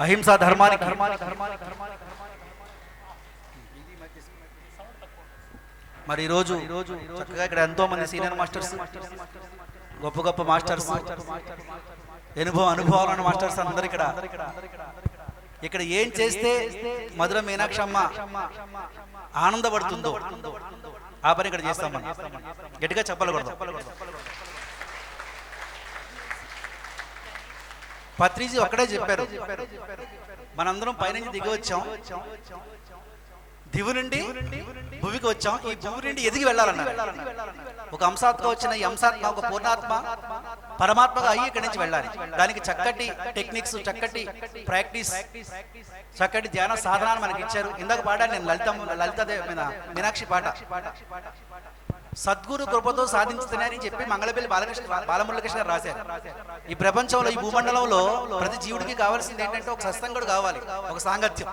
అహింసా ధర్మానికి మరి ఈరోజు చక్కగా ఇక్కడ ఎంతో మంది సీనియర్ మాస్టర్స్, గొప్ప గొప్ప మాస్టర్స్, అనుభవాలు ఉన్న మాస్టర్స్ అందరు ఇక్కడ ఏం చేస్తే మధుర మీనాక్షి అమ్మ ఆనందపడుతుందో ఆ పని ఇక్కడ చేస్తాం. మనం గట్టిగా చెప్పకూడదు. పత్రిజీ ఒక్కడే చెప్పారు, మనందరం పైనుంచి దిగి వచ్చాం, దివు నుండి భూమికి వచ్చాం, ఈ భూమి నుండి ఎదిగి వెళ్ళాలన్నారు. ఒక అంశాత్మగా వచ్చిన ఈ అంశాత్మ ఒక పూర్ణాత్మ పరమాత్మగా అయ్యి ఇక్కడి నుంచి వెళ్ళాలి. దానికి చక్కటి టెక్నిక్స్, చక్కటి ప్రాక్టీస్, చక్కటి ధ్యాన సాధనాలు మనకి ఇచ్చారు. ఇందాక పాడాను నేను లలిత మీనాక్షి పాట. సద్గురు కృపతో సాధించుతున్నాయని చెప్పి మంగళపల్లి బాలమురళీకృష్ణ రాశారు. ఈ ప్రపంచంలో, ఈ భూమండలంలో ప్రతి జీవుడికి కావాల్సింది ఏంటంటే ఒక సత్సంగుడు కావాలి, ఒక సాంగత్యం.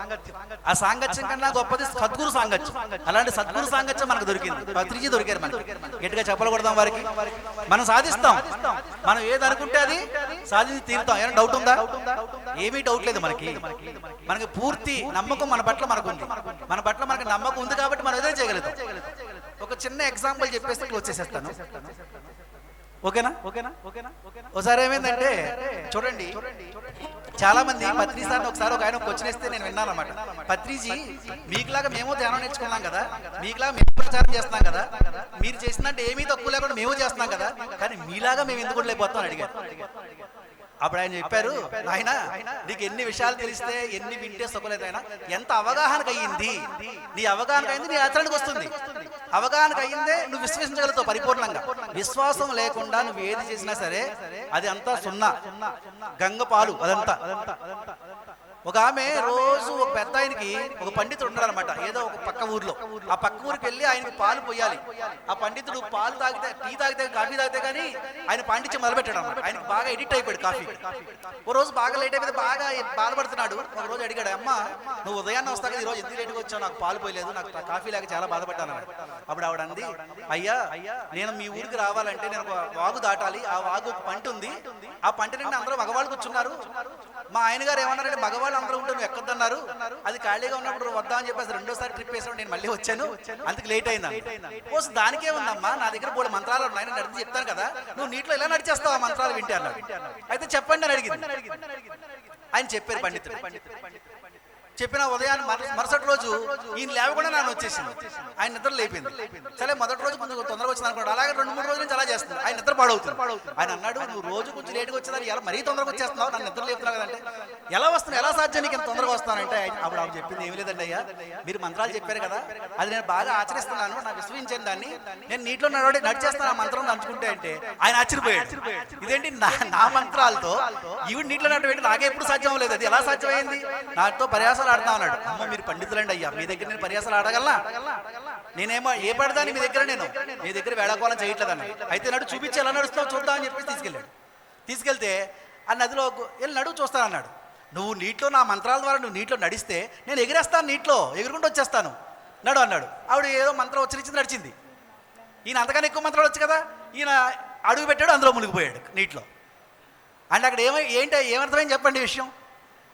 ఆ సాంగత్యం కన్నా గొప్పది సద్గురు సాంగత్యం. అలాంటి సద్గురు సాంగత్యం మనకు దొరికింది. పత్రిజీ దొరికారు మనకి. గట్టిగా చెప్పకూడదాం వారికి. మనం సాధిస్తాం, మనం ఏది అనుకుంటే అది సాధించి తీరుతాం. ఏమైనా డౌట్ ఉందా? ఏమీ డౌట్ లేదు. మనకి పూర్తి నమ్మకం మన పట్ల మనకుంది. మన పట్ల మనకు నమ్మకం ఉంది కాబట్టి మనం ఏదైనా చేయగలుగుతాం. ఒక చిన్న ఎగ్జాంపుల్ చెప్పేస్తే క్లోజ్ చేసేస్తాను. ఓకేనా? ఒకసారి ఏమైందంటే చూడండి, చాలా మంది పత్రి సార్ని ఒకసారి ఒక ఆయన క్వశ్చన్ ఇస్తే నేను విన్నాను అనమాట. పత్రిజీ, మీకులాగా మేము ధ్యానం నేర్చుకున్నాం కదా, మీకులాగా మేము ప్రచారం చేస్తున్నాం కదా, మీరు చేసినట్టు ఏమీ తక్కువ లేకుండా మేము చేస్తున్నాం కదా, కానీ మీలాగా మేము ఎందుకు లేకపోతాం అని అడిగారు. అప్పుడు ఆయన చెప్పారు, ఆయన నీకు ఎన్ని విషయాలు తెలిస్తే, ఎన్ని వింటే సుఖలేదు, ఆయన ఎంత అవగాహనకు అయ్యింది, నీ అవగాహనకు అయింది నీ ఆచరణకు వస్తుంది. అవగాహనకు అయ్యిందే నువ్వు విశ్వసించగలుగుతావు పరిపూర్ణంగా. విశ్వాసం లేకుండా నువ్వు ఏది చేసినా సరే అది అంతా సున్నా, గంగ పాలు అదంతా. ఒక ఆమె రోజు ఒక పెద్ద ఆయనకి ఒక పండితుడు ఉన్నాడు అనమాట, ఏదో ఒక పక్క ఊర్లో. ఆ పక్క ఊరికి వెళ్ళి ఆయనకి పాలు పోయాలి. ఆ పండితుడు పాలు తాగితే, టీ తాగితే, కాఫీ తాగితే కానీ ఆయన పాండిత్యం మొదలుపెట్టాడు అనమాట. ఆయనకి బాగా ఎడిట్ అయిపోయాడు కాఫీ. ఓ రోజు బాగా లేట్ అయిపోతే బాగా బాధపడుతున్నాడు. ఒక రోజు అడిగాడు, అమ్మ నువ్వు ఉదయాన్నే వస్తా కదా, ఈ రోజు ఎందుకు లేట్గా వచ్చావు, నాకు పాలు పోయలేదు, నాకు కాఫీ లేక చాలా బాధపడ్డాను. అప్పుడు ఆవిడ అంది, అయ్యా నేను మీ ఊరికి రావాలంటే నేను ఒక వాగు దాటాలి. ఆ వాగు ఒక పంట ఉంది, ఆ పంట నుండి అందరూ మగవాళ్ళు కూర్చున్నారు. మా ఆయన గారు ఏమన్నారంటే, మగవాళ్ళు అందరూ ఉంటే నువ్వు ఎక్కద్దన్నారు, అది ఖాళీగా ఉన్నప్పుడు వద్దా అని చెప్పేసి రెండోసారి ట్రిప్ వేసాను, నేను మళ్ళీ వచ్చాను, అందుకు లేట్ అయిందా. పోస్ట్ దానికే ఉందమ్మా, నా దగ్గర 3 మంత్రాలు ఉన్నాయి, నేను నడిచి చెప్తాను కదా, నువ్వు నీటిలో ఎలా నడిచేస్తావు ఆ మంత్రాలు వింటే అన్నాడు. అయితే చెప్పండి అని అడిగింది. ఆయన చెప్పారు పండితుడు. చెప్పిన ఉదయాన్ని మరుసటి రోజు ఈయన లేవకుండా నన్ను వచ్చేసింది. ఆయన నిద్ర లేపింది. సరే మొదటి రోజు కొంచెం తొందరగా వచ్చింది అనుకోండి, అలాగే 2-3 రోజుల నుంచి అలా చేస్తుంది. ఆయన నిద్ర పాడవుతుంది. ఆయన అన్నాడు, నువ్వు రోజు కొంచెం లేట్గా వచ్చేదాన్ని ఎలా మరీ తొందరగా వచ్చేస్తున్నావు, నన్ను నిద్ర లేపుతున్నావు కదంటే, ఎలా వస్తున్నావు, ఎలా సాధ్యం నీకు ఎంత తొందరగా వస్తానంటే, అప్పుడు ఆమె చెప్పింది, ఏమి లేదండి అయ్యా, మీరు మంత్రాలు చెప్పారు కదా, అది నేను బాగా ఆచరిస్తున్నాను, నాకు విశ్వసించాను దాన్ని, నేను నీటిలో నడిచేస్తాను ఆ మంత్రం నంచుకుంటే అంటే ఆయన ఆశ్చర్యపోయాడు. ఇదేంటి నా మంత్రాలతో ఈవిడ నీటిలో నడవడం నాకే ఎప్పుడు సాధ్యం అవ్వలేదు, అది ఎలా సాధ్యమైంది, నాతో పర్యాసాలు ఆడుతా అన్నాడు. అమ్మ మీరు పండితులండి అయ్యా, మీ దగ్గర నేను పర్యాసాలు ఆడగలనా, నేనేమో ఏ పడదాన్ని మీ దగ్గర వేళాకోళం చేయట్లేదు అన్న. అయితే నడు చూపించి ఎలా నడుస్తావు చూద్దాం అని చెప్పేసి తీసుకెళ్తే ఆ నదిలో వెళ్ళి నడువు చూస్తాను అన్నాడు. నువ్వు నీటిలో నా మంత్రాల ద్వారా నువ్వు నీటిలో నడిస్తే నేను ఎగిరేస్తాను, నీటిలో ఎగురుకుంటూ వచ్చేస్తాను నడు అన్నాడు. ఆవిడ ఏదో మంత్రం వచ్చి నడిచింది. ఈయన అంతకన్నా ఎక్కువ మంత్రాలు వచ్చు కదా, ఈయన అడుగు పెట్టాడు, అందులో మునిగిపోయాడు నీటిలో. అంటే అక్కడ ఏమర్థమైంది చెప్పండి విషయం.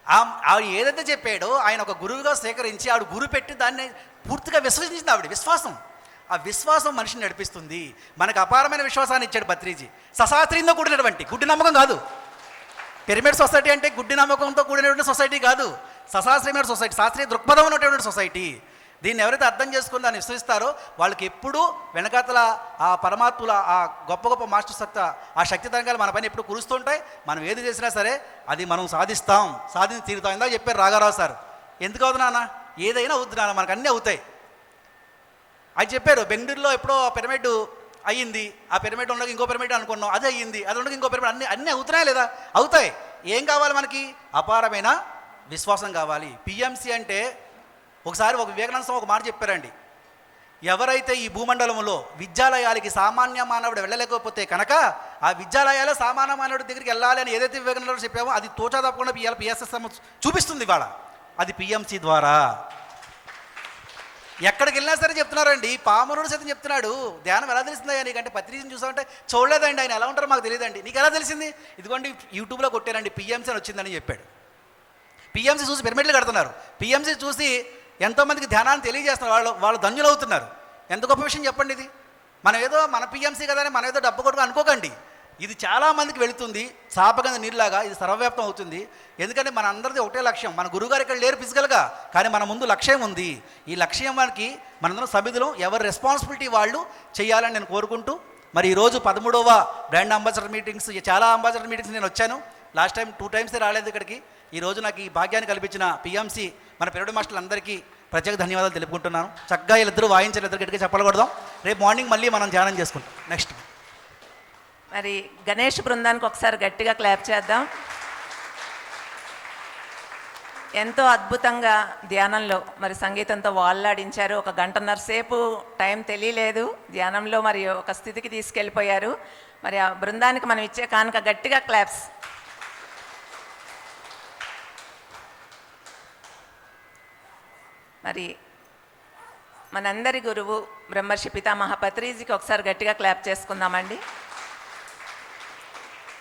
ఆవిడ ఏదైతే చెప్పాడో ఆయన ఒక గురువుగా స్వీకరించి ఆవిడ గురువు పెట్టి దాన్ని పూర్తిగా విశ్వసించింది. ఆవిడ విశ్వాసం, ఆ విశ్వాసం మనిషిని నడిపిస్తుంది. మనకు అపారమైన విశ్వాసాన్ని ఇచ్చాడు పత్రిజీ. సశాస్త్రీయంతో కూడినటువంటి గుడ్డి నమ్మకం కాదు. పిరమిడ్ సొసైటీ అంటే గుడ్డి నమ్మకంతో కూడినటువంటి సొసైటీ కాదు, సశాస్త్రీయమైన సొసైటీ, శాస్త్రీయ దృక్పథం ఉన్నటువంటి సొసైటీ. దీన్ని ఎవరైతే అర్థం చేసుకుని దాన్ని విశ్వసిస్తారో వాళ్ళకి ఎప్పుడూ వెనకాతల ఆ పరమాత్ముల ఆ గొప్ప గొప్ప మాస్టర్ సత్తా, ఆ శక్తి తరంగాలు మన పైన ఎప్పుడు కురుస్తుంటాయి. మనం ఏది చేసినా సరే అది మనం సాధించి తీరుతాం. ఇందాక చెప్పారు రాఘారావు సార్, ఎందుకు అవుతున్నా అన్న, ఏదైనా అవుద్ది నాన్న, మనకు అన్నీ అవుతాయి అది చెప్పారు. బెంగళూరులో ఎప్పుడో పిరమిడ్ అయ్యింది, ఆ పిరమిడ్ ఉండగా ఇంకో పిరమిడ్ అనుకున్నాం, అది అయ్యింది, అది ఉండగా ఇంకో పిరమిడ్, అన్నీ అవుతున్నాయా లేదా? అవుతాయి. ఏం కావాలి మనకి? అపారమైన విశ్వాసం కావాలి. పిఎంసి అంటే ఒకసారి ఒక వివేకానంద స్వామి ఒక మాట చెప్పారండి, ఎవరైతే ఈ భూమండలంలో విద్యాలయాలకి సామాన్య మానవుడు వెళ్ళలేకపోతే కనుక ఆ విద్యాలయాలు సామాన్య మానవుడి దగ్గరికి వెళ్ళాలి అని ఏదైతే వివేకానంద చెప్పామో అది తోచా తప్పకుండా పిఎస్ఎస్ఎం చూపిస్తుంది ఇవాళ. అది పిఎంసి ద్వారా. ఎక్కడికి వెళ్ళినా సరే చెప్తున్నారండి. పామరుడు సైతం చెప్తున్నాడు, ధ్యానం ఎలా తెలిసిందయ్యా నీకంటే పత్రికను చూసామంటే చూడలేదండి, ఆయన ఎలా ఉంటారో మాకు తెలియదండి. నీకు ఎలా తెలిసింది? ఇదిగోండి యూట్యూబ్లో కొట్టారండి, పిఎంసి అని వచ్చిందని చెప్పాడు. పిఎంసి చూసి పిరమిడ్లు కడుతున్నారు. పిఎంసి చూసి ఎంతోమందికి ధ్యానాన్ని తెలియజేస్తున్నారు. వాళ్ళు ధన్యులు అవుతున్నారు. ఎంత గొప్ప విషయం చెప్పండి ఇది. మనం ఏదో మన పిఎంసి కదా అని మనం ఏదో డబ్బు కొట్టుకు అనుకోకండి. ఇది చాలామందికి వెళుతుంది, చాపగంద నీరులాగా ఇది సర్వవ్యాప్తం అవుతుంది. ఎందుకంటే మన అందరిది ఒకటే లక్ష్యం. మన గురువుగారు ఇక్కడ లేరు ఫిజికల్గా, కానీ మన ముందు లక్ష్యం ఉంది. ఈ లక్ష్యం మనకి మనందరం సభ్యులు ఎవరి రెస్పాన్సిబిలిటీ వాళ్ళు చేయాలని నేను కోరుకుంటూ, మరి ఈరోజు 13వ బ్రాండ్ అంబాసిడర్ మీటింగ్స్, చాలా అంబాసిడర్ మీటింగ్స్ నేను వచ్చాను. లాస్ట్ టైం 2 times రాలేదు ఇక్కడికి. ఈరోజు నాకు ఈ భాగ్యాన్ని కల్పించిన పిఎంసి మన పిరమిడ్ మాస్టర్లు అందరికీ ప్రత్యేక ధన్యవాదాలు తెలుపుకుంటున్నాను. చక్కగా వీళ్ళిద్దరూ వాయించారు, ఇద్దరు గట్టిగా చెప్పలకూడదాం. రేపు మార్నింగ్ మళ్ళీ మనం ధ్యానం చేసుకుంటాం. నెక్స్ట్ మరి గణేష్ బృందానికి ఒకసారి గట్టిగా క్లాప్ చేద్దాం. ఎంతో అద్భుతంగా ధ్యానంలో మరి సంగీతంతో వాళ్ళాడించారు. 1 గంటన్నర సేపు టైం తెలియలేదు ధ్యానంలో, మరి ఒక స్థితికి తీసుకెళ్ళిపోయారు. మరి ఆ బృందానికి మనం ఇచ్చే కానుక గట్టిగా క్లాప్స్. మరి మనందరి గురువు బ్రహ్మర్షి పితామహ పత్రిజీకి ఒకసారి గట్టిగా క్లాప్ చేసుకుందామండి.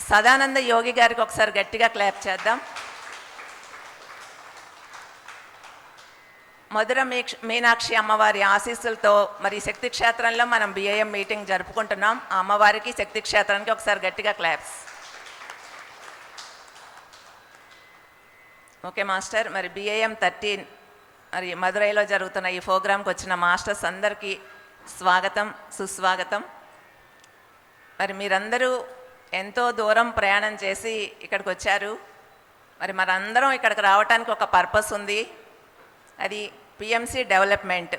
సదానంద యోగి గారికి ఒకసారి గట్టిగా క్లాప్ చేద్దాం. మధుర మీనాక్షి అమ్మవారి ఆశీస్సులతో మరి శక్తి క్షేత్రంలో మనం బిఏఎం మీటింగ్ జరుపుకుంటున్నాం. ఆ అమ్మవారికి శక్తి క్షేత్రానికి ఒకసారి గట్టిగా క్లాప్స్. ఓకే మాస్టర్, మరి బిఏఎం 13 మరి మదురైలో జరుగుతున్న ఈ ప్రోగ్రాంకి వచ్చిన మాస్టర్స్ అందరికీ స్వాగతం, సుస్వాగతం. మరి మీరందరూ ఎంతో దూరం ప్రయాణం చేసి ఇక్కడికి వచ్చారు. మరి మనందరం ఇక్కడికి రావడానికి ఒక పర్పస్ ఉంది. అది పిఎంసి డెవలప్మెంట్.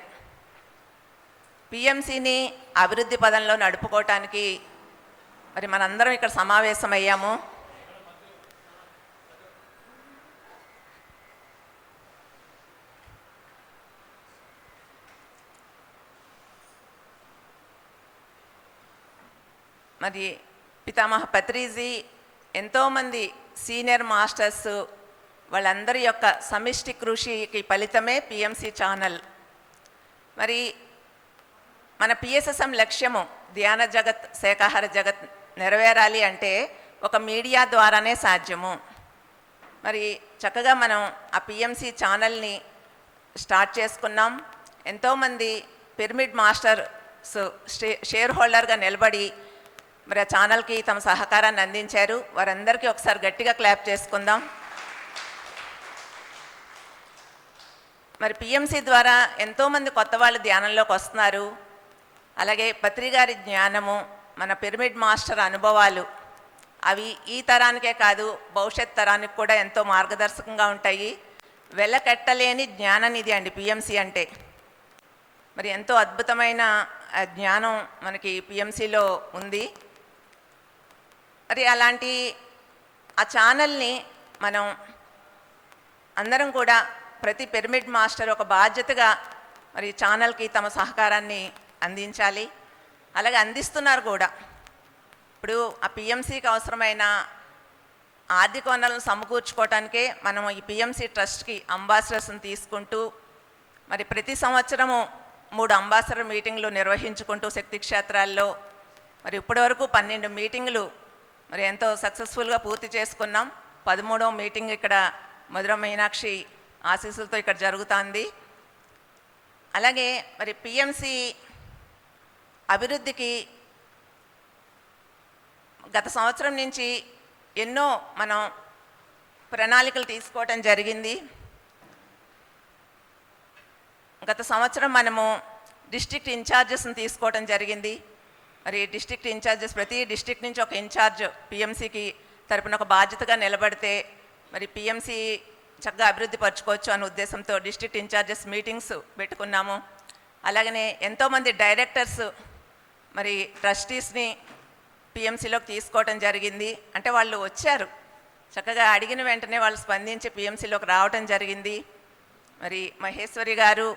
పిఎంసిని అభివృద్ధి పదంలో నడుపుకోవటానికి మరి మనందరం ఇక్కడ సమావేశమయ్యాము. మరి పితామహ పత్రిజీ ఎంతోమంది సీనియర్ మాస్టర్స్ వాళ్ళందరి యొక్క సమిష్టి కృషికి ఫలితమే పిఎంసి ఛానల్. మరి మన పిఎస్ఎస్ఎం లక్ష్యము ధ్యాన జగత్, శాకాహార జగత్ నెరవేరాలి అంటే ఒక మీడియా ద్వారానే సాధ్యము. మరి చక్కగా మనం ఆ పిఎంసి ఛానల్ని స్టార్ట్ చేసుకున్నాం. ఎంతోమంది పిరమిడ్ మాస్టర్స్ షేర్ హోల్డర్గా నిలబడి మరి ఆ ఛానల్కి తమ సహకారాన్ని అందించారు. వారందరికీ ఒకసారి గట్టిగా క్లాప్ చేసుకుందాం. మరి పిఎంసి ద్వారా ఎంతోమంది కొత్త వాళ్ళు ధ్యానంలోకి వస్తున్నారు. అలాగే పత్రిగారి జ్ఞానము, మన పిరమిడ్ మాస్టర్ అనుభవాలు అవి ఈ తరానికే కాదు భవిష్యత్ తరానికి కూడా ఎంతో మార్గదర్శకంగా ఉంటాయి. వెలకట్టలేని జ్ఞాననిధి అండి పిఎంసి అంటే. మరి ఎంతో అద్భుతమైన జ్ఞానం మనకి పిఎంసిలో ఉంది. మరి అలాంటి ఆ ఛానల్ని మనం అందరం కూడా ప్రతి పిరమిడ్ మాస్టర్ ఒక బాధ్యతగా మరి ఛానల్కి తమ సహకారాన్ని అందించాలి. అలాగే అందిస్తున్నారు కూడా. ఇప్పుడు ఆ పిఎంసికి అవసరమైన ఆర్థిక వనరులను సమకూర్చుకోవటానికే మనం ఈ పిఎంసి ట్రస్ట్కి అంబాసిడర్స్ని తీసుకుంటూ మరి ప్రతి సంవత్సరము 3 అంబాసిడర్ మీటింగ్లు నిర్వహించుకుంటూ శక్తి క్షేత్రాల్లో మరి ఇప్పటివరకు 12 మీటింగులు మరి ఎంతో సక్సెస్ఫుల్గా పూర్తి చేసుకున్నాం. 13వ మీటింగ్ ఇక్కడ మధుర మీనాక్షి ఆశీస్సులతో ఇక్కడ జరుగుతుంది. అలాగే మరి పిఎంసి అభివృద్ధికి గత సంవత్సరం నుంచి ఎన్నో మనం ప్రణాళికలు తీసుకోవటం జరిగింది. గత సంవత్సరం మనము డిస్ట్రిక్ట్ ఇన్ఛార్జెస్ని తీసుకోవటం జరిగింది. మరి డిస్ట్రిక్ట్ ఇన్ఛార్జెస్ ప్రతి డిస్ట్రిక్ట్ నుంచి ఒక ఇన్ఛార్జ్ పిఎంసికి తరపున ఒక బాధ్యతగా నిలబడితే మరి పిఎంసి చక్కగా అభివృద్ధి పరచుకోవచ్చు అనే ఉద్దేశంతో డిస్ట్రిక్ట్ ఇన్ఛార్జెస్ మీటింగ్స్ పెట్టుకున్నాము. అలాగనే ఎంతోమంది డైరెక్టర్స్ మరి ట్రస్టీస్ని పిఎంసిలోకి తీసుకోవటం జరిగింది. అంటే వాళ్ళు వచ్చారు, చక్కగా అడిగిన వెంటనే వాళ్ళు స్పందించి పిఎంసిలోకి రావటం జరిగింది. మరి మహేశ్వరి గారు,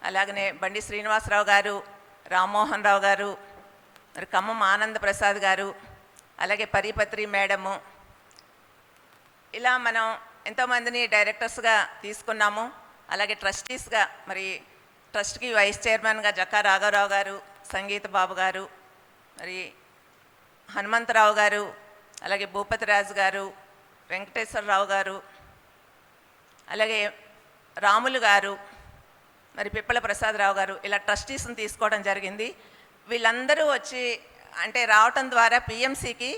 అలాగనే బండి శ్రీనివాసరావు గారు, రామ్మోహన్ రావు గారు, మరి ఖమ్మం ఆనంద ప్రసాద్ గారు, అలాగే పరిపత్రి మేడము, ఇలా మనం ఎంతోమందిని డైరెక్టర్స్గా తీసుకున్నాము. అలాగే ట్రస్టీస్గా మరి ట్రస్ట్కి వైస్ చైర్మన్గా జక్కా రాఘవరావు గారు, సంగీత బాబు గారు, మరి హనుమంతరావు గారు, అలాగే భూపతిరాజు గారు, వెంకటేశ్వరరావు గారు, అలాగే రాములు గారు, మరి పిప్పల ప్రసాదరావు గారు, ఇలా ట్రస్టీస్ని తీసుకోవడం జరిగింది. వీళ్ళందరూ వచ్చి అంటే రావటం ద్వారా పిఎంసికి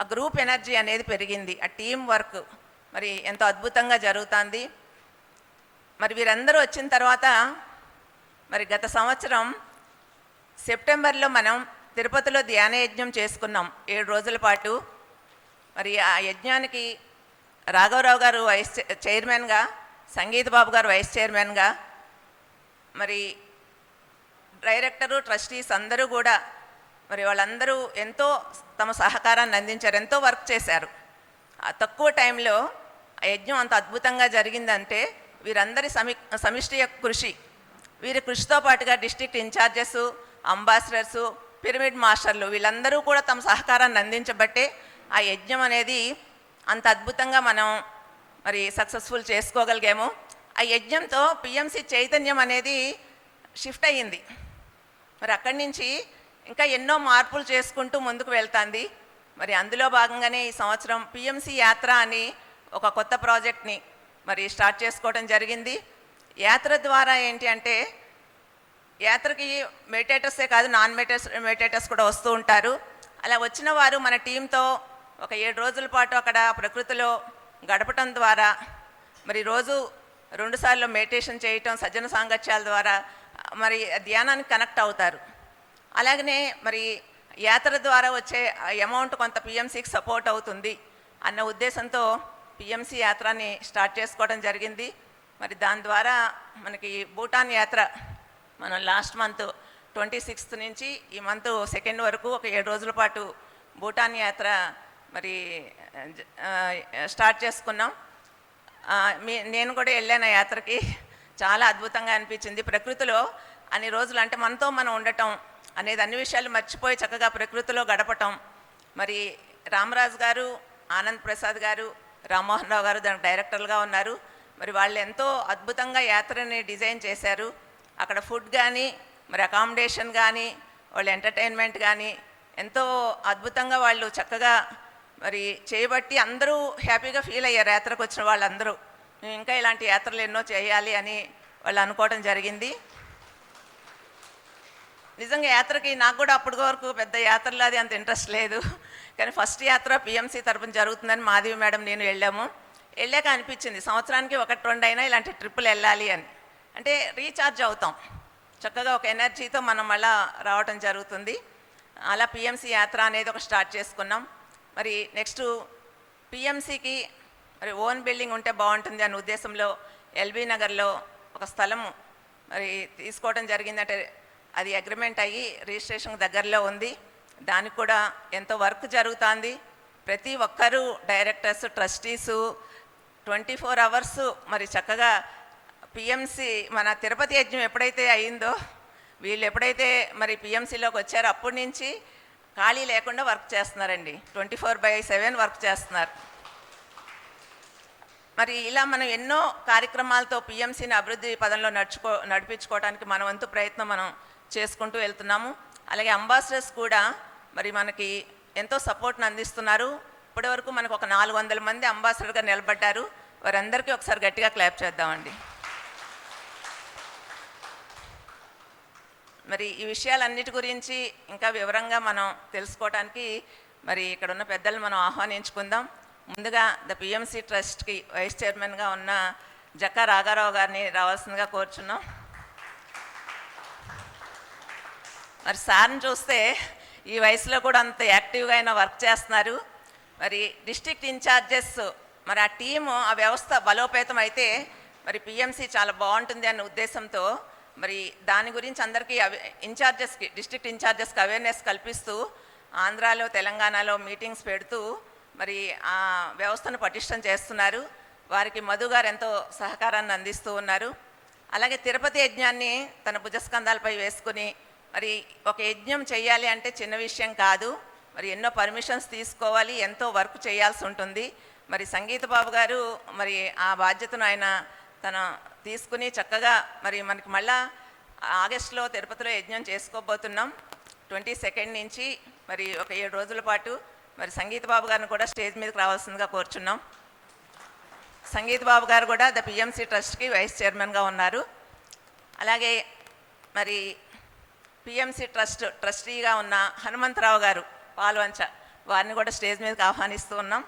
ఆ గ్రూప్ ఎనర్జీ అనేది పెరిగింది, ఆ టీం వర్క్ మరి ఎంతో అద్భుతంగా జరుగుతుంది. మరి వీరందరూ వచ్చిన తర్వాత మరి గత సంవత్సరం సెప్టెంబర్లో మనం తిరుపతిలో ధ్యాన యజ్ఞం చేసుకున్నాం 7 రోజుల పాటు. మరి ఆ యజ్ఞానికి రాఘవరావు గారు చైర్మన్గా, సంగీత బాబు గారు వైస్ చైర్మన్గా, మరి డైరెక్టరు, ట్రస్టీస్ అందరూ కూడా మరి వాళ్ళందరూ ఎంతో తమ సహకారాన్ని అందించారు, ఎంతో వర్క్ చేశారు. ఆ తక్కువ టైంలో ఆ యజ్ఞం అంత అద్భుతంగా జరిగిందంటే వీరందరి సమిష్టి కృషి. వీరి కృషితో పాటుగా డిస్ట్రిక్ట్ ఇన్ఛార్జెస్, అంబాసిడర్సు, పిరమిడ్ మాస్టర్లు వీళ్ళందరూ కూడా తమ సహకారాన్ని అందించబట్టే ఆ యజ్ఞం అనేది అంత అద్భుతంగా మనం మరి సక్సెస్ఫుల్ చేసుకోగలిగాము. ఆ యజ్ఞంతో పిఎంసి చైతన్యం అనేది షిఫ్ట్ అయ్యింది. మరి అక్కడి నుంచి ఇంకా ఎన్నో మార్పులు చేసుకుంటూ ముందుకు వెళ్తుంది. మరి అందులో భాగంగానే ఈ సంవత్సరం పిఎంసి యాత్ర అని ఒక కొత్త ప్రాజెక్ట్ని మరి స్టార్ట్ చేసుకోవడం జరిగింది. యాత్ర ద్వారా ఏంటి అంటే యాత్రకి మెడిటేటర్సే కాదు, నాన్ మెడిటేటర్స్ కూడా వస్తూ ఉంటారు. అలా వచ్చిన వారు మన టీంతో ఒక 7 రోజుల పాటు అక్కడ ప్రకృతిలో గడపటం ద్వారా మరి రోజు 2 సార్లు మెడిటేషన్ చేయటం, సజ్జన సాంగత్యాల ద్వారా మరి ధ్యానానికి కనెక్ట్ అవుతారు. అలాగనే మరి యాత్ర ద్వారా వచ్చే అమౌంట్ కొంత పిఎంసికి సపోర్ట్ అవుతుంది అన్న ఉద్దేశంతో పిఎంసి యాత్రని స్టార్ట్ చేసుకోవడం జరిగింది. మరి దాని ద్వారా మనకి భూటాన్ యాత్ర మనం లాస్ట్ మంత్ 26th నుంచి ఈ మంత్ 2 వరకు ఒక 7 రోజుల పాటు భూటాన్ యాత్ర మరి స్టార్ట్ చేసుకున్నాం. నేను కూడా వెళ్ళాను యాత్రకి. చాలా అద్భుతంగా అనిపించింది. ప్రకృతిలో అన్ని రోజులు అంటే మనతో మనం ఉండటం అనేది అన్ని విషయాలు మర్చిపోయి చక్కగా ప్రకృతిలో గడపటం. మరి రామరాజు గారు, ఆనంద్ ప్రసాద్ గారు, రామ్మోహన్ రావు గారు దానికి డైరెక్టర్లుగా ఉన్నారు. మరి వాళ్ళు ఎంతో అద్భుతంగా యాత్రని డిజైన్ చేశారు. అక్కడ ఫుడ్ కానీ, మరి అకామిడేషన్ కానీ, వాళ్ళ ఎంటర్టైన్మెంట్ కానీ ఎంతో అద్భుతంగా వాళ్ళు చక్కగా మరి చేయబట్టి అందరూ హ్యాపీగా ఫీల్ అయ్యారు. యాత్రకు వచ్చిన వాళ్ళందరూ మేము ఇంకా ఇలాంటి యాత్రలు ఎన్నో చేయాలి అని వాళ్ళు అనుకోవడం జరిగింది. నిజంగా యాత్రకి నాకు కూడా అప్పటి వరకు పెద్ద యాత్రలో అది అంత ఇంట్రెస్ట్ లేదు. కానీ ఫస్ట్ యాత్ర పిఎంసి తరపున జరుగుతుందని మాధవి మేడం నేను వెళ్ళాక అనిపించింది సంవత్సరానికి 1-2 అయినా ఇలాంటి ట్రిప్పులు వెళ్ళాలి అని. అంటే రీఛార్జ్ అవుతాం, చక్కగా ఒక ఎనర్జీతో మనం మళ్ళా రావటం జరుగుతుంది. అలా పిఎంసి యాత్ర అనేది ఒక స్టార్ట్ చేసుకున్నాం. మరి నెక్స్ట్ పిఎంసికి మరి ఓన్ బిల్డింగ్ ఉంటే బాగుంటుంది అనే ఉద్దేశంలో ఎల్బీ నగర్లో ఒక స్థలం మరి తీసుకోవడం జరిగిందంటే అది అగ్రిమెంట్ అయ్యి రిజిస్ట్రేషన్ దగ్గరలో ఉంది. దానికి కూడా ఎంతో వర్క్ జరుగుతుంది. ప్రతి ఒక్కరూ డైరెక్టర్స్, ట్రస్టీసు 24 hours మరి చక్కగా పిఎంసి మన తిరుపతి యజ్ఞం ఎప్పుడైతే అయిందో వీళ్ళు ఎప్పుడైతే మరి పిఎంసిలోకి వచ్చారో అప్పటి నుంచి ఖాళీ లేకుండా వర్క్ చేస్తున్నారండి. 24/7 వర్క్ చేస్తున్నారు. మరి ఇలా మనం ఎన్నో కార్యక్రమాలతో పిఎంసిని అభివృద్ధి పదంలో నడిపించుకోవడానికి మన వంతు ప్రయత్నం మనం చేసుకుంటూ వెళ్తున్నాము. అలాగే అంబాసిడర్స్ కూడా మరి మనకి ఎంతో సపోర్ట్ని అందిస్తున్నారు. ఇప్పటివరకు మనకు ఒక 400 మంది అంబాసిడర్గా నిలబడ్డారు. వారందరికీ ఒకసారి గట్టిగా క్లాప్ చేద్దామండి. మరి ఈ విషయాలన్నిటి గురించి ఇంకా వివరంగా మనం తెలుసుకోవడానికి మరి ఇక్కడ ఉన్న పెద్దలు మనం ఆహ్వానించుకుందాం. ముందుగా ద పిఎంసి ట్రస్ట్కి వైస్ చైర్మన్గా ఉన్న జక్కా రాఘారావు గారిని రావాల్సిందిగా కోరుచున్నాం. మరి సార్ని చూస్తే ఈ వయసులో కూడా అంత యాక్టివ్గా అయినా వర్క్ చేస్తున్నారు. మరి డిస్ట్రిక్ట్ ఇన్ఛార్జెస్ మరి ఆ టీము, ఆ వ్యవస్థ బలోపేతం అయితే మరి పిఎంసి చాలా బాగుంటుంది అన్న ఉద్దేశంతో మరి దాని గురించి అందరికీ ఇన్ఛార్జెస్కి, డిస్ట్రిక్ట్ ఇన్ఛార్జెస్కి అవేర్నెస్ కల్పిస్తూ ఆంధ్రాలో, తెలంగాణలో మీటింగ్స్ పెడుతూ మరి ఆ వ్యవస్థను పటిష్టం చేస్తున్నారు. వారికి మధు గారు ఎంతో సహకారాన్ని అందిస్తూ ఉన్నారు. అలాగే తిరుపతి యజ్ఞాన్ని తన భుజస్కంధాలపై వేసుకుని మరి ఒక యజ్ఞం చేయాలి అంటే చిన్న విషయం కాదు. మరి ఎన్నో పర్మిషన్స్ తీసుకోవాలి, ఎంతో వర్క్ చేయాల్సి ఉంటుంది. మరి సంగీత బాబు గారు మరి ఆ బాధ్యతను ఆయన తన తీసుకుని చక్కగా మరి మనకి మళ్ళా ఆగస్టులో తిరుపతిలో యజ్ఞం చేసుకోబోతున్నాం. 22nd నుంచి మరి ఒక 7 రోజుల పాటు మరి సంగీత బాబు గారిని కూడా స్టేజ్ మీదకి రావాల్సిందిగా కోరుచున్నాం. సంగీత్ బాబు గారు కూడా ద పిఎంసి ట్రస్ట్కి వైస్ చైర్మన్గా ఉన్నారు. అలాగే మరి పిఎంసి ట్రస్టీగా ఉన్న హనుమంతరావు గారు పాల్వంచ, వారిని కూడా స్టేజ్ మీదకి ఆహ్వానిస్తూ ఉన్నాం.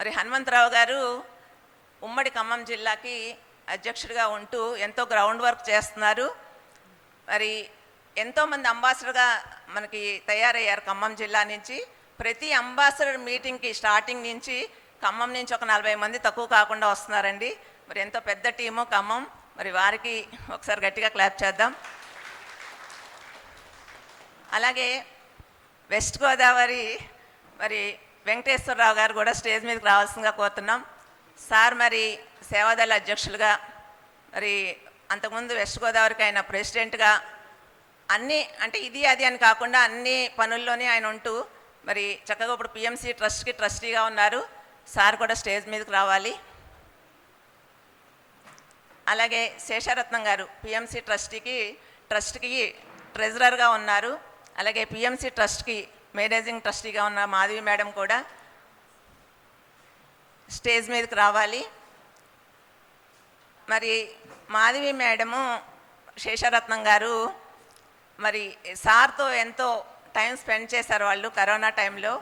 మరి హనుమంతరావు గారు ఉమ్మడి ఖమ్మం జిల్లాకి అధ్యక్షుడిగా ఉంటూ ఎంతో గ్రౌండ్ వర్క్ చేస్తున్నారు. మరి ఎంతోమంది అంబాసిడర్గా మనకి తయారయ్యారు ఖమ్మం జిల్లా నుంచి. ప్రతి అంబాసిడర్ మీటింగ్కి స్టార్టింగ్ నుంచి ఖమ్మం నుంచి ఒక 40 మంది తక్కువ కాకుండా వస్తున్నారండి. మరి ఎంతో పెద్ద టీము ఖమ్మం. మరి వారికి ఒకసారి గట్టిగా క్లాప్ చేద్దాం. అలాగే వెస్ట్ గోదావరి మరి వెంకటేశ్వరరావు గారు కూడా స్టేజ్ మీదకి రావాల్సిందిగా కోరుతున్నాం. సార్ మరి సేవాదళ అధ్యక్షులుగా, మరి అంతకుముందు వెస్ట్ గోదావరికి ఆయన ప్రెసిడెంట్గా, అన్నీ అంటే ఇది అది అని కాకుండా అన్ని పనుల్లోనే ఆయన ఉంటూ మరి చక్కగా ఇప్పుడు పిఎంసి ట్రస్ట్కి ట్రస్టీగా ఉన్నారు. సార్ కూడా స్టేజ్ మీదకి రావాలి. అలాగే శేషరత్నం గారు పిఎంసి ట్రస్ట్కి ట్రెజరర్గా ఉన్నారు. అలాగే పిఎంసి ట్రస్ట్కి మేనేజింగ్ ట్రస్టీగా ఉన్న మాధవి మేడం కూడా స్టేజ్ మీదకి రావాలి. మరి మాధవి మేడము, శేషరత్నం గారు మరి సార్తో ఎంతో టైం స్పెండ్ చేశారు వాళ్ళు కరోనా టైంలో.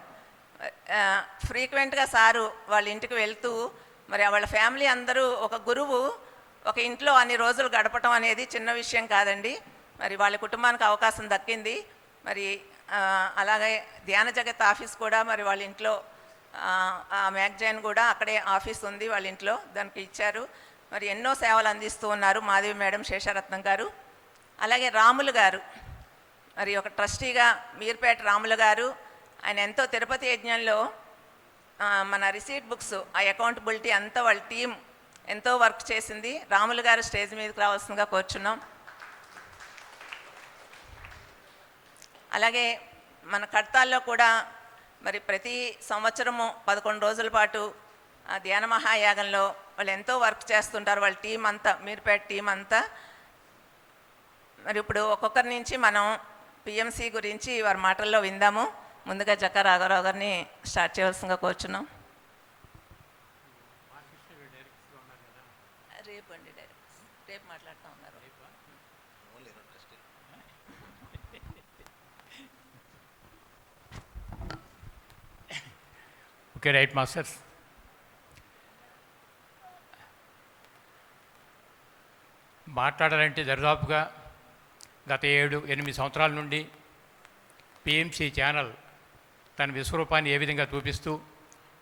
ఫ్రీక్వెంట్గా సారు వాళ్ళ ఇంటికి వెళ్తూ మరి వాళ్ళ ఫ్యామిలీ అందరూ, ఒక గురువు ఒక ఇంట్లో అన్ని రోజులు గడపటం అనేది చిన్న విషయం కాదండి. మరి వాళ్ళ కుటుంబానికి అవకాశం దక్కింది. మరి అలాగే ధ్యాన జగత్ ఆఫీస్ కూడా మరి వాళ్ళ ఇంట్లో, ఆ మ్యాగజైన్ కూడా అక్కడే ఆఫీస్ ఉంది వాళ్ళ ఇంట్లో, దానికి ఇచ్చారు. మరి ఎన్నో సేవలు అందిస్తూ ఉన్నారు మాధవి మేడం, శేషరత్నం గారు. అలాగే రాములు గారు మరి ఒక ట్రస్టీగా, మీర్పేట రాములు గారు, ఆయన ఎంతో తిరుపతి యజ్ఞంలో మన రిసీట్ బుక్స్, ఆ అకౌంటబిలిటీ అంతా వాళ్ళ టీం ఎంతో వర్క్ చేసింది. రాములు గారు స్టేజ్ మీదకి రావాల్సిందిగా కోరుచున్నాం. అలాగే మన కడతాల్లో కూడా మరి ప్రతి సంవత్సరము 11 రోజుల పాటు ఆ ధ్యాన మహాయాగంలో వాళ్ళు ఎంతో వర్క్ చేస్తుంటారు వాళ్ళ టీం అంతా, మీర్పేట టీం అంతా. మరి ఇప్పుడు ఒక్కొక్కరి నుంచి మనం పిఎంసి గురించి వారి మాటల్లో విందాము. ముందుగా జక్క రాఘవరావు గారిని స్టార్ట్ చేయవలసిందిగా కోరుచున్నాం. రేపు అండి, రేపు మాట్లాడుతూ ఉన్నారు. Okay, right masters. మాట్లాడాలంటే దరిదాపుగా గత 7-8 సంవత్సరాల నుండి పిఎంసి ఛానల్ తన విశ్వరూపాన్ని ఏ విధంగా చూపిస్తూ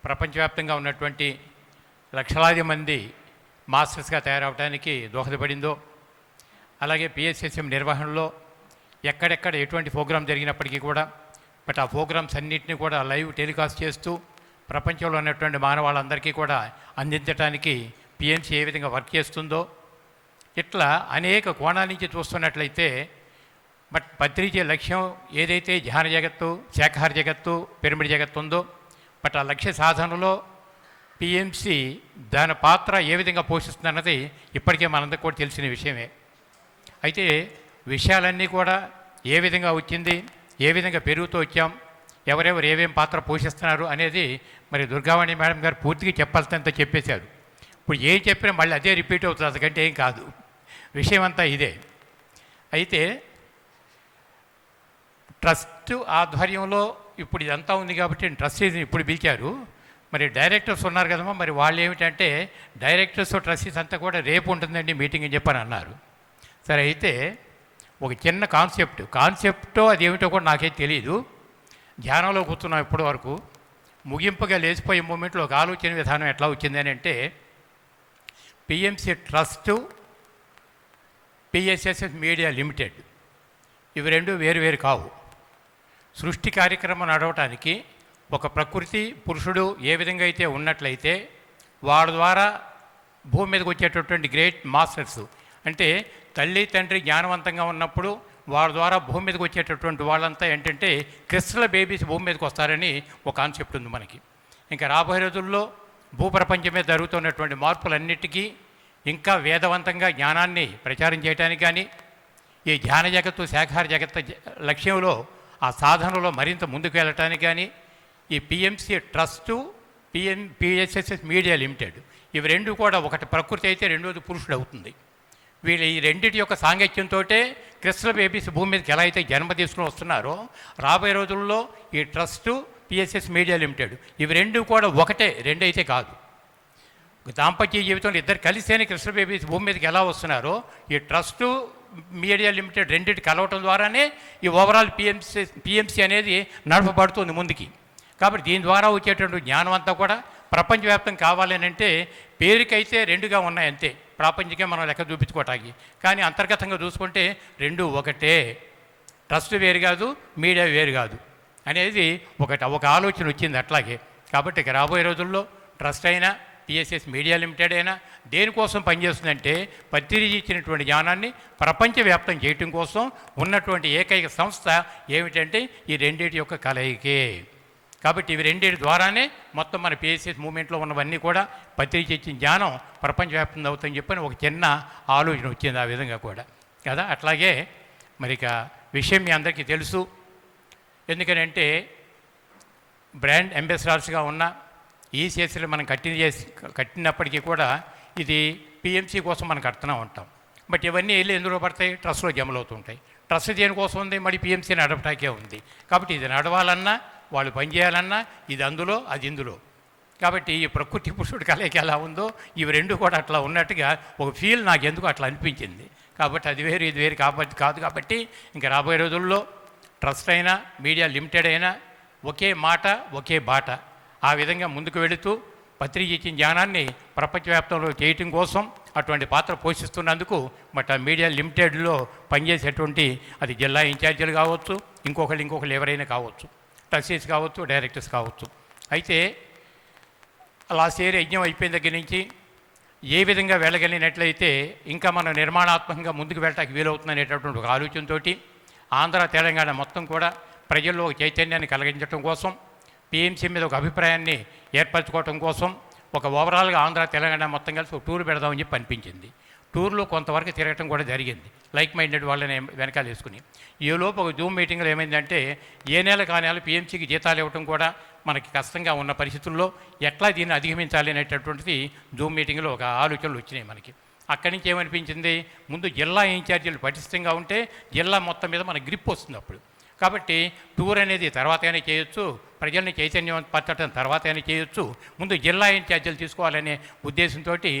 ప్రపంచవ్యాప్తంగా ఉన్నటువంటి లక్షలాది మంది మాస్టర్స్గా తయారవడానికి దోహదపడిందో, అలాగే పిఎస్ఎస్ఎం నిర్వహణలో ఎక్కడెక్కడ ఎటువంటి ప్రోగ్రాం జరిగినప్పటికీ కూడా బట్ ఆ ప్రోగ్రామ్స్ అన్నింటినీ కూడా లైవ్ టెలికాస్ట్ చేస్తూ ప్రపంచంలో ఉన్నటువంటి మానవాళ్ళందరికీ కూడా అందించడానికి పిఎంసి ఏ విధంగా వర్క్ చేస్తుందో, ఇట్లా అనేక కోణాల నుంచి చూస్తున్నట్లయితే బట్ పత్రికే లక్ష్యం ఏదైతే ధ్యాన జగత్తు, శాఖాహార జగత్తు, పిరమిడ్ జగత్తు ఉందో, బట్ ఆ లక్ష్య సాధనలో పిఎంసి దాని పాత్ర ఏ విధంగా పోషిస్తుందన్నది ఇప్పటికే మనందరికీ కూడా తెలిసిన విషయమే. అయితే విషయాలన్నీ కూడా ఏ విధంగా వచ్చింది, ఏ విధంగా పెరుగుతూ వచ్చాం, ఎవరెవరు ఏమేం పాత్ర పోషిస్తున్నారు అనేది మరి దుర్గావాణి మేడం గారు పూర్తిగా చెప్పాల్సినంత చెప్పేశారు. ఇప్పుడు ఏం చెప్పినా మళ్ళీ అదే రిపీట్ అవుతుంది, అందుకంటే ఏం కాదు. విషయం అంతా ఇదే. అయితే ట్రస్ట్ ఆధ్వర్యంలో ఇప్పుడు ఇదంతా ఉంది కాబట్టి ట్రస్టీస్ని ఇప్పుడు పిలిచారు. మరి డైరెక్టర్స్ ఉన్నారు కదమ్మా, మరి వాళ్ళు ఏమిటంటే డైరెక్టర్స్ ట్రస్టీస్ అంతా కూడా రేపు ఉంటుందండి మీటింగ్ అని చెప్పని అన్నారు. సరే, అయితే ఒక చిన్న కాన్సెప్టో అదేమిటో కూడా నాకేం తెలియదు. ధ్యానంలో కూర్చున్నాం ఇప్పటి వరకు. ముగింపుగా లేచిపోయే మూమెంట్లో ఒక ఆలోచన విధానం ఎట్లా వచ్చిందని అంటే, పిఎంసి ట్రస్టు, పిఎస్ఎస్ఎస్ మీడియా లిమిటెడ్ ఇవి రెండు వేరు కావు. సృష్టి కార్యక్రమం నడవటానికి ఒక ప్రకృతి పురుషుడు ఏ విధంగా అయితే ఉన్నట్లయితే వాడి ద్వారా భూమి మీదకి వచ్చేటటువంటి గ్రేట్ మాస్టర్స్ అంటే తల్లి తండ్రి జ్ఞానవంతంగా ఉన్నప్పుడు వారి ద్వారా భూమి మీదకి వచ్చేటటువంటి వాళ్ళంతా ఏంటంటే క్రిస్టల్ బేబీస్ భూమి మీదకి వస్తారని ఒక కాన్సెప్ట్ ఉంది మనకి. ఇంకా రాబోయే రోజుల్లో భూప్రపంచం మీద జరుగుతున్నటువంటి మార్పులన్నిటికీ ఇంకా వేదవంతంగా జ్ఞానాన్ని ప్రచారం చేయడానికి కానీ, ఈ ధ్యాన జగత్తు, శాఖాహార జగత్తు లక్ష్యంలో ఆ సాధనలో మరింత ముందుకు వెళ్ళటానికి కానీ ఈ పిఎంసి ట్రస్టు, పిఎస్ఎస్ఎస్ మీడియా లిమిటెడ్. ఇవి రెండు కూడా ఒకటి ప్రకృతి అయితే రెండోది పురుషుడు అవుతుంది. వీళ్ళు ఈ రెండింటి యొక్క సాంగత్యంతో క్రిస్టల్ బేబీస్ భూమి మీదకి ఎలా అయితే జన్మ తీసుకుని వస్తున్నారో రాబోయే రోజుల్లో ఈ ట్రస్టు పిఎస్ఎస్ మీడియా లిమిటెడ్ ఇవి రెండు కూడా ఒకటే, రెండైతే కాదు. దాంపత్య జీవితంలో ఇద్దరు కలిసేనే క్రిస్టల్ బేబీస్ భూమి మీదకి ఎలా వస్తున్నారో ఈ ట్రస్టు మీడియా లిమిటెడ్ రెండింటి కలవటం ద్వారానే ఈ ఓవరాల్ పిఎంసి అనేది నడపబడుతుంది ముందుకి. కాబట్టి దీని ద్వారా వచ్చేటువంటి జ్ఞానం అంతా కూడా ప్రపంచవ్యాప్తం కావాలని అంటే పేరుకైతే రెండుగా ఉన్నాయి అంతే, ప్రాపంచికంగా మనం లెక్క చూపించుకోవటానికి. కానీ అంతర్గతంగా చూసుకుంటే రెండు ఒకటే, ట్రస్ట్ వేరు కాదు, మీడియా వేరు కాదు అనేది ఒక ఆలోచన వచ్చింది అట్లాగే. కాబట్టి ఇక రాబోయే రోజుల్లో ట్రస్ట్ అయినా పిఎస్ఎస్ మీడియా లిమిటెడ్ అయినా దేనికోసం పనిచేస్తుందంటే పత్రిజీ ఇచ్చినటువంటి జ్ఞానాన్ని ప్రపంచవ్యాప్తం చేయటం కోసం ఉన్నటువంటి ఏకైక సంస్థ ఏమిటంటే ఈ రెండింటి యొక్క కలయికే. కాబట్టి ఇవి రెండింటి ద్వారానే మొత్తం మన పిఎస్ఎస్ మూమెంట్లో ఉన్నవన్నీ కూడా పత్రిక ఇచ్చిన జ్ఞానం ప్రపంచవ్యాప్తం అవుతుందని చెప్పని ఒక చిన్న ఆలోచన వచ్చింది ఆ విధంగా కూడా కదా. అట్లాగే మరి ఇక విషయం మీ అందరికీ తెలుసు. ఎందుకనంటే బ్రాండ్ అంబాసిడర్స్గా ఉన్న ఈసీఎస్లు మనం కట్టినప్పటికీ కూడా ఇది పిఎంసి కోసం మనం కడుతూనే ఉంటాం. బట్ ఇవన్నీ వెళ్ళి ఎందులో పడతాయి, ట్రస్ట్లో జమలు అవుతుంటాయి. ట్రస్ట్ దేనికోసం ఉంది, మరి పిఎంసీ నడపటాకే ఉంది. కాబట్టి ఇది నడవాలన్నా వాళ్ళు పనిచేయాలన్నా ఇది అందులో అది ఇందులో. కాబట్టి ఈ ప్రకృతి పురుషుడు కలయిక ఎలా ఉందో ఇవి రెండు కూడా అట్లా ఉన్నట్టుగా ఒక ఫీల్ నాకు ఎందుకు అట్లా అనిపించింది. కాబట్టి అది వేరు ఇది వేరు కాదు. కాబట్టి ఇంకా రాబోయే రోజుల్లో ట్రస్ట్ అయినా మీడియా లిమిటెడ్ అయినా ఒకే మాట ఒకే బాట ఆ విధంగా ముందుకు వెళుతూ పత్రిక ఇచ్చిన జ్ఞానాన్ని ప్రపంచవ్యాప్తంలో చేయటం కోసం అటువంటి పాత్ర పోషిస్తున్నందుకు బట్ ఆ మీడియా లిమిటెడ్లో పనిచేసేటువంటి అది జిల్లా ఇన్ఛార్జీలు కావచ్చు, ఇంకొకళ్ళు ఎవరైనా కావచ్చు, ట్రస్టీస్ కావచ్చు, డైరెక్టర్స్ కావచ్చు. అయితే లాస్ట్ ఇయర్ యజ్ఞం అయిపోయిన దగ్గర నుంచి ఏ విధంగా వెళ్ళగలిగినట్లయితే ఇంకా మనం నిర్మాణాత్మకంగా ముందుకు వెళ్ళటానికి వీలవుతుందనేటటువంటి ఒక ఆలోచనతో ఆంధ్ర తెలంగాణ మొత్తం కూడా ప్రజల్లో ఒక చైతన్యాన్ని కలిగించడం కోసం పిఎంసీ మీద ఒక అభిప్రాయాన్ని ఏర్పరచుకోవడం కోసం ఒక ఓవరాల్గా ఆంధ్ర తెలంగాణ మొత్తం కలిసి ఒక టూర్ పెడదామని చెప్పి అనిపించింది. టూర్లో కొంతవరకు తిరగటం కూడా జరిగింది లైక్ మైండెడ్ వాళ్ళని వెనకాల వేసుకుని. ఈలోపు ఒక జూమ్ మీటింగ్లో ఏమైందంటే ఏ నెల కానేళ్ళు పిఎంసీకి జీతాలు ఇవ్వడం కూడా మనకి కష్టంగా ఉన్న పరిస్థితుల్లో ఎట్లా దీన్ని అధిగమించాలి అనేటటువంటిది జూమ్ మీటింగ్లో ఒక ఆలోచనలు వచ్చినాయి మనకి. అక్కడి నుంచి ఏమనిపించింది, ముందు జిల్లా ఇన్ఛార్జీలు పటిష్టంగా ఉంటే జిల్లా మొత్తం మీద మన గ్రిప్ వస్తుంది అప్పుడు. కాబట్టి టూర్ అనేది తర్వాత అయినా చేయొచ్చు, ప్రజల్ని చైతన్యపరచడం తర్వాత అయినా చేయొచ్చు, ముందు జిల్లా ఇన్ఛార్జీలు తీసుకోవాలనే ఉద్దేశంతో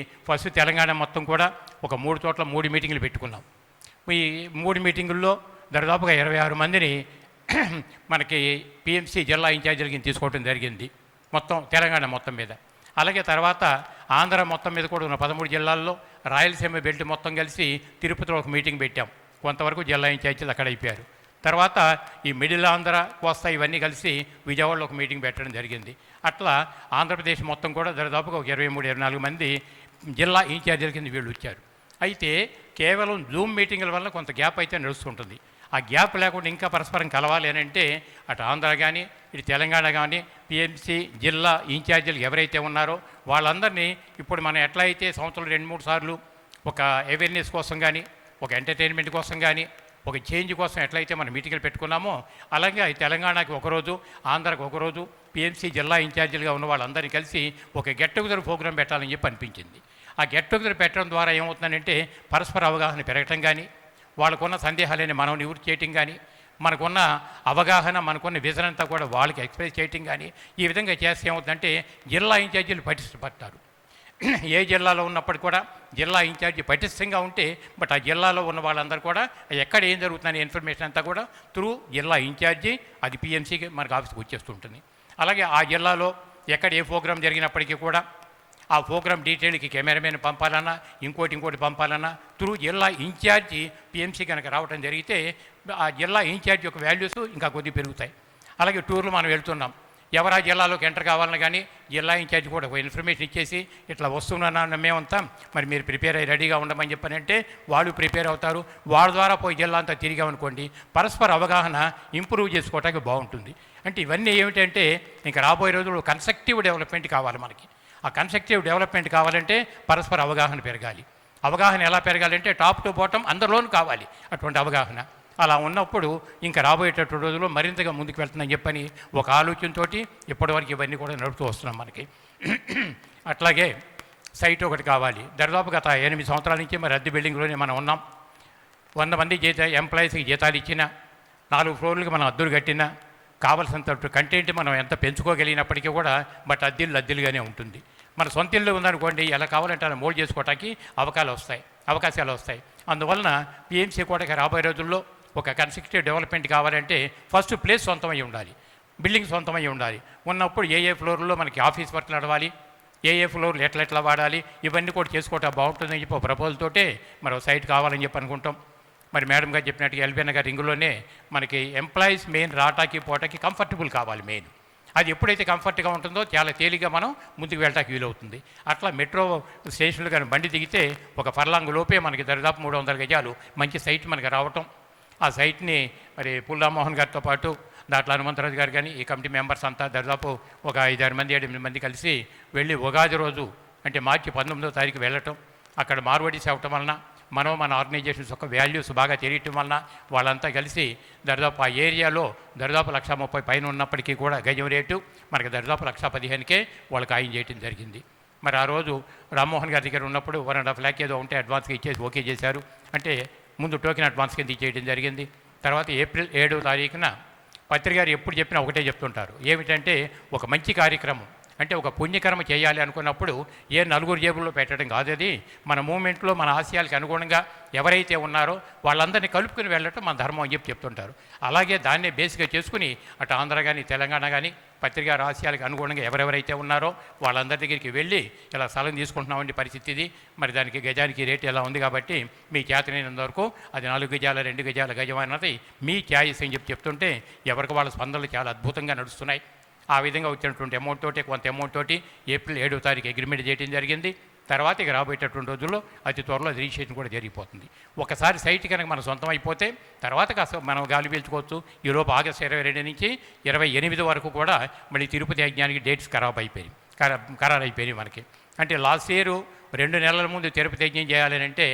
ఫస్ట్ తెలంగాణ మొత్తం కూడా ఒక 3 చోట్ల 3 మీటింగులు పెట్టుకున్నాం. ఈ 3 మీటింగుల్లో దాదాపుగా 26 మందిని మనకి పిఎంసీ జిల్లా ఇన్ఛార్జీలకి తీసుకోవడం జరిగింది మొత్తం తెలంగాణ మొత్తం మీద. అలాగే తర్వాత ఆంధ్ర మొత్తం మీద కూడా ఉన్న 13 జిల్లాల్లో రాయలసీమ బెల్ట్ మొత్తం కలిసి తిరుపతిలో ఒక మీటింగ్ పెట్టాం. కొంతవరకు జిల్లా ఇన్ఛార్జీలు అక్కడ అయిపోయారు. తర్వాత ఈ మిడిల్ ఆంధ్ర కోస్తా ఇవన్నీ కలిసి విజయవాడలో ఒక మీటింగ్ పెట్టడం జరిగింది. అట్లా ఆంధ్రప్రదేశ్ మొత్తం కూడా దాదాపుగా ఒక 23-24 మంది జిల్లా ఇన్ఛార్జీల కింద వీళ్ళు వచ్చారు. అయితే కేవలం జూమ్ మీటింగుల వల్ల కొంత గ్యాప్ అయితే నడుస్తుంటుంది. ఆ గ్యాప్ లేకుండా ఇంకా పరస్పరం కలవాలి అని అంటే అటు ఆంధ్ర కానీ ఇటు తెలంగాణ కానీ పిఎంసీ జిల్లా ఇన్ఛార్జీలు ఎవరైతే ఉన్నారో వాళ్ళందరినీ ఇప్పుడు మనం ఎట్లా అయితే సంవత్సరం 2-3 సార్లు ఒక అవేర్నెస్ కోసం కానీ ఒక ఎంటర్టైన్మెంట్ కోసం కానీ ఒక చేంజ్ కోసం ఎట్లయితే మనం మీటింగ్లు పెట్టుకున్నామో అలాగే తెలంగాణకి ఒకరోజు, ఆంధ్రాకి ఒకరోజు పిఎంసీ జిల్లా ఇన్ఛార్జీలుగా ఉన్న వాళ్ళందరినీ కలిసి ఒక గెట్ టుగెదర్ ప్రోగ్రాం పెట్టాలని చెప్పి అనిపించింది. ఆ గెట్ టుగెదర్ పెట్టడం ద్వారా ఏమవుతుందంటే పరస్పర అవగాహన పెరగటం కానీ, వాళ్ళకున్న సందేహాలని మనం నివృత్తి చేయటం కానీ, మనకున్న అవగాహన మనకున్న విజన్ అంతా కూడా వాళ్ళకి ఎక్స్ప్రెస్ చేయటం కానీ ఈ విధంగా చేస్తే ఏమవుతుందంటే జిల్లా ఇన్ఛార్జీలు పటిష్టపడతారు. ఏ జిల్లాలో ఉన్నప్పటికీ కూడా జిల్లా ఇన్ఛార్జి పటిష్టంగా ఉంటే బట్ ఆ జిల్లాలో ఉన్న వాళ్ళందరూ కూడా ఎక్కడ ఏం జరుగుతుందనే ఇన్ఫర్మేషన్ అంతా కూడా త్రూ జిల్లా ఇన్ఛార్జి అది పిఎంసీకి మనకు ఆఫీస్కి వచ్చేస్తుంటుంది. అలాగే ఆ జిల్లాలో ఎక్కడ ఏ ప్రోగ్రాం జరిగినప్పటికీ కూడా ఆ ప్రోగ్రాం డీటెయిల్కి కెమెరామెన్ పంపాలన్నా ఇంకోటి పంపాలన్నా త్రూ జిల్లా ఇన్ఛార్జి పిఎంసీ కనుక రావడం జరిగితే ఆ జిల్లా ఇన్ఛార్జి యొక్క వాల్యూస్ ఇంకా కొద్దిగా పెరుగుతాయి. అలాగే టూర్లు మనం వెళ్తున్నాం, ఎవరా జిల్లాలోకి ఎంటర్ కావాలని కానీ జిల్లా ఇన్ఛార్జి కూడా ఒక ఇన్ఫర్మేషన్ ఇచ్చేసి ఇట్లా వస్తున్నాను మేమంతా మరి మీరు ప్రిపేర్ అయ్యి రెడీగా ఉండమని చెప్పనంటే వాళ్ళు ప్రిపేర్ అవుతారు. వాళ్ళ ద్వారా పోయి జిల్లా అంతా తిరిగామనుకోండి పరస్పర అవగాహన ఇంప్రూవ్ చేసుకోవటానికి బాగుంటుంది. అంటే ఇవన్నీ ఏమిటంటే ఇంకా రాబోయే రోజుల్లో కన్స్ట్రక్టివ్ డెవలప్మెంట్ కావాలి మనకి. ఆ కన్స్ట్రక్టివ్ డెవలప్మెంట్ కావాలంటే పరస్పర అవగాహన పెరగాలి. అవగాహన ఎలా పెరగాలంటే టాప్ టు బాటమ్ అందరిలోనూ కావాలి అటువంటి అవగాహన. అలా ఉన్నప్పుడు ఇంకా రాబోయేటటువంటి రోజుల్లో మరింతగా ముందుకు వెళ్తుందని చెప్పని ఒక ఆలోచనతోటి ఇప్పటివరకు ఇవన్నీ కూడా నడుపుతూ వస్తున్నాం మనకి. అట్లాగే సైట్ ఒకటి కావాలి. దరిదాపు గత 8 సంవత్సరాల నుంచి మరి అద్దె బిల్డింగ్లోనే మనం ఉన్నాం. 100 మంది ఎంప్లాయీస్కి జీతాలు ఇచ్చినా, 4 ఫ్లోర్లకి మనం అద్దెలు కట్టినా, కావలసినంత కంటెంట్ మనం ఎంత పెంచుకోగలిగినప్పటికీ కూడా బట్ అద్దెలుగానే ఉంటుంది. మన సొంత ఇల్లు ఉందనుకోండి, ఎలా కావాలంటే అలా మోల్డ్ చేసుకోవడానికి అవకాశాలు వస్తాయి. అందువలన పిఎంసీ కూడా రాబోయే రోజుల్లో ఒక కన్స్ట్రక్టివ్ డెవలప్మెంట్ కావాలంటే ఫస్ట్ ప్లేస్ సొంతమై ఉండాలి, బిల్డింగ్ సొంతమై ఉండాలి. ఉన్నప్పుడు ఏ ఫ్లోర్లో మనకి ఆఫీస్ వర్క్ నడవాలి, ఏ ఫ్లోర్లు ఎట్లా వాడాలి, ఇవన్నీ కూడా చేసుకోవటం బాగుంటుందని చెప్పి ప్రపోజల్ తోటే మరో సైట్ కావాలని చెప్పి అనుకుంటాం. మరి మేడం గారు చెప్పినట్టుగా ఎల్బీ నగర్ రింగులోనే మనకి ఎంప్లాయీస్ మెయిన్ రావటానికి పోవటానికి కంఫర్టబుల్ కావాలి. మెయిన్ అది ఎప్పుడైతే కంఫర్ట్గా ఉంటుందో చాలా తేలిగ్గా మనం ముందుకు వెళ్ళటానికి వీలవుతుంది. అట్లా మెట్రో స్టేషన్లు కానీ బండి దిగితే ఒక ఫర్లాంగ్ లోపే మనకి దరిదాపు 300 గజాలు మంచి సైట్ మనకి రావటం. ఆ సైట్ని మరి పుల్లామోహన్ గారితో పాటు దాంట్లో హనుమంతరాజు గారు కానీ ఈ కమిటీ మెంబర్స్ అంతా దరిదాపు ఒక 5-6 మంది 7-8 మంది కలిసి వెళ్ళి ఉగాది రోజు అంటే మార్చి 19వ తారీఖు వెళ్ళటం. అక్కడ మార్వడీస్ అవ్వటం వలన మన ఆర్గనైజేషన్స్ యొక్క వాల్యూస్ బాగా తెలియటం వలన వాళ్ళంతా కలిసి దరిదాపు ఆ ఏరియాలో దరిదాపు 1,30,000 పైన ఉన్నప్పటికీ కూడా గజం రేటు మనకి దరిదాపు 1,15,000కే వాళ్ళకి ఖాయం చేయడం జరిగింది. మరి ఆ రోజు రామ్మోహన్ గారి దగ్గర ఉన్నప్పుడు 1.5 lakh ఏదో ఉంటే అడ్వాన్స్గా ఇచ్చేసి ఓకే చేశారు. అంటే ముందు టోకెన్ అడ్వాన్స్ కింద ఇచ్చేయడం జరిగింది. తర్వాత ఏప్రిల్ 7వ తారీఖున పత్రిక గారు ఎప్పుడు చెప్పినా ఒకటే చెప్తుంటారు, ఏమిటంటే ఒక మంచి కార్యక్రమం అంటే ఒక పుణ్యకర్మ చేయాలి అనుకున్నప్పుడు ఏ నలుగురు జేబుల్లో పెట్టడం కాదు. అది మన మూమెంట్లో మన ఆశయాలకు అనుగుణంగా ఎవరైతే ఉన్నారో వాళ్ళందరినీ కలుపుకుని వెళ్ళటం మన ధర్మం అని చెప్తుంటారు. అలాగే దాన్నే బేస్గా చేసుకుని అటు ఆంధ్ర కానీ తెలంగాణ కానీ పత్రికా ఆశయాలకు అనుగుణంగా ఎవరెవరైతే ఉన్నారో వాళ్ళందరి దగ్గరికి వెళ్ళి ఇలా స్థలం తీసుకుంటున్నామండి పరిస్థితి ఇది, మరి దానికి గజానికి రేటు ఎలా ఉంది కాబట్టి మీ చేతనైనంత వరకు అది 4 గజాల 2 గజాల గజం అన్నది మీ ఛాయిస్ అని చెప్తుంటే ఎవరికి వాళ్ళ స్పందనలు చాలా అద్భుతంగా నడుస్తున్నాయి. ఆ విధంగా వచ్చినటువంటి అమౌంట్ తోటి కొంత అమౌంట్ తోటి ఏప్రిల్ 7వ తారీఖు అగ్రిమెంట్ చేయడం జరిగింది. తర్వాత ఇక రాబోయేటటువంటి రోజుల్లో అతి త్వరలో రిజిస్ట్రేషన్ కూడా జరిగిపోతుంది. ఒకసారి సైట్ కనుక మన సొంతం అయిపోతే తర్వాత కాస్త మనం గాలి పీల్చుకోవచ్చు. ఈలోపు ఆగస్టు 22 నుంచి 28 వరకు కూడా మళ్ళీ తిరుపతి యజ్ఞానికి డేట్స్ ఖరారైపోయినాయి మనకి. అంటే లాస్ట్ ఇయర్ 2 నెలల ముందు తిరుపతి యజ్ఞం చేయాలని అంటే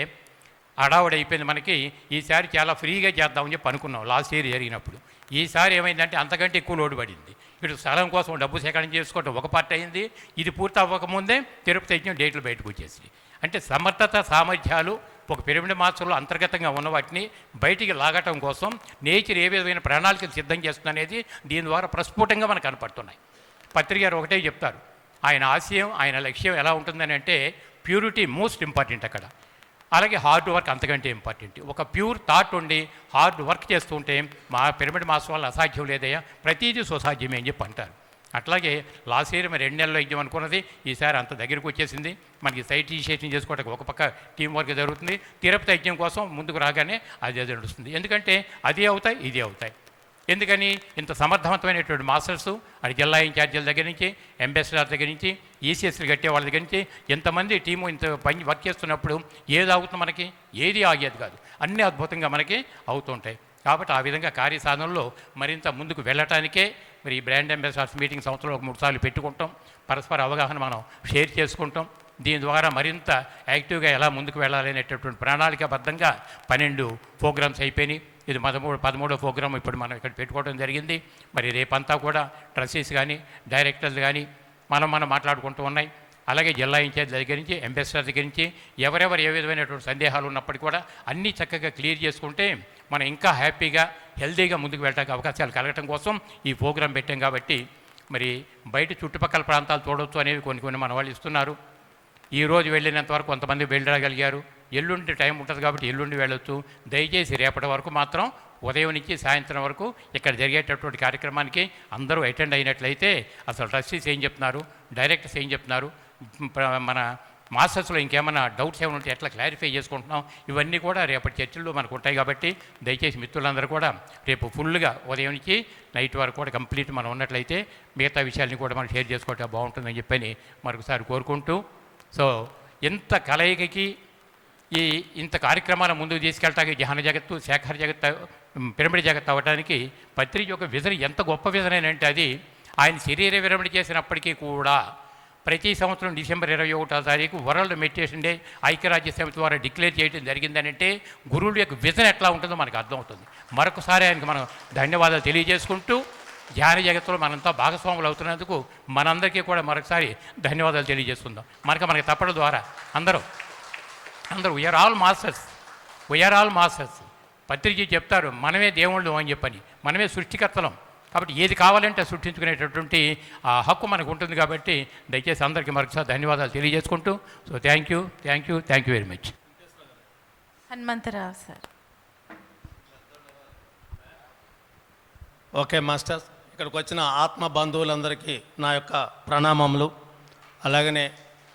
అడావుడి అయిపోయింది మనకి. ఈసారి చాలా ఫ్రీగా చేద్దామని చెప్పి అనుకున్నాం లాస్ట్ ఇయర్ జరిగినప్పుడు. ఈసారి ఏమైందంటే అంతకంటే ఎక్కువ లోటు పడింది. ఇటు స్థలం కోసం డబ్బు సేకరణ చేసుకోవడం ఒక పార్ట్ అయింది. ఇది పూర్తి అవ్వకముందే తిరుపతి యజ్ఞం డేట్లు బయటకు వచ్చేసి అంటే సమర్థత సామర్థ్యాలు ఒక పిరమిడ్ మాస్టర్లో అంతర్గతంగా ఉన్న వాటిని బయటికి లాగటం కోసం నేచర్ ఏ విధమైన ప్రణాళికలు సిద్ధం చేస్తుందనేది దీని ద్వారా ప్రస్ఫుటంగా మనకు కనపడుతున్నాయి. పత్రిక గారు ఒకటే చెప్తారు, ఆయన ఆశయం ఆయన లక్ష్యం ఎలా ఉంటుందని అంటే ప్యూరిటీ మోస్ట్ ఇంపార్టెంట్ అక్కడ. అలాగే హార్డ్ వర్క్ అంతకంటే ఇంపార్టెంట్. ఒక ప్యూర్ థాట్ ఉండి హార్డ్ వర్క్ చేస్తుంటే మా పిరమిడ్ మాస్టర్ వల్ల అసాధ్యం లేదయ్యా, ప్రతిదీ సుసాధ్యమే అని చెప్పి అంటారు. అట్లాగే లాస్ట్ ఇయర్ మరి 2 నెలల్లో యజ్ఞం అనుకున్నది ఈసారి అంత దగ్గరికి వచ్చేసింది. మనకి సైట్ రిజిస్ట్రేషన్ చేసుకోవడానికి ఒక పక్క టీం వర్క్ జరుగుతుంది. తిరుపతి యజ్ఞం కోసం ముందుకు రాగానే అది నడుస్తుంది. ఎందుకంటే అది అవుతాయి ఇది అవుతాయి. ఎందుకని ఇంత సమర్థవంతమైనటువంటి మాస్టర్స్ అది జిల్లా ఇన్ఛార్జీల దగ్గర నుంచి అంబాసిడర్ దగ్గర నుంచి ఈసీఎస్లు కట్టే వాళ్ళ దగ్గర నుంచి ఎంతమంది టీము ఇంత పని వర్క్ చేస్తున్నప్పుడు ఏది అవుతుంది మనకి, ఏది ఆగేది కాదు, అన్నీ అద్భుతంగా మనకి అవుతుంటాయి. కాబట్టి ఆ విధంగా కార్యసాధనలో మరింత ముందుకు వెళ్ళటానికే మరి ఈ బ్రాండ్ అంబాసిడర్స్ మీటింగ్ సంవత్సరంలో 3 సార్లు పెట్టుకుంటాం. పరస్పర అవగాహన మనం షేర్ చేసుకుంటాం. దీని ద్వారా మరింత యాక్టివ్గా ఎలా ముందుకు వెళ్ళాలి అనేటటువంటి ప్రణాళికాబద్ధంగా 12 ప్రోగ్రామ్స్ అయిపోయినాయి. ఇది 13వ ప్రోగ్రాం ఇప్పుడు మనం ఇక్కడ పెట్టుకోవడం జరిగింది. మరి రేపంతా కూడా ట్రస్టీస్ కానీ డైరెక్టర్స్ కానీ మనం మాట్లాడుకుంటూ ఉన్నాయి. అలాగే జిల్లా ఇన్ఛార్జ్ దగ్గర నుంచి అంబాసిడర్ దగ్గర నుంచి ఎవరెవరు ఏ విధమైనటువంటి సందేహాలు ఉన్నప్పటికీ కూడా అన్నీ చక్కగా క్లియర్ చేసుకుంటే మనం ఇంకా హ్యాపీగా హెల్తీగా ముందుకు వెళ్ళడానికి అవకాశాలు కలగటం కోసం ఈ ప్రోగ్రాం పెట్టాం. కాబట్టి మరి బయట చుట్టుపక్కల ప్రాంతాలు చూడవచ్చు అనేవి కొన్ని మన వాళ్ళు ఇస్తున్నారు. ఈరోజు వెళ్ళినంత వరకు కొంతమంది వెళ్ళగలిగారు. ఎల్లుండి టైం ఉంటుంది కాబట్టి ఎల్లుండి వెళ్ళొచ్చు. దయచేసి రేపటి వరకు మాత్రం ఉదయం నుంచి సాయంత్రం వరకు ఇక్కడ జరిగేటటువంటి కార్యక్రమానికి అందరూ అటెండ్ అయినట్లయితే అసలు ట్రస్టీస్ ఏం చెప్తున్నారు, డైరెక్టర్స్ ఏం చెప్తున్నారు, మన మాస్టర్స్లో ఇంకేమైనా డౌట్స్ ఏమైనా ఉంటే ఎట్లా క్లారిఫై చేసుకుంటున్నాం, ఇవన్నీ కూడా రేపటి చర్చల్లో మనకు ఉంటాయి. కాబట్టి దయచేసి మిత్రులందరూ కూడా రేపు ఫుల్గా ఉదయం నుంచి నైట్ వరకు కూడా కంప్లీట్ మనం ఉన్నట్లయితే మిగతా విషయాల్ని కూడా మనం షేర్ చేసుకోవటం బాగుంటుందని చెప్పని మరొకసారి కోరుకుంటూ, సో ఇంత కలయికకి ఇంత కార్యక్రమాల ముందుకు తీసుకెళ్ళటానికి ధ్యాన జగత్తు, శేఖర జగత్, పిరమిడ్ జగత్ అవ్వడానికి పత్రిక యొక్క విజన్ ఎంత గొప్ప విజన్ అంటే అది ఆయన శరీర విరమణ చేసినప్పటికీ కూడా ప్రతి సంవత్సరం డిసెంబర్ 21వ తారీఖు వరల్డ్ మెడిటేషన్ డే ఐక్యరాజ్య సమితి ద్వారా డిక్లేర్ చేయడం జరిగిందనంటే గురువుల యొక్క విజన్ ఎట్లా ఉంటుందో మనకు అర్థమవుతుంది. మరొకసారి ఆయనకు మనం ధన్యవాదాలు తెలియజేసుకుంటూ ధ్యాన జగత్తులో మనంతా భాగస్వాములు అవుతున్నందుకు మనందరికీ కూడా మరొకసారి ధన్యవాదాలు తెలియజేస్తుందాం. మనకి తప్పడం ద్వారా అందరూ వీఆర్ ఆల్ మాస్టర్స్. పత్రిజీ చెప్తారు మనమే దేవుళ్ళు అని చెప్పని, మనమే సృష్టికర్తలం. కాబట్టి ఏది కావాలంటే సృష్టించుకునేటటువంటి ఆ హక్కు మనకు ఉంటుంది. కాబట్టి దయచేసి అందరికీ మరొకసారి ధన్యవాదాలు తెలియజేసుకుంటూ, so thank you very much. Hanumantharao sir. Okay masters, ఇక్కడికి వచ్చిన ఆత్మ బంధువులందరికీ నా యొక్క ప్రణామములు. అలాగనే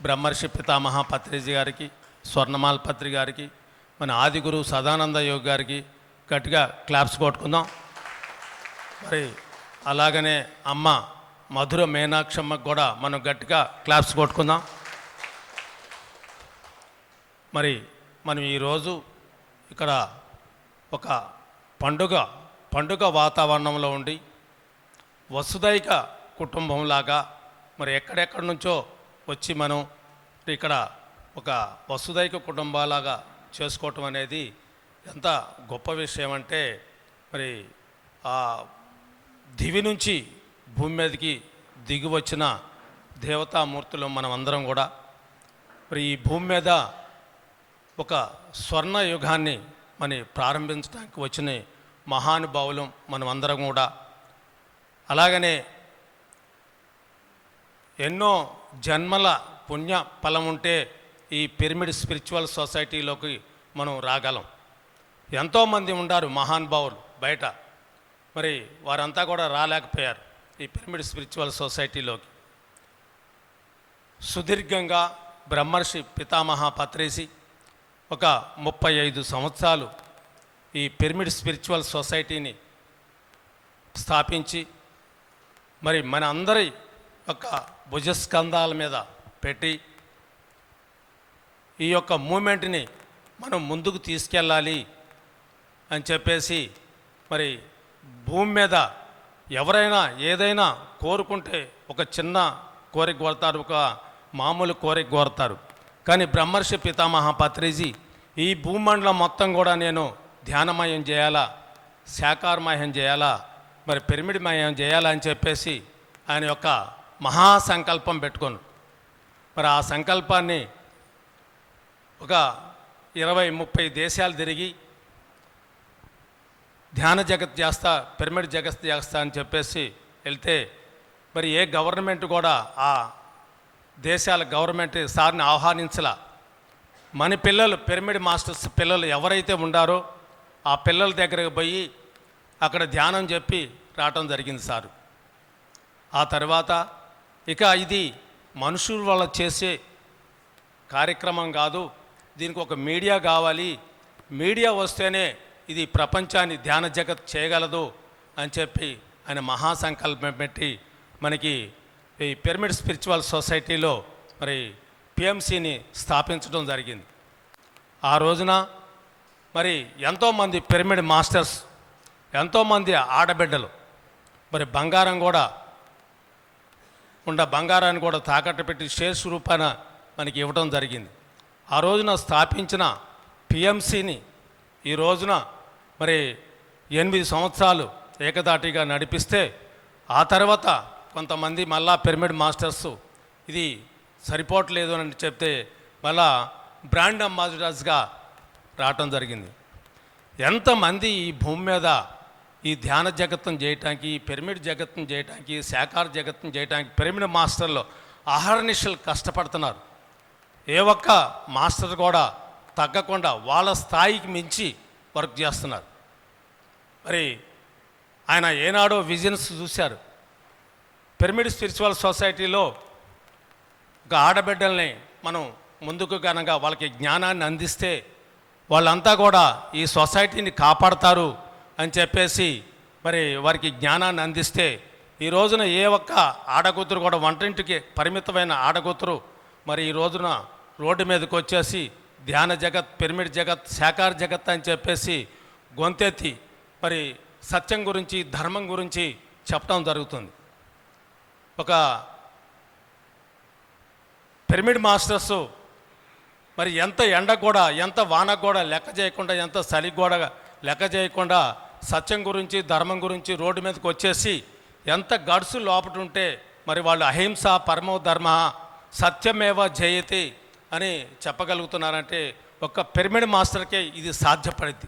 బ్రహ్మర్షి పితామహ పత్రిజీ గారికి, స్వర్ణమాల పత్రి గారికి, మన ఆదిగురు సదానంద యోగి గారికి గట్టిగా క్లాప్స్ కొట్టుకుందాం. మరి అలాగనే అమ్మ మధుర మీనాక్షమ్మకు కూడా మనం గట్టిగా క్లాప్స్ కొట్టుకుందాం. మరి మనం ఈరోజు ఇక్కడ ఒక పండుగ వాతావరణంలో ఉండి వసుదైక కుటుంబంలాగా మరి ఎక్కడెక్కడి నుంచో వచ్చి మనం ఇక్కడ ఒక వసుదైక కుటుంబాలాగా చేసుకోవటం అనేది ఎంత గొప్ప విషయం అంటే, మరి ఆ దివి నుంచి భూమి మీదకి దిగి వచ్చిన దేవతామూర్తులు మనం అందరం కూడా మరి ఈ భూమి మీద ఒక స్వర్ణ యుగాన్ని మరి ప్రారంభించడానికి వచ్చిన మహానుభావులం మనం అందరం కూడా. అలాగనే ఎన్నో జన్మల పుణ్య ఫలం ఉంటే ఈ పిరమిడ్ స్పిరిచువల్ సొసైటీలోకి మనం రాగలం. ఎంతోమంది ఉన్నారు మహానుభావులు బయట, మరి వారంతా కూడా రాలేకపోయారు ఈ పిరమిడ్ స్పిరిచువల్ సొసైటీలోకి. సుదీర్ఘంగా బ్రహ్మర్షి పితామహ పత్రిజీ ఒక 35 సంవత్సరాలు ఈ పిరమిడ్ స్పిరిచువల్ సొసైటీని స్థాపించి మరి మన అందరి యొక్క భుజస్కంధాల మీద పెట్టి ఈ యొక్క మూమెంట్ని మనం ముందుకు తీసుకెళ్ళాలి అని చెప్పేసి, మరి భూమి మీద ఎవరైనా ఏదైనా కోరుకుంటే ఒక చిన్న కోరిక కోరతారు, ఒక మామూలు కోరిక కోరతారు. కానీ బ్రహ్మర్షి పితామహ పత్రిజీ ఈ భూమండలం మొత్తం కూడా నేను ధ్యానమయం చేయాలా, శాకారమయం చేయాలా, మరి పిరమిడ్మయం చేయాలా అని చెప్పేసి ఆయన యొక్క మహాసంకల్పం పెట్టుకోను. మరి ఆ సంకల్పాన్ని ఒక 20-30 దేశాలు తిరిగి ధ్యాన జగత్ చేస్తా, పిరమిడ్ జగత్ చేస్తా అని చెప్పేసి వెళ్తే మరి ఏ గవర్నమెంట్ కూడా ఆ దేశాల గవర్నమెంట్ సార్ని ఆహ్వానించలా. మన పిల్లలు పిరమిడ్ మాస్టర్స్ పిల్లలు ఎవరైతే ఉండారో ఆ పిల్లల దగ్గరకు పోయి అక్కడ ధ్యానం చెప్పి రావటం జరిగింది సారు. ఆ తర్వాత ఇక ఇది మనుషుల వల్ల చేసే కార్యక్రమం కాదు, దీనికి ఒక మీడియా కావాలి, మీడియా వస్తేనే ఇది ప్రపంచాన్ని ధ్యాన జగత్ చేయగలదు అని చెప్పి ఆయన మహాసంకల్పం పెట్టి మనకి ఈ పిరమిడ్ స్పిరిచువల్ సొసైటీలో మరి పిఎంసిని స్థాపించడం జరిగింది. ఆ రోజున మరి ఎంతోమంది పిరమిడ్ మాస్టర్స్, ఎంతోమంది ఆడబిడ్డలు మరి బంగారం కూడా బంగారాన్ని కూడా తాకట్టు పెట్టి షేర్స్ రూపాన మనకి ఇవ్వడం జరిగింది. ఆ రోజున స్థాపించిన పిఎంసిని ఈ రోజున మరి 8 సంవత్సరాలు ఏకదాటిగా నడిపిస్తే ఆ తర్వాత కొంతమంది మళ్ళా పిరమిడ్ మాస్టర్స్ ఇది సరిపోవట్లేదు అని చెప్తే మళ్ళా బ్రాండ్ అంబాసిడర్స్గా రావటం జరిగింది. ఎంతమంది ఈ భూమి మీద ఈ ధ్యాన జగత్తును చేయటానికి, ఈ పిరమిడ్ జగత్తును చేయటానికి, శాకార జగత్తును చేయటానికి పిరమిడ్ మాస్టర్లు అహర్నిశలు కష్టపడుతున్నారు. ఏ ఒక్క మాస్టర్ కూడా తగ్గకుండా వాళ్ళ స్థాయికి మించి వర్క్ చేస్తున్నారు. మరి ఆయన ఏనాడో విజన్స్ చూశారు. పిరమిడ్ స్పిరిచువల్ సొసైటీలో ఒక ఆడబిడ్డల్ని మనం ముందుకు కనుక వాళ్ళకి జ్ఞానాన్ని అందిస్తే వాళ్ళంతా కూడా ఈ సొసైటీని కాపాడతారు అని చెప్పేసి మరి వారికి జ్ఞానాన్ని అందిస్తే ఈ రోజున ఏ ఒక్క ఆడకూతురు కూడా వంటింటికి పరిమితమైన ఆడకూతురు మరి ఈ రోజున రోడ్డు మీదకి వచ్చేసి ధ్యాన జగత్, పిరమిడ్ జగత్, శాకార జగత్ అని చెప్పేసి గొంతెత్తి మరి సత్యం గురించి, ధర్మం గురించి చెప్పడం జరుగుతుంది. ఒక పిరమిడ్ మాస్టర్సు మరి ఎంత ఎండ కూడా, ఎంత వాన కూడా లెక్క చేయకుండా, ఎంత చలి కూడా లెక్క చేయకుండా సత్యం గురించి, ధర్మం గురించి రోడ్డు మీదకి వచ్చేసి ఎంత గడుసు లోపట ఉంటే మరి వాళ్ళు అహింస పరమో ధర్మ సత్యమేవ జయతి అని చెప్పగలుగుతున్నారంటే ఒక పిరమిడ్ మాస్టర్కే ఇది సాధ్యపడింది.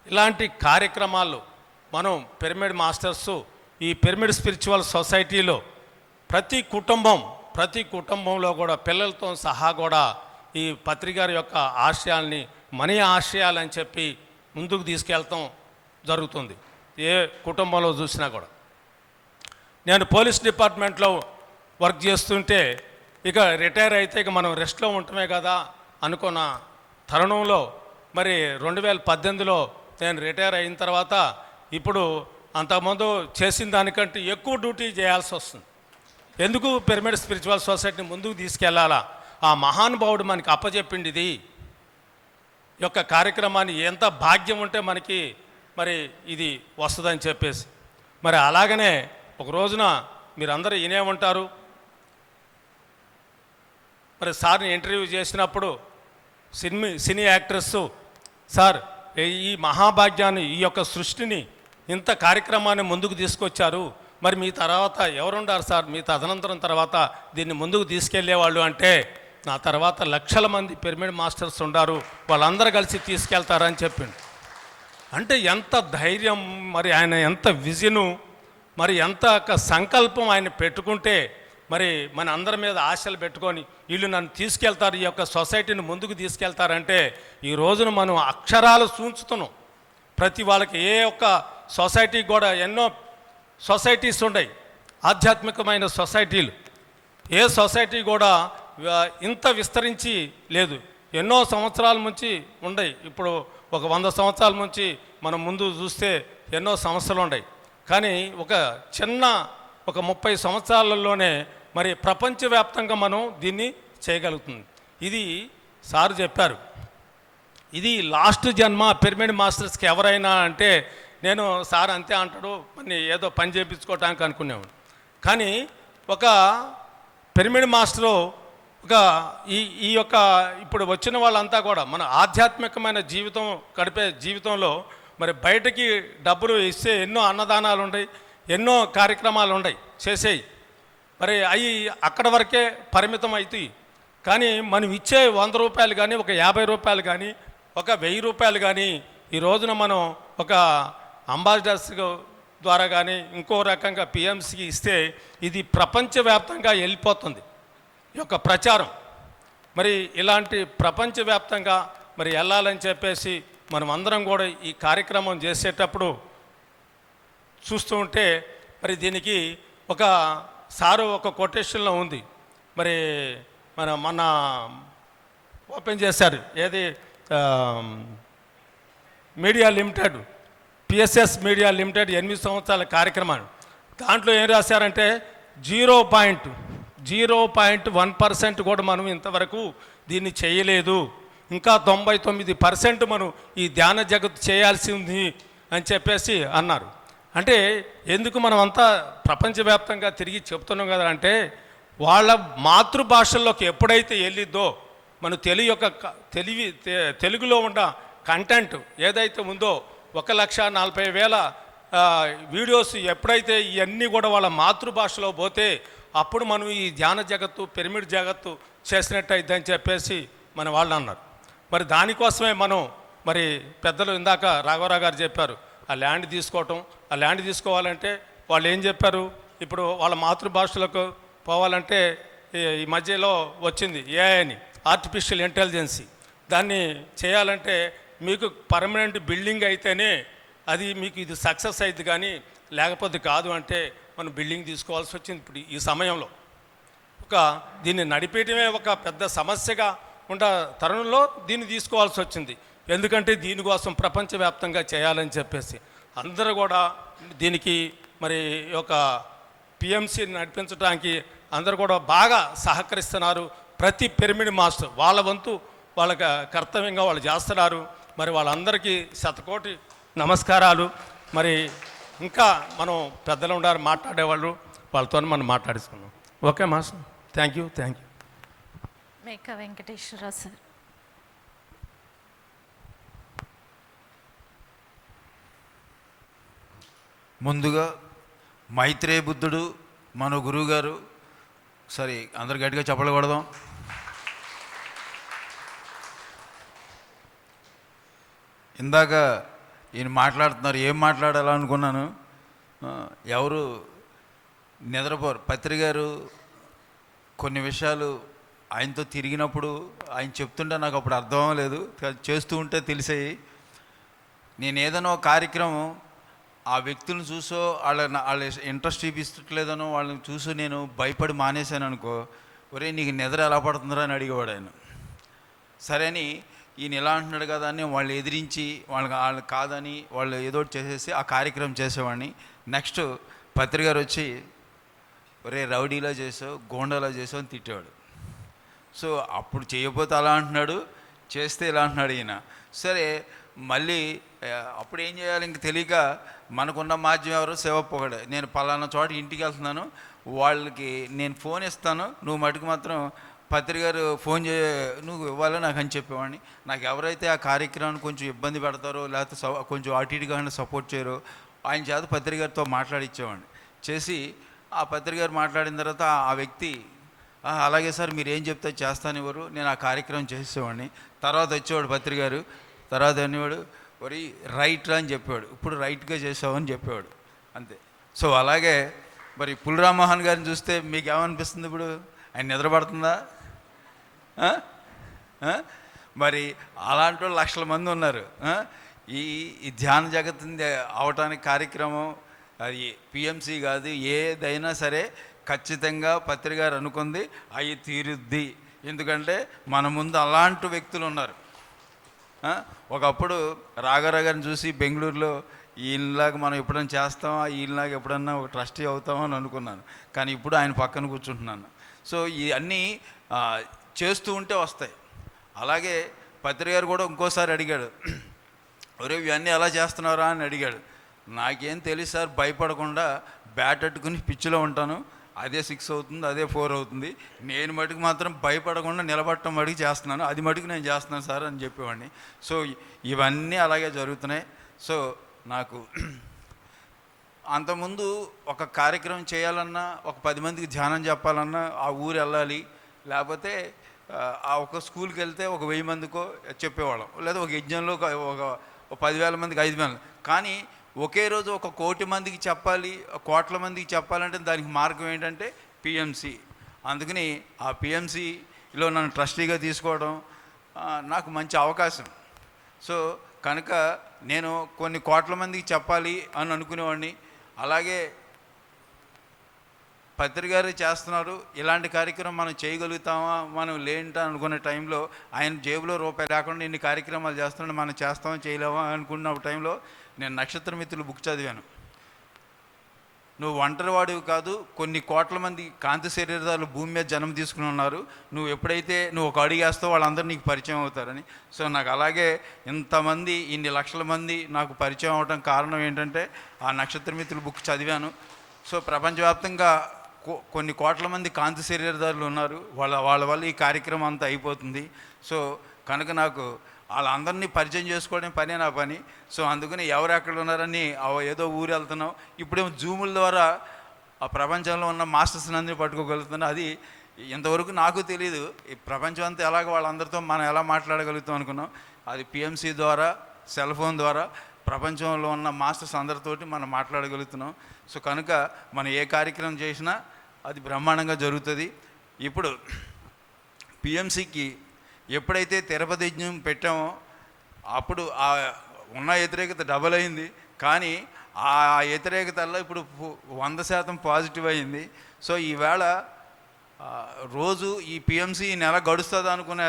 ఇలాంటి కార్యక్రమాలు మనం పిరమిడ్ మాస్టర్సు ఈ పిరమిడ్ స్పిరిచువల్ సొసైటీలో ప్రతి కుటుంబంలో కూడా పిల్లలతో సహా కూడా ఈ పత్రికారి యొక్క ఆశయాల్ని మన ఆశయాలని చెప్పి ముందుకు తీసుకెళ్తాం జరుగుతుంది. ఏ కుటుంబంలో చూసినా కూడా. నేను పోలీస్ డిపార్ట్మెంట్లో వర్క్ చేస్తుంటే ఇక రిటైర్ అయితే ఇక మనం రెస్ట్లో ఉండటమే కదా అనుకున్న తరుణంలో మరి 2018లో నేను రిటైర్ అయిన తర్వాత ఇప్పుడు అంతకుముందు చేసిన దానికంటే ఎక్కువ డ్యూటీ చేయాల్సి వస్తుంది. ఎందుకు పిరమిడ్ స్పిరిచువల్ సొసైటీని ముందుకు తీసుకెళ్లాలా, ఆ మహానుభావుడు మనకి అప్పచెప్పింది ఇది యొక్క కార్యక్రమాన్ని, ఎంత భాగ్యం ఉంటే మనకి మరి ఇది వస్తుందని చెప్పేసి. మరి అలాగనే ఒక రోజున మీరందరూ వినే ఉంటారు, మరి సార్ని ఇంటర్వ్యూ చేసినప్పుడు సినీ యాక్ట్రెస్ సార్ ఈ మహాభాగ్యాన్ని ఈ యొక్క సృష్టిని ఇంత కార్యక్రమాన్ని ముందుకు తీసుకొచ్చారు, మరి మీ తర్వాత ఎవరుండారు సార్, మీ తదనంతరం తర్వాత దీన్ని ముందుకు తీసుకెళ్లేవాళ్ళు అంటే నా తర్వాత లక్షల మంది పిరమిడ్ మాస్టర్స్ ఉండారు, వాళ్ళందరూ కలిసి తీసుకెళ్తారని చెప్పిండు. అంటే ఎంత ధైర్యం, మరి ఆయన ఎంత విజను, మరి ఎంత సంకల్పం ఆయన పెట్టుకుంటే మరి మన అందరి మీద ఆశలు పెట్టుకొని వీళ్ళు నన్ను తీసుకెళ్తారు, ఈ యొక్క సొసైటీని ముందుకు తీసుకెళ్తారంటే ఈ రోజున మనం అక్షరాలు సూంచుతున్నాం. ప్రతి వాళ్ళకి ఏ ఒక్క సొసైటీ కూడా ఎన్నో సొసైటీస్ ఉన్నాయి, ఆధ్యాత్మికమైన సొసైటీలు. ఏ సొసైటీ కూడా ఇంత విస్తరించి లేదు. ఎన్నో సంవత్సరాల నుంచి ఉన్నాయి. ఇప్పుడు ఒక 100 సంవత్సరాల నుంచి మనం ముందు చూస్తే ఎన్నో సమస్యలు ఉన్నాయి. కానీ ఒక 30 సంవత్సరాలలోనే మరి ప్రపంచవ్యాప్తంగా మనం దీన్ని చేయగలుగుతుంది. ఇది సార్ చెప్పారు, ఇది లాస్ట్ జన్మ పిరమిడ్ మాస్టర్స్కి ఎవరైనా అంటే నేను సార్ అంతే అంటాడు, మరి ఏదో పని చేయించుకోవటానికి అనుకునేవాడు. కానీ ఒక పిరమిడ్ మాస్టరు ఈ యొక్క ఇప్పుడు వచ్చిన వాళ్ళంతా కూడా మన ఆధ్యాత్మికమైన జీవితం గడిపే జీవితంలో మరి బయటకి డబ్బులు ఇస్తే ఎన్నో అన్నదానాలు ఉన్నాయి, ఎన్నో కార్యక్రమాలు ఉన్నాయి చేసేయి, మరి అవి అక్కడ వరకే పరిమితం అవుతాయి. కానీ మనం ఇచ్చే 100 రూపాయలు కానీ, ఒక 50 రూపాయలు కానీ, ఒక 1000 రూపాయలు కానీ ఈ రోజున మనం ఒక అంబాసిడర్స్ ద్వారా కానీ ఇంకో రకంగా పిఎంసికి ఇస్తే ఇది ప్రపంచవ్యాప్తంగా వెళ్ళిపోతుంది ఈ యొక్క ప్రచారం. మరి ఇలాంటి ప్రపంచవ్యాప్తంగా మరి వెళ్ళాలని చెప్పేసి మనం అందరం కూడా ఈ కార్యక్రమం చేసేటప్పుడు చూస్తూ ఉంటే మరి దీనికి ఒక సారు ఒక కొటేషన్లో ఉంది, మరి మన ఓపెన్ చేశారు ఏది media limited, PSS media limited 8 సంవత్సరాల కార్యక్రమాలు. దాంట్లో ఏం రాశారంటే 0.1% కూడా మనం ఇంతవరకు దీన్ని చేయలేదు, ఇంకా 99% మనం ఈ ధ్యాన జగత్తు చేయాల్సి ఉంది అని చెప్పేసి అన్నారు. అంటే ఎందుకు మనం అంతా ప్రపంచవ్యాప్తంగా తిరిగి చెప్తున్నాం కదా అంటే వాళ్ళ మాతృభాషల్లోకి ఎప్పుడైతే వెళ్ళిద్దో మన తెలుగులో ఉన్న కంటెంట్ ఏదైతే ఉందో 1,40,000 వీడియోస్ ఎప్పుడైతే ఇవన్నీ కూడా వాళ్ళ మాతృభాషలో పోతే అప్పుడు మనం ఈ ధ్యాన జగత్తు పిరమిడ్ జగత్తు చేసినట్టయితే అని చెప్పేసి మన వాళ్ళు అన్నారు. మరి దానికోసమే మనం మరి పెద్దలు ఇందాక రాఘవరావు గారు చెప్పారు ఆ ల్యాండ్ తీసుకోవటం. ఆ ల్యాండ్ తీసుకోవాలంటే వాళ్ళు ఏం చెప్పారు, ఇప్పుడు వాళ్ళ మాతృభాషలకు పోవాలంటే ఈ మధ్యలో వచ్చింది ఏఐ అని, ఆర్టిఫిషియల్ ఇంటెలిజెన్సీ. దాన్ని చేయాలంటే మీకు పర్మనెంట్ బిల్డింగ్ అయితేనే అది మీకు ఇది సక్సెస్ అయింది, కానీ లేకపోతే కాదు అంటే మనం బిల్డింగ్ తీసుకోవాల్సి వచ్చింది. ఇప్పుడు ఈ సమయంలో దీన్ని నడిపేయటమే ఒక పెద్ద సమస్యగా ఉన్న తరుణంలో దీన్ని తీసుకోవాల్సి వచ్చింది. ఎందుకంటే దీనికోసం ప్రపంచవ్యాప్తంగా చేయాలని చెప్పేసి అందరూ కూడా దీనికి మరి ఒక పిఎంసిని నడిపించడానికి అందరూ కూడా బాగా సహకరిస్తున్నారు. ప్రతి పిరమిడ్ మాస్టర్ వాళ్ళ వంతు వాళ్ళకి కర్తవ్యంగా వాళ్ళు చేస్తున్నారు. మరి వాళ్ళందరికీ శతకోటి నమస్కారాలు. మరి ఇంకా మనం పెద్దలు ఉండారు మాట్లాడేవాళ్ళు, వాళ్ళతో మనం మాట్లాడుకున్నాం. Okay master, thank you. Meka Venkateswararao sir. ముందుగా మైత్రేయ బుద్ధుడు మన గురువుగారు. సరే, అందరు గట్టిగా చెప్పలు కొడదాం. ఇందాక ఈయన మాట్లాడుతున్నారు, ఏం మాట్లాడాలనుకున్నాను. ఎవరు నిద్రపోరు. పత్రి గారు కొన్ని విషయాలు ఆయనతో తిరిగినప్పుడు ఆయన చెప్తుంటే నాకు అప్పుడు అర్థం అవ్వలేదు, చేస్తూ ఉంటే తెలిసాయి. నేను ఏదైనా ఒక కార్యక్రమం ఆ వ్యక్తులను చూసో వాళ్ళ ఇంట్రెస్ట్ చూపించట్లేదనో వాళ్ళని చూసి నేను భయపడి మానేశాను అనుకో, ఒరే నీకు నిద్ర ఎలా పడుతుందిరా అని అడిగేవాడు ఆయన. సరే అని ఈయన ఎలా అంటున్నాడు కదా అని వాళ్ళు ఎదిరించి వాళ్ళు కాదని వాళ్ళు ఏదో ఒకటి చేసేసి ఆ కార్యక్రమం చేసేవాడిని. నెక్స్ట్ పత్రి గారు వచ్చి ఒరే రౌడీలా చేసావు, గోండాలా చేసావు అని తిట్టేవాడు. సో అప్పుడు చేయకపోతే అలా అంటున్నాడు, చేస్తే ఇలా అంటున్నాడు ఈయన. సరే మళ్ళీ అప్పుడు ఏం చేయాలి ఇంక తెలియక మనకున్న మాధ్యమం ఎవరో శివప్ప ఒకడే, నేను పలానా చోట ఇంటికి వెళ్తున్నాను, వాళ్ళకి నేను ఫోన్ ఇస్తాను, నువ్వు మటుకు మాత్రం పత్రి గారు ఫోన్ నువ్వు ఇవ్వాలో నాకు అని చెప్పేవాడిని. నాకు ఎవరైతే ఆ కార్యక్రమాన్ని కొంచెం ఇబ్బంది పెడతారో లేకపోతే కొంచెం అటు ఇటుగా సపోర్ట్ చేయరో ఆయన చేత పత్రి గారితో మాట్లాడిచ్చేవాడిని. చేసి ఆ పత్రి గారు మాట్లాడిన తర్వాత ఆ వ్యక్తి అలాగే సార్ మీరు ఏం చెప్తే చేస్తానివ్వరు, నేను ఆ కార్యక్రమం చేసేవాడిని. తర్వాత వచ్చేవాడు పత్రి గారు, తర్వాత అనేవాడు వరి రైట్ అని చెప్పేవాడు, ఇప్పుడు రైట్గా చేసావని చెప్పేవాడు, అంతే. సో అలాగే మరి పుల్రామోహన్ గారిని చూస్తే మీకు ఏమనిపిస్తుంది? ఇప్పుడు ఆయన నిద్రపడుతుందా? మరి అలాంటి వాళ్ళు లక్షల మంది ఉన్నారు. ఈ ధ్యాన జగత్తుని అవటానికి కార్యక్రమం అది పిఎంసి కాదు, ఏదైనా సరే ఖచ్చితంగా పత్రి గారు అనుకుంది అవి తీరుద్ది. ఎందుకంటే మన ముందు అలాంటి వ్యక్తులు ఉన్నారు. ఒకప్పుడు రాఘారావు గారిని చూసి బెంగళూరులో ఈయనలాగా మనం ఎప్పుడైనా చేస్తామా, ఈయనలాగా ఎప్పుడన్నా ఒక ట్రస్టీ అవుతామని అనుకున్నాను. కానీ ఇప్పుడు ఆయన పక్కన కూర్చుంటున్నాను. సో ఇవన్నీ చేస్తూ ఉంటే వస్తాయి. అలాగే పత్రి గారు కూడా ఇంకోసారి అడిగాడు, ఒరే ఇవన్నీ ఎలా చేస్తున్నారా అని అడిగాడు. నాకేం తెలుసు సార్, భయపడకుండా బ్యాట్ అట్టుకుని పిచ్చిలో ఉంటాను, అదే 6 అవుతుంది, అదే 4 అవుతుంది, నేను మటుకు మాత్రం భయపడకుండా నిలబడటం మటుకు చేస్తున్నాను, అది మటుకు నేను చేస్తున్నాను సార్ అని చెప్పేవాడిని. సో ఇవన్నీ అలాగే జరుగుతున్నాయి. సో నాకు అంతకుముందు ఒక కార్యక్రమం చేయాలన్నా, ఒక 10 మందికి ధ్యానం చెప్పాలన్నా ఆ ఊరు వెళ్ళాలి, లేకపోతే ఆ ఒక స్కూల్కి వెళ్తే ఒక 1000 మందికో చెప్పేవాళ్ళం, లేదా ఒక యజ్ఞంలో ఒక 10,000 మందికి 5,000. కానీ ఒకే రోజు 1,00,00,000 మందికి చెప్పాలి, 1,00,00,000 మందికి చెప్పాలంటే దానికి మార్గం ఏంటంటే పిఎంసి. అందుకని ఆ పిఎంసిలో నన్ను ట్రస్టీగా తీసుకోవడం నాకు మంచి అవకాశం. సో కనుక నేను కొన్ని 1,00,00,000 మందికి చెప్పాలి అని అనుకునేవాడిని. అలాగే పత్రి గారు చేస్తున్నారు, ఇలాంటి కార్యక్రమం మనం చేయగలుగుతామా, మనం లేంటా అనుకునే టైంలో ఆయన జేబులో రూపాయి లేకుండా ఇన్ని కార్యక్రమాలు చేస్తున్నాడు, మనం చేస్తామా చేయలేమా అనుకున్న టైంలో నేను నక్షత్ర మిత్రులు బుక్ చదివాను. నువ్వు ఒంటరివాడివి కాదు, కొన్ని 1,00,00,000 మంది కాంతి శరీరదారులు భూమి మీద జన్మ తీసుకుని ఉన్నారు, నువ్వు ఎప్పుడైతే నువ్వు ఒక అడుగు వేస్తావో వాళ్ళందరూ నీకు పరిచయం అవుతారని. సో నాకు అలాగే ఇంతమంది ఇన్ని లక్షల మంది నాకు పరిచయం అవడం కారణం ఏంటంటే ఆ నక్షత్ర మిత్రులు బుక్ చదివాను. సో ప్రపంచవ్యాప్తంగా కొన్ని 1,00,00,000 మంది కాంతి శరీరదారులు ఉన్నారు, వాళ్ళ వల్ల ఈ కార్యక్రమం అంతా అయిపోతుంది. సో కనుక నాకు వాళ్ళందరినీ పరిచయం చేసుకోవడం పనే నా పని. సో అందుకని ఎవరు ఎక్కడ ఉన్నారని ఏదో ఊరు వెళ్తున్నాం, ఇప్పుడేమో జూముల ద్వారా ఆ ప్రపంచంలో ఉన్న మాస్టర్స్ని అందరినీ పట్టుకోగలుగుతున్నాను. అది ఇంతవరకు నాకు తెలియదు, ఈ ప్రపంచం అంతా ఎలాగ వాళ్ళందరితో మనం ఎలా మాట్లాడగలుగుతాం అనుకున్నాం. అది పిఎంసి ద్వారా, సెల్ ఫోన్ ద్వారా ప్రపంచంలో ఉన్న మాస్టర్స్ అందరితోటి మనం మాట్లాడగలుగుతున్నాం. సో కనుక మనం ఏ కార్యక్రమం చేసినా అది బ్రహ్మాండంగా జరుగుతుంది. ఇప్పుడు పిఎంసికి ఎప్పుడైతే తిరుపతి యజ్ఞం పెట్టామో అప్పుడు ఆ ఉన్న వ్యతిరేకత డబల్ అయింది, కానీ ఆ వ్యతిరేకతల్లో ఇప్పుడు 100% పాజిటివ్ అయింది. సో ఈవేళ రోజు ఈ పిఎంసి నెల గడుస్తుంది అనుకునే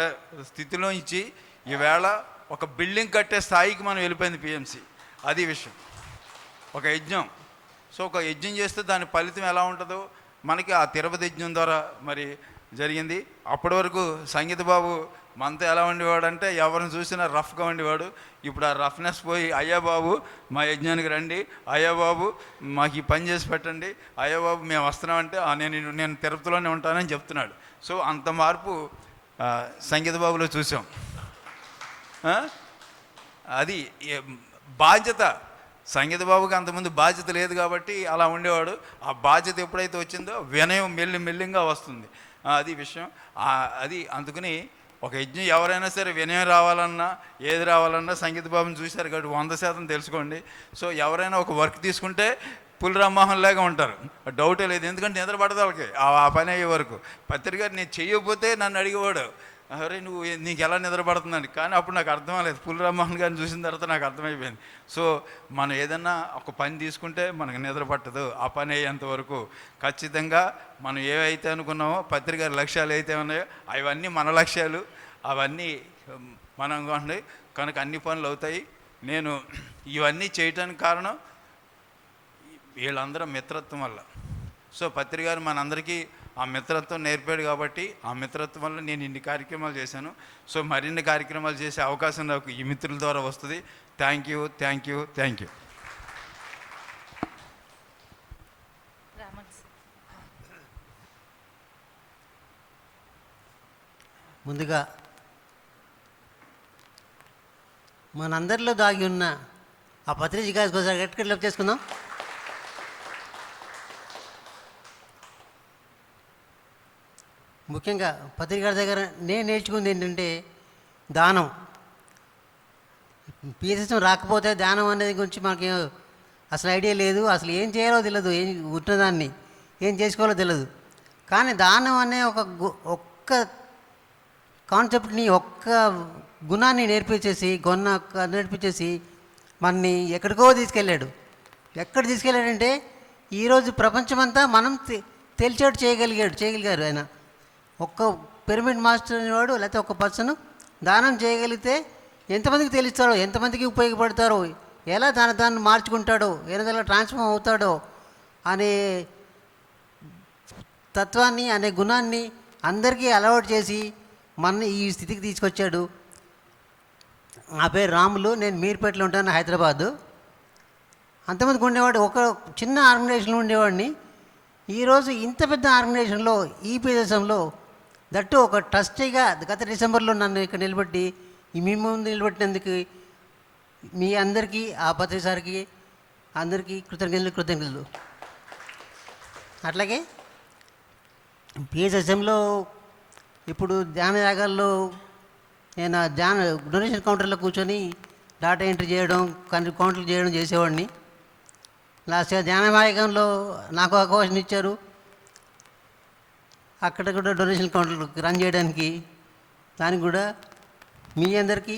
స్థితిలో ఇచ్చి ఈవేళ ఒక బిల్డింగ్ కట్టే స్థాయికి మనం వెళ్ళిపోయింది పిఎంసి. అది విషయం, ఒక యజ్ఞం. సో ఒక యజ్ఞం చేస్తే దాని ఫలితం ఎలా ఉంటుందో మనకి ఆ తిరుపతి యజ్ఞం ద్వారా మరి జరిగింది. అప్పటి వరకు సంగీత బాబు మనతో ఎలా ఉండేవాడు అంటే ఎవరిని చూసినా రఫ్గా ఉండేవాడు. ఇప్పుడు ఆ రఫ్నెస్ పోయి అయ్యా బాబు మా యజ్ఞానికి రండి, అయ్యా బాబు మాకు ఈ పని చేసి పెట్టండి, అయ్యా బాబు మేము వస్తున్నామంటే నేను తిరుపతిలోనే ఉంటానని చెప్తున్నాడు. సో అంత మార్పు సంగీత బాబులో చూసాం. అది బాధ్యత. సంగీత బాబుకి అంతకుముందు బాధ్యత లేదు కాబట్టి అలా ఉండేవాడు. ఆ బాధ్యత ఎప్పుడైతే వచ్చిందో వినయం మెల్లిగా వస్తుంది. అది విషయం. అది అందుకని ఒక యజ్ఞం ఎవరైనా సరే వినయం రావాలన్నా ఏది రావాలన్నా సంగీత బాబుని చూశారు కాబట్టి 100% తెలుసుకోండి. సో ఎవరైనా ఒక వర్క్ తీసుకుంటే పులిరామ్మోహన్ లాగా ఉంటారు, డౌటే లేదు. ఎందుకంటే నిద్ర పడదు వాళ్ళకి ఆ పని అయ్యే వరకు. పత్రిక గారు నేను చెయ్యకపోతే నన్ను అడిగేవాడు, అరే నీకు ఎలా నిద్ర పడుతుందని. కానీ అప్పుడు నాకు అర్థం లేదు. పులిరామ్మోహన్ గారిని చూసిన తర్వాత నాకు అర్థమైపోయింది. సో మనం ఏదన్నా ఒక పని తీసుకుంటే మనకు నిద్ర పట్టదు. ఆ పని అయ్యేంత వరకు ఖచ్చితంగా మనం ఏవైతే అనుకున్నామో పత్రిక గారి లక్ష్యాలు అయితే ఉన్నాయో అవన్నీ మన లక్ష్యాలు, అవన్నీ మనం అనుకోండి. కనుక అన్ని పనులు అవుతాయి. నేను ఇవన్నీ చేయటానికి కారణం వీళ్ళందరూ మిత్రత్వం వల్ల. సో పత్రిక గారు మనందరికీ ఆ మిత్రత్వం నేర్పాడు కాబట్టి ఆ మిత్రత్వం వల్ల నేను ఇన్ని కార్యక్రమాలు చేశాను. సో మరిన్ని కార్యక్రమాలు చేసే అవకాశం నాకు ఈ మిత్రుల ద్వారా వస్తుంది. Thank you. ముందుగా మనందరిలో దాగి ఉన్న ఆ పత్రిక గారి కోసం గట్టిగా చేసుకుందాం. ముఖ్యంగా పత్రిక గారి దగ్గర నేను నేర్చుకుంది ఏంటంటే దానం. పిఎస్ఎస్ రాకపోతే దానం అనేది గురించి మనకి అసలు ఐడియా లేదు, అసలు ఏం చేయాలో తెలియదు, ఏం ఉన్నదాన్ని ఏం చేసుకోవాలో తెలియదు. కానీ దానం అనే ఒక్క కాన్సెప్ట్ని, ఒక్క గుణాన్ని నేర్పించేసి మనని ఎక్కడికో తీసుకెళ్ళాడు. ఎక్కడ తీసుకెళ్ళాడంటే ఈరోజు ప్రపంచమంతా మనం తెలిసేట్టు చేయగలిగారు ఆయన. ఒక్క పిరమిడ్ మాస్టర్ అనేవాడు లేకపోతే ఒక పర్సన్ దానం చేయగలిగితే ఎంతమందికి తెలుస్తాడో, ఎంతమందికి ఉపయోగపడతారో, ఎలా దాన్ని మార్చుకుంటాడో, ఎలా ట్రాన్స్ఫార్మ్ అవుతాడో అనే తత్వాన్ని, అనే గుణాన్ని అందరికీ అలవాటు చేసి మన ఈ స్థితికి తీసుకొచ్చాడు. నా పేరు రాములు, నేను మీర్పేటలో ఉంటాను, హైదరాబాదు. అంతమందికి ఉండేవాడు, ఒక చిన్న ఆర్గనైజేషన్లో ఉండేవాడిని. ఈరోజు ఇంత పెద్ద ఆర్గనైజేషన్లో, ఈ ప్రదేశంలో, దట్టు ఒక ట్రస్టీగా గత డిసెంబర్లో నన్ను ఇక్కడ నిలబెట్టి మీ ముందు నిలబెట్టినందుకు మీ అందరికీ, ఆ పత్రిక సార్కి అందరికీ కృతజ్ఞతలు. అట్లాగే పిఎస్ఎస్ఎంలో ఇప్పుడు ధ్యాన యాగాల్లో నేను డొనేషన్ కౌంటర్లో కూర్చొని డాటా ఎంట్రీ చేయడం, కౌంటర్లు చేయడం చేసేవాడిని. లాస్ట్ ఇయర్ ధ్యాన యాగంలో నాకు అవకాశం ఇచ్చారు. అక్కడ కూడా డొనేషన్ కౌంటర్లు రన్ చేయడానికి, దానికి కూడా మీ అందరికీ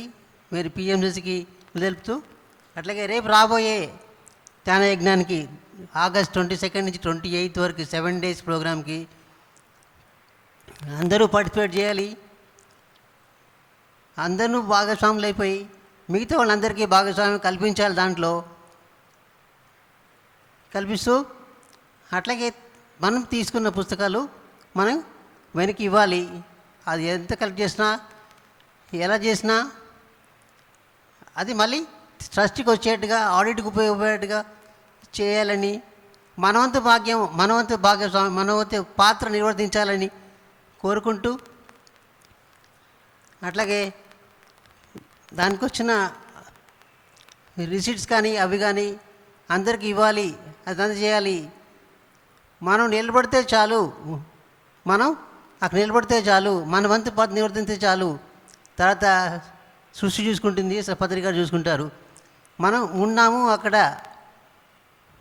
మీరు పిఎంసికి తెలుపుతూ, అట్లాగే రేపు రాబోయే ధ్యాన యజ్ఞానికి ఆగస్ట్ 22 నుంచి 28 వరకు 7 days ప్రోగ్రామ్కి అందరూ పార్టిసిపేట్ చేయాలి. అందరూ భాగస్వాములు అయిపోయి మిగతా వాళ్ళందరికీ భాగస్వామ్యం కల్పించాలి. దాంట్లో కల్పిస్తూ అట్లాగే మనం తీసుకున్న పుస్తకాలు మనం వెనక్కి ఇవ్వాలి. అది ఎంత కలెక్ట్ చేసినా, ఎలా చేసినా అది మళ్ళీ ట్రస్ట్కి వచ్చేట్టుగా, ఆడిట్కి ఉపయోగపడేట్టుగా చేయాలని, మనవంతు భాగస్వామ్యం, మనవంతు పాత్ర నిర్వర్తించాలని కోరుకుంటూ, అట్లాగే దానికి వచ్చిన రిసీట్స్ కానీ అవి కానీ అందరికి ఇవ్వాలి, అది అందజేయాలి. మనం నిలబడితే చాలు, మనం అక్కడ నిలబడితే చాలు, మన వంతు పాత్ర నిర్వర్తించే చాలు. తర్వాత సృష్టి చూసుకుంటుంది, పత్రిక గారు చూసుకుంటారు. మనం ఉన్నాము అక్కడ,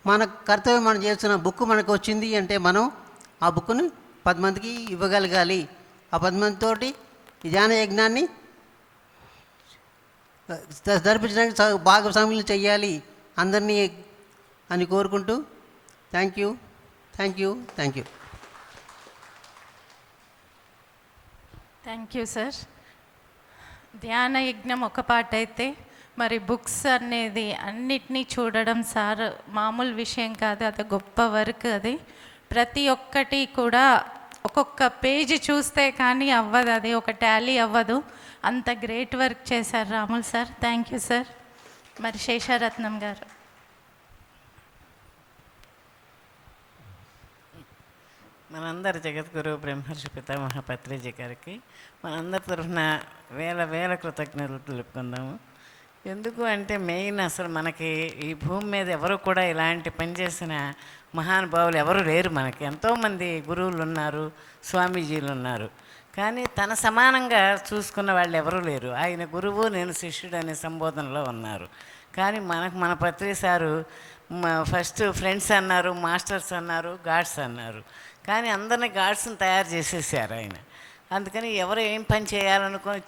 మన కర్తవ్యం మనం చేస్తున్న బుక్ మనకు వచ్చింది అంటే మనం ఆ బుక్ను 10 మందికి ఇవ్వగలగాలి. ఆ 10 మందితోటి ఈ ధ్యాన యజ్ఞాన్ని జరిపించడానికి భాగస్వాములు చెయ్యాలి అందరినీ అని కోరుకుంటూ thank you. Thank you sir. ధ్యాన యజ్ఞం ఒక పాట అయితే, మరి బుక్స్ అనేది అన్నిటినీ చూడడం సార్ మామూలు విషయం కాదు, అది గొప్ప వర్క్. అది ప్రతి ఒక్కటి కూడా ఒక్కొక్క పేజీ చూస్తే కానీ అవ్వదు, అది ఒక టాలీ అవ్వదు. అంత గ్రేట్ వర్క్ చేశారు Ramulu sir. Thank you sir. మరి శేషారత్నం గారు. మనందరి జగద్గురు బ్రహ్మర్షి పితామహ పత్రిజీ గారికి మనందరి తరఫున వేల కృతజ్ఞతలు తెలుపుకుందాము. ఎందుకు అంటే మెయిన్ అసలు మనకి ఈ భూమి మీద ఎవరు కూడా ఇలాంటి పని చేసిన మహానుభావులు ఎవరు లేరు. మనకి ఎంతోమంది గురువులు ఉన్నారు, స్వామీజీలు ఉన్నారు, కానీ తన సమానంగా చూసుకున్న వాళ్ళు ఎవరూ లేరు. ఆయన గురువు, నేను శిష్యుడు అనే సంబోధనలో ఉన్నారు. కానీ మన పత్రి సారు ఫస్ట్ ఫ్రెండ్స్ అన్నారు, మాస్టర్స్ అన్నారు, గాడ్స్ అన్నారు. కానీ అందరినీ గాడ్స్ని తయారు చేసేసారు ఆయన. అందుకని ఎవరు ఏం పని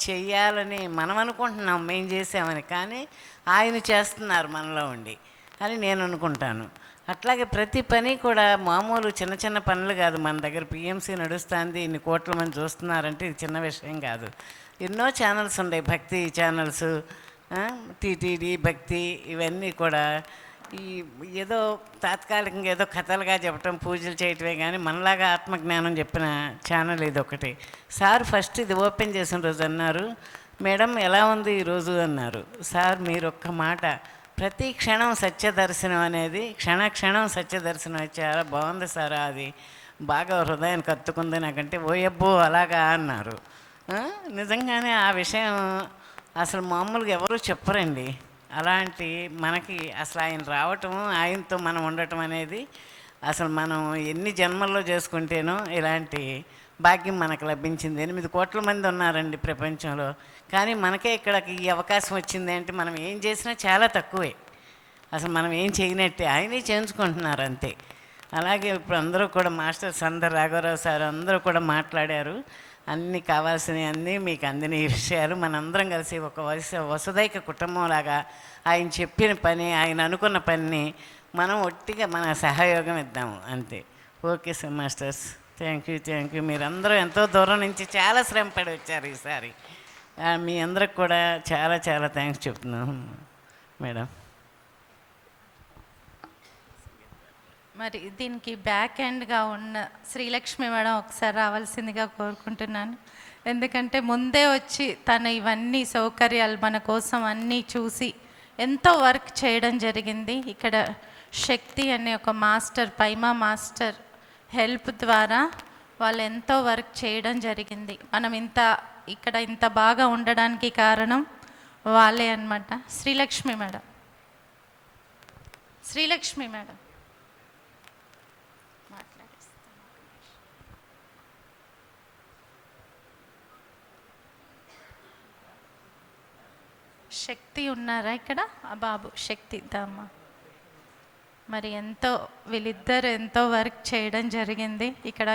చెయ్యాలని మనం అనుకుంటున్నాం, మేము చేసామని, కానీ ఆయన చేస్తున్నారు మనలో ఉండి అని నేను అనుకుంటాను. అట్లాగే ప్రతి పని కూడా మామూలు చిన్న చిన్న పనులు కాదు. మన దగ్గర పిఎంసి నడుస్తుంది, ఇన్ని కోట్ల మంది చూస్తున్నారంటే ఇది చిన్న విషయం కాదు. ఎన్నో ఛానల్స్ ఉన్నాయి, భక్తి ఛానల్స్, టీటీడీ భక్తి, ఇవన్నీ కూడా ఈ ఏదో తాత్కాలికంగా ఏదో కథలుగా చెప్పటం, పూజలు చేయటమే, కానీ మనలాగా ఆత్మజ్ఞానం చెప్పిన ఛానల్ ఇది ఒకటి. సార్ ఫస్ట్ ఇది ఓపెన్ చేసిన రోజు అన్నారు, మేడం ఎలా ఉంది ఈరోజు అన్నారు. సార్ మీరు ఒక్క మాట, ప్రతి క్షణం సత్యదర్శనం అనేది, క్షణక్షణం సత్యదర్శనం చాలా బాగుంది సార్, అది బాగా హృదయానికి కత్తుకుంది నాకంటే. ఓయబ్బో అలాగా అన్నారు. నిజంగానే ఆ విషయం అసలు మామూలుగా ఎవరూ చెప్పరండి. అలాంటి మనకి అసలు ఆయన రావటం, ఆయనతో మనం ఉండటం అనేది అసలు మనం ఎన్ని జన్మల్లో చేసుకుంటేనో ఇలాంటి భాగ్యం మనకు లభించింది. 8 కోట్ల మంది ఉన్నారండి ప్రపంచంలో, కానీ మనకే ఇక్కడికి ఈ అవకాశం వచ్చింది అంటే మనం ఏం చేసినా చాలా తక్కువే, అసలు మనం ఏం చేయనట్టే. ఆయనే చేయించుకుంటున్నారు అంతే. అలాగే ఇప్పుడు అందరూ కూడా మాస్టర్స్ అందరు, రాఘవరావు సార్ అందరూ కూడా మాట్లాడారు. అన్నీ కావాల్సినవి అన్నీ మీకు అందిన ఈ విషయాలు మనందరం కలిసి ఒక వసుదైక కుటుంబంలాగా ఆయన చెప్పిన పని, ఆయన అనుకున్న పనిని మనం ఒట్టిగా మన సహయోగం ఇద్దాము అంతే. Okay sir masters, thank you. మీరందరూ ఎంతో దూరం నుంచి చాలా శ్రమపడి వచ్చారు ఈసారి. మీ అందరికి కూడా చాలా చాలా థ్యాంక్స్ చెప్తున్నాను మేడం. మరి దీనికి బ్యాక్ ఎండ్గా ఉన్న శ్రీలక్ష్మి మేడం ఒకసారి రావాల్సిందిగా కోరుకుంటున్నాను. ఎందుకంటే ముందే వచ్చి తను ఇవన్నీ సౌకర్యాలు మన కోసం అన్నీ చూసి ఎంతో వర్క్ చేయడం జరిగింది. ఇక్కడ శక్తి అనే ఒక మాస్టర్, పైమా మాస్టర్ హెల్ప్ ద్వారా వాళ్ళు ఎంతో వర్క్ చేయడం జరిగింది. మనం ఇక్కడ ఇంత బాగా ఉండడానికి కారణం వాళ్ళే అన్నమాట. శ్రీలక్ష్మి మేడం శక్తి ఉన్నారా ఇక్కడ? బాబు శక్తి దమ్మ. మరి వీళ్ళిద్దరు ఎంతో వర్క్ చేయడం జరిగింది. ఇక్కడ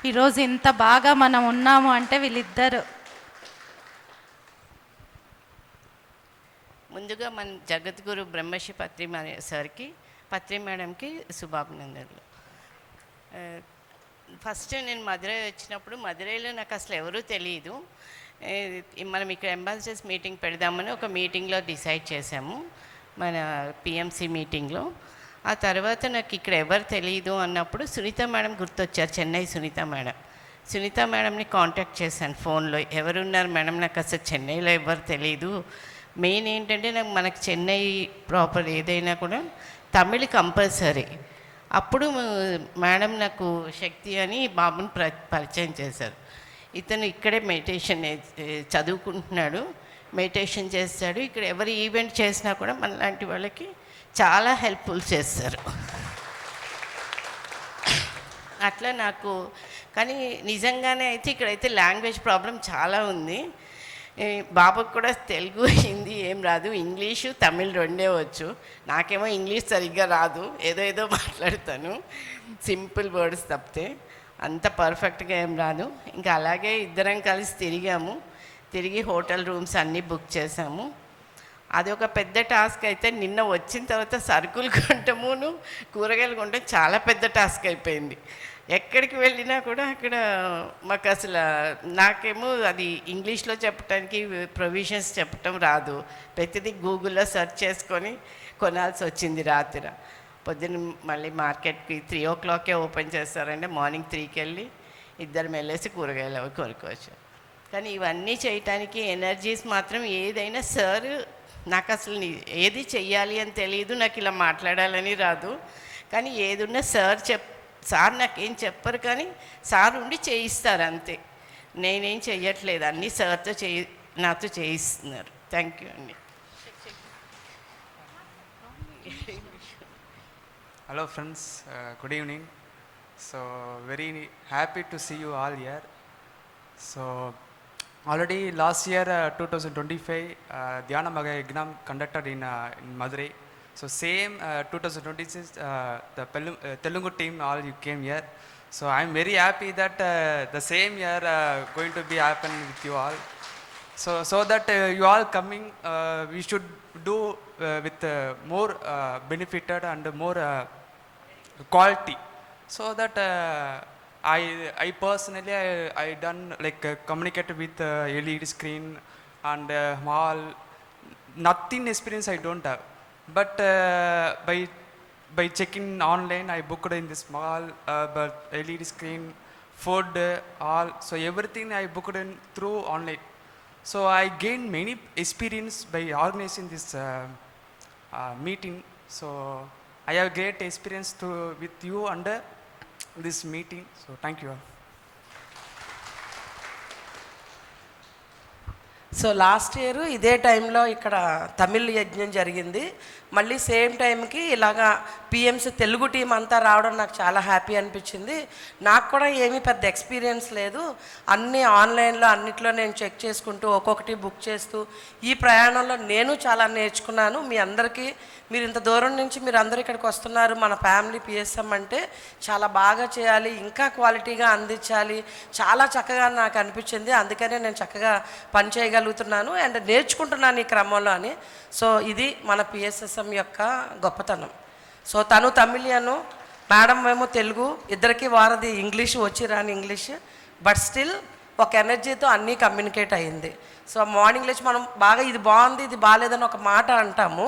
ఈరోజు ఇంత బాగా మనం ఉన్నాము అంటే వీళ్ళిద్దరు. ముందుగా మన జగద్గురు బ్రహ్మశ్రీ పత్రి సార్కి, పత్రి మేడంకి శుభాభినందనలు. ఫస్ట్ నేను మధురై వచ్చినప్పుడు, మధురైలో నాకు అసలు ఎవరూ తెలియదు. మనం ఇక్కడ అంబాసిడర్స్ మీటింగ్ పెడదామని ఒక మీటింగ్లో డిసైడ్ చేశాము, మన పిఎంసి మీటింగ్లో. ఆ తర్వాత నాకు ఇక్కడ ఎవరు తెలియదు అన్నప్పుడు సునీత మేడం గుర్తొచ్చారు, చెన్నై సునీత మేడంని కాంటాక్ట్ చేశాను ఫోన్లో. ఎవరున్నారు మేడం, నాకు అసలు చెన్నైలో ఎవరు తెలియదు. మెయిన్ ఏంటంటే మనకు చెన్నై ప్రాపర్ ఏదైనా కూడా తమిళ్ కంపల్సరీ. అప్పుడు మేడం నాకు శక్తి అని బాబుని పరిచయం చేశారు. ఇతను ఇక్కడే మెడిటేషన్ చదువుకుంటున్నాడు, మెడిటేషన్ చేస్తాడు. ఇక్కడ ఎవరి ఈవెంట్ చేసినా కూడా మనలాంటి వాళ్ళకి చాలా హెల్ప్ఫుల్ చేస్తారు. అట్లా నాకు, కానీ నిజంగానే అయితే ఇక్కడైతే లాంగ్వేజ్ ప్రాబ్లం చాలా ఉంది. బాబుకి కూడా తెలుగు, హిందీ ఏం రాదు, ఇంగ్లీషు, తమిళ్ రెండే వచ్చు. నాకేమో ఇంగ్లీష్ సరిగ్గా రాదు, ఏదో మాట్లాడతాను, సింపుల్ వర్డ్స్ తప్పితే అంత పర్ఫెక్ట్గా ఏం రాదు. ఇంకా అలాగే ఇద్దరం కలిసి తిరిగి హోటల్ రూమ్స్ అన్నీ బుక్ చేసాము. అది ఒక పెద్ద టాస్క్. అయితే నిన్న వచ్చిన తర్వాత సరుకులు కొంటామును కూరగాయలు కొంటాం చాలా పెద్ద టాస్క్ అయిపోయింది. ఎక్కడికి వెళ్ళినా కూడా అక్కడ మాకు అసలు, నాకేమో అది ఇంగ్లీష్లో చెప్పడానికి, ప్రొవిజన్స్ చెప్పటం రాదు. ప్రతిదీ గూగుల్లో సెర్చ్ చేసుకొని కొనాల్సి వచ్చింది. రాత్రి పొద్దున్న మళ్ళీ మార్కెట్కి 3 o'clock ఓపెన్ చేస్తారంటే మార్నింగ్ 3కి వెళ్ళి ఇద్దరం వెళ్ళేసి కూరగాయలు అవి కొనుక్కోవచ్చు. కానీ ఇవన్నీ చేయటానికి ఎనర్జీస్ మాత్రం ఏదైనా సార్, నాకు అసలు ఏది చెయ్యాలి అని తెలియదు, నాకు ఇలా మాట్లాడాలని రాదు. కానీ ఏదున్నా సార్ నాకేం చెప్పరు, కానీ సార్ ఉండి చేయిస్తారు అంతే. నేనేం చెయ్యట్లేదు, అన్నీ సార్తో నాతో చేయిస్తున్నారు. థ్యాంక్ యూ అండి. Hello friends, good evening. So very happy to see you all here. So already last year 2025 Dhyana Maga Yagnam conducted in Madurai. So same 2026 the Telugu team all you came here. So I am very happy that the same year going to be happen with you all. So that you all coming, we should do with more benefited and more quality. So that I personally I done like communicate with LED screen and all. Nothing experience I don't have, but by checking online I booked in this mall, but LED screen, food, all. So everything I booked in through online. So I gained many experience by organizing this meeting. So I have great experience with you under this meeting. So thank you all. So last year ఇదే టైంలో ఇక్కడ తమిళ్ యజ్ఞం జరిగింది. మళ్ళీ same టైంకి ఇలాగా PMC Telugu team అంతా రావడం నాకు చాలా హ్యాపీ అనిపించింది. నాకు కూడా ఏమీ పెద్ద ఎక్స్పీరియన్స్ లేదు. అన్నీ ఆన్లైన్లో అన్నిట్లో నేను చెక్ చేసుకుంటూ ఒక్కొక్కటి బుక్ చేస్తూ ఈ ప్రయాణంలో నేను చాలా నేర్చుకున్నాను. మీ అందరికీ మీరు ఇంత దూరం నుంచి మీరు అందరూ ఇక్కడికి వస్తున్నారు. మన ఫ్యామిలీ పిఎస్ఎం అంటే చాలా బాగా చేయాలి, ఇంకా క్వాలిటీగా అందించాలి, చాలా చక్కగా నాకు అనిపించింది. అందుకనే నేను చక్కగా పని చేయగలుగుతున్నాను అండ్ నేర్చుకుంటున్నాను ఈ క్రమంలో అని. సో ఇది మన పిఎస్ఎస్ఎం యొక్క గొప్పతనం. సో తను తమిళియను, మేడం మేము తెలుగు, ఇద్దరికి వారది ఇంగ్లీష్ వచ్చి రాని ఇంగ్లీష్, బట్ స్టిల్ ఒక ఎనర్జీతో అన్నీ కమ్యూనికేట్ అయ్యింది. సో మార్నింగ్ లేచి మనం బాగా ఇది బాగుంది ఇది బాగాలేదని ఒక మాట అంటాము,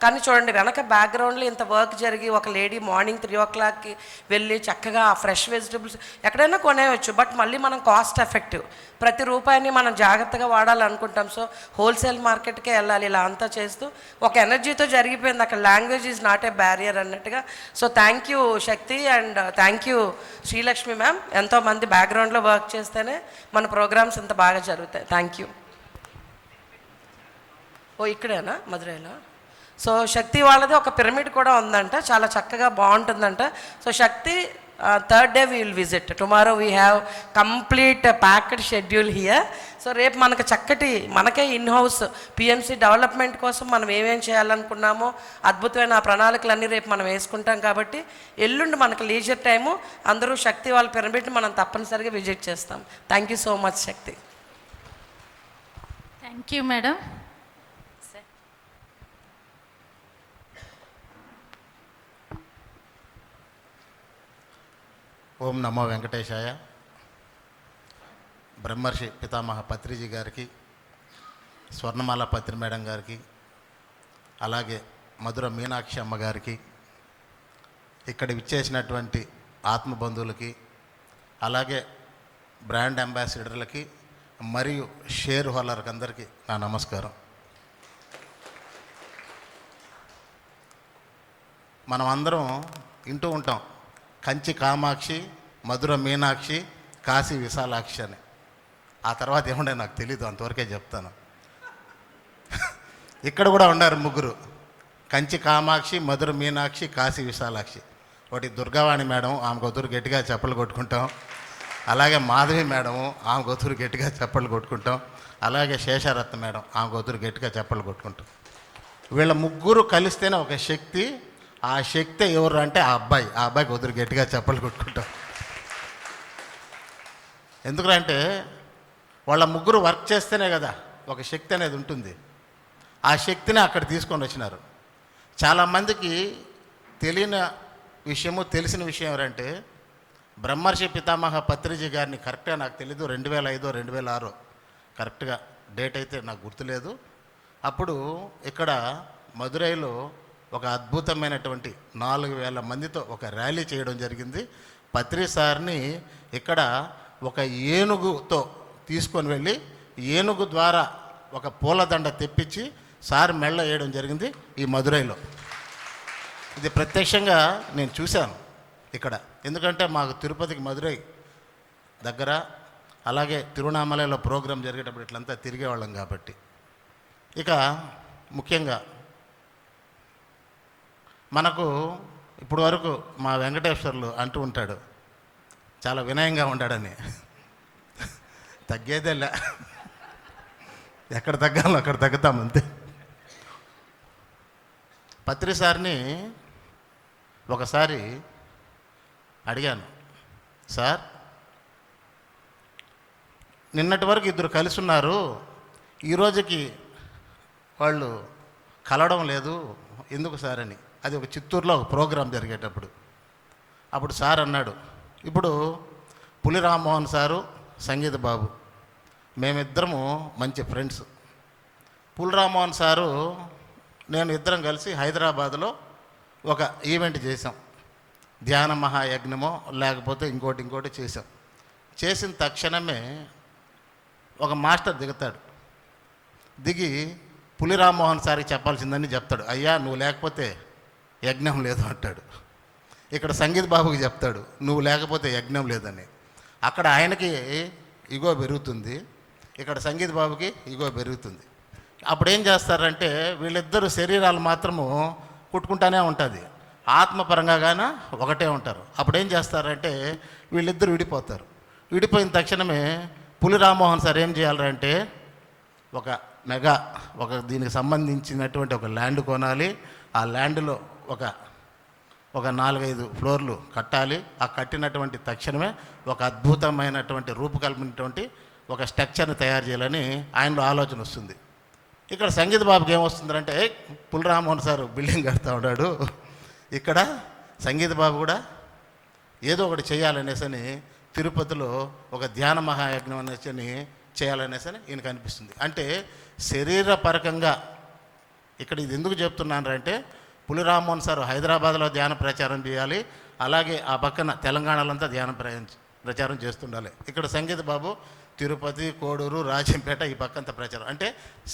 కానీ చూడండి వెనక బ్యాక్గ్రౌండ్లో ఇంత వర్క్ జరిగి ఒక లేడీ మార్నింగ్ 3 o'clockకి వెళ్ళి చక్కగా ఫ్రెష్ వెజిటబుల్స్ ఎక్కడైనా కొనేయచ్చు, బట్ మళ్ళీ మనం కాస్ట్ ఎఫెక్టివ్ ప్రతి రూపాయిని మనం జాగ్రత్తగా వాడాలనుకుంటాం. సో హోల్సేల్ మార్కెట్కే వెళ్ళాలి. ఇలా అంతా చేస్తూ ఒక ఎనర్జీతో జరిగిపోయింది. అక్కడ language is not a barrier అన్నట్టుగా. So thank you Shakti and thank you Srilakshmi ma'am. ఎంతోమంది బ్యాక్గ్రౌండ్లో వర్క్ చేస్తేనే మన ప్రోగ్రామ్స్ ఇంత బాగా జరుగుతాయి. Thank you. ఓ ఇక్కడేనా మధురైలో? సో శక్తి వాళ్ళది ఒక పిరమిడ్ కూడా ఉందంట, చాలా చక్కగా బాగుంటుందంట. So Shakti third day we will visit. Tomorrow we have complete packed schedule here. So రేపు మనకు చక్కటి మనకే ఇన్ హౌస్ పిఎంసి డెవలప్మెంట్ కోసం మనం ఏమేం చేయాలనుకున్నామో అద్భుతమైన ఆ ప్రణాళికలన్నీ రేపు మనం వేసుకుంటాం. కాబట్టి ఎల్లుండి మనకు లీజర్ టైము, అందరూ శక్తి వాళ్ళ పిరమిడ్ని మనం తప్పనిసరిగా విజిట్ చేస్తాం. Thank you so much Shakti. Thank you madam. ఓం నమో వెంకటేశాయ. బ్రహ్మర్షి పితామహ పత్రిజీ గారికి, స్వర్ణమాల పత్రి మేడం గారికి, అలాగే మధుర మీనాక్షి అమ్మ గారికి, ఇక్కడ విచ్చేసినటువంటి ఆత్మబంధువులకి, అలాగే బ్రాండ్ అంబాసిడర్లకి మరియు షేర్ హోల్డర్కి అందరికీ నా నమస్కారం. మనం అందరం వింటూ ఉంటాం కంచి కామాక్షి, మధుర మీనాక్షి, కాశీ విశాలాక్షి అని. ఆ తర్వాత ఏముండే నాకు తెలీదు, అంతవరకే చెప్తాను. ఇక్కడ కూడా ఉన్నారు ముగ్గురు, కంచి కామాక్షి, మధుర మీనాక్షి, కాశీ విశాలాక్షి. ఒకటి దుర్గావాణి మేడం, ఆమె గొంతురు గట్టిగా చప్పలు కొట్టుకుంటాం. అలాగే మాధవి మేడము, ఆమె గొంతురు గట్టిగా చప్పలు కొట్టుకుంటాం. అలాగే శేషారత్న మేడం, ఆమె గొంతురు గట్టిగా చప్పలు కొట్టుకుంటాం. వీళ్ళ ముగ్గురు కలిస్తేనే ఒక శక్తి. ఆ శక్తి ఎవరు అంటే ఆ అబ్బాయి గొంతురు గట్టిగా చప్పలు కొట్టుకుంటాం. ఎందుకంటే వాళ్ళ ముగ్గురు వర్క్ చేస్తేనే కదా ఒక శక్తి అనేది ఉంటుంది. ఆ శక్తిని అక్కడ తీసుకొని వచ్చినారు. చాలామందికి తెలియని విషయము, తెలిసిన విషయం ఎవరంటే బ్రహ్మర్షి పితామహ పత్రిజీ గారిని కరెక్ట్గా నాకు తెలీదు, 2005 2006 కరెక్ట్గా డేట్ అయితే నాకు గుర్తులేదు. అప్పుడు ఇక్కడ మదురైలో ఒక అద్భుతమైనటువంటి 4000 మందితో ఒక ర్యాలీ చేయడం జరిగింది. పత్రి సార్ని ఇక్కడ ఒక ఏనుగుతో తీసుకొని వెళ్ళి ఏనుగు ద్వారా ఒక పూలదండ తెప్పించి సార్ మెళ్ళ వేయడం జరిగింది ఈ మదురైలో. ఇది ప్రత్యక్షంగా నేను చూశాను ఇక్కడ. ఎందుకంటే మాకు తిరుపతికి మదురై దగ్గర, అలాగే తిరువణామలలో ప్రోగ్రాం జరిగేటప్పుడు ఇట్లంతా తిరిగేవాళ్ళం కాబట్టి. ఇక ముఖ్యంగా మనకు ఇప్పుడు వరకు మా వెంకటేశ్వర్లు అంటూ ఉంటాడు, చాలా వినయంగా ఉంటాడని. తగ్గేదేలే, ఎక్కడ తగ్గాలో అక్కడ తగ్గుతాం అంతే. పత్రి సార్ని ఒకసారి అడిగాను, సార్ నిన్నటి వరకు ఇద్దరు కలిసి ఉన్నారు, ఈరోజుకి వాళ్ళు కలవడం లేదు, ఎందుకు సార్ అని. అది ఒక చిత్తూరులో ఒక ప్రోగ్రాం జరిగేటప్పుడు. అప్పుడు సార్ అన్నాడు, ఇప్పుడు పులి రామ్మోహన్ సారు, సంగీత బాబు మేమిద్దరము మంచి ఫ్రెండ్స్. పులి రామ్మోహన్ సారు నేను ఇద్దరం కలిసి హైదరాబాద్లో ఒక ఈవెంట్ చేసాం, ధ్యాన మహాయజ్ఞమో లేకపోతే ఇంకోటి చేసాం. చేసిన తక్షణమే ఒక మాస్టర్ దిగుతాడు, దిగి పులి రామ్మోహన్ సార్కి చెప్పాల్సిందని చెప్తాడు, అయ్యా నువ్వు లేకపోతే యజ్ఞం లేదు అంటాడు. ఇక్కడ సంగీత్ బాబుకి చెప్తాడు, నువ్వు లేకపోతే యజ్ఞం లేదని. అక్కడ ఆయనకి ఇగో పెరుగుతుంది, ఇక్కడ సంగీత్ బాబుకి ఇగో పెరుగుతుంది. అప్పుడు ఏం చేస్తారంటే వీళ్ళిద్దరు శరీరాలు మాత్రము కుట్టుకుంటానే ఉంటుంది, ఆత్మపరంగా గాన ఒకటే ఉంటారు. అప్పుడు ఏం చేస్తారంటే వీళ్ళిద్దరు విడిపోతారు. విడిపోయిన తక్షణమే పులి రామ్మోహన్ సార్ ఏం చేయాలంటే ఒక దీనికి సంబంధించినటువంటి ఒక ల్యాండ్ కొనాలి, ఆ ల్యాండ్లో ఒక 4-5 ఫ్లోర్లు కట్టాలి. ఆ కట్టినటువంటి తక్షణమే ఒక అద్భుతమైనటువంటి రూపకల్పినటువంటి ఒక స్ట్రక్చర్ని తయారు చేయాలని ఆయనలో ఆలోచన వస్తుంది. ఇక్కడ సంగీత బాబుకి ఏమొస్తుందంటే పులి రామ్మోహన్ సార్ బిల్డింగ్ కడతా ఉన్నాడు, ఇక్కడ సంగీత బాబు కూడా ఏదో ఒకటి చేయాలనేసని తిరుపతిలో ఒక ధ్యాన మహాయజ్ఞం అనేసి చేయాలనేసని ఈయనకు అనిపిస్తుంది. అంటే శరీరపరకంగా ఇక్కడ ఇది ఎందుకు చెప్తున్నాను అంటే పులి రామ్మోహన్ సార్ హైదరాబాద్లో ధ్యాన ప్రచారం చేయాలి, అలాగే ఆ పక్కన తెలంగాణలో అంతా ధ్యాన ప్రచారం చేస్తుండాలి. ఇక్కడ సంగీత బాబు తిరుపతి, కోడూరు, రాజంపేట ఈ పక్కంతా ప్రచారం. అంటే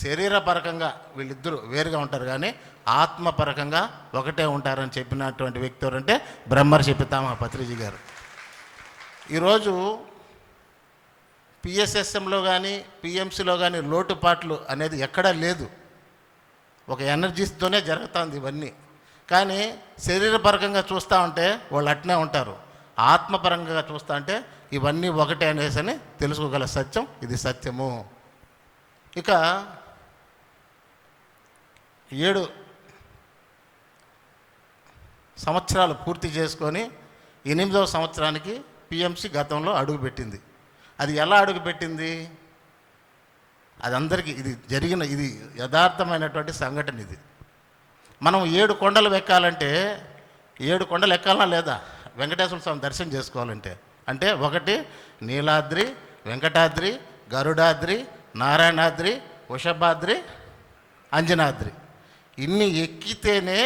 శరీరపరకంగా వీళ్ళిద్దరూ వేరుగా ఉంటారు కానీ ఆత్మపరకంగా ఒకటే ఉంటారని చెప్పినటువంటి వ్యక్తి ఎవరంటే బ్రహ్మర్షి పితామహ పత్రిజీ గారు. ఈరోజు పిఎస్ఎస్ఎంలో కానీ పిఎంసిలో కానీ లోటుపాట్లు అనేది ఎక్కడా లేదు, ఒక ఎనర్జీస్తోనే జరుగుతుంది ఇవన్నీ. కానీ శరీరపరంగా చూస్తూ ఉంటే వాళ్ళు అట్నే ఉంటారు, ఆత్మపరంగా చూస్తూ ఉంటే ఇవన్నీ ఒకటే అనేసి తెలుసుకోగల సత్యం ఇది సత్యము. ఇక 7 సంవత్సరాలు పూర్తి చేసుకొని 8వ సంవత్సరానికి పిఎంసి గతంలో అడుగుపెట్టింది. అది ఎలా అడుగుపెట్టింది, అది అందరికీ ఇది జరిగిన ఇది యథార్థమైనటువంటి సంఘటన. ఇది మనం 7 కొండలు ఎక్కాలంటే 7 కొండలు ఎక్కాలనా లేదా వెంకటేశ్వర స్వామి దర్శనం చేసుకోవాలంటే? అంటే 1 నీలాద్రి, వెంకటాద్రి, గరుడాద్రి, నారాయణాద్రి, వృషభాద్రి, అంజనాద్రి, ఇన్ని ఎక్కితేనే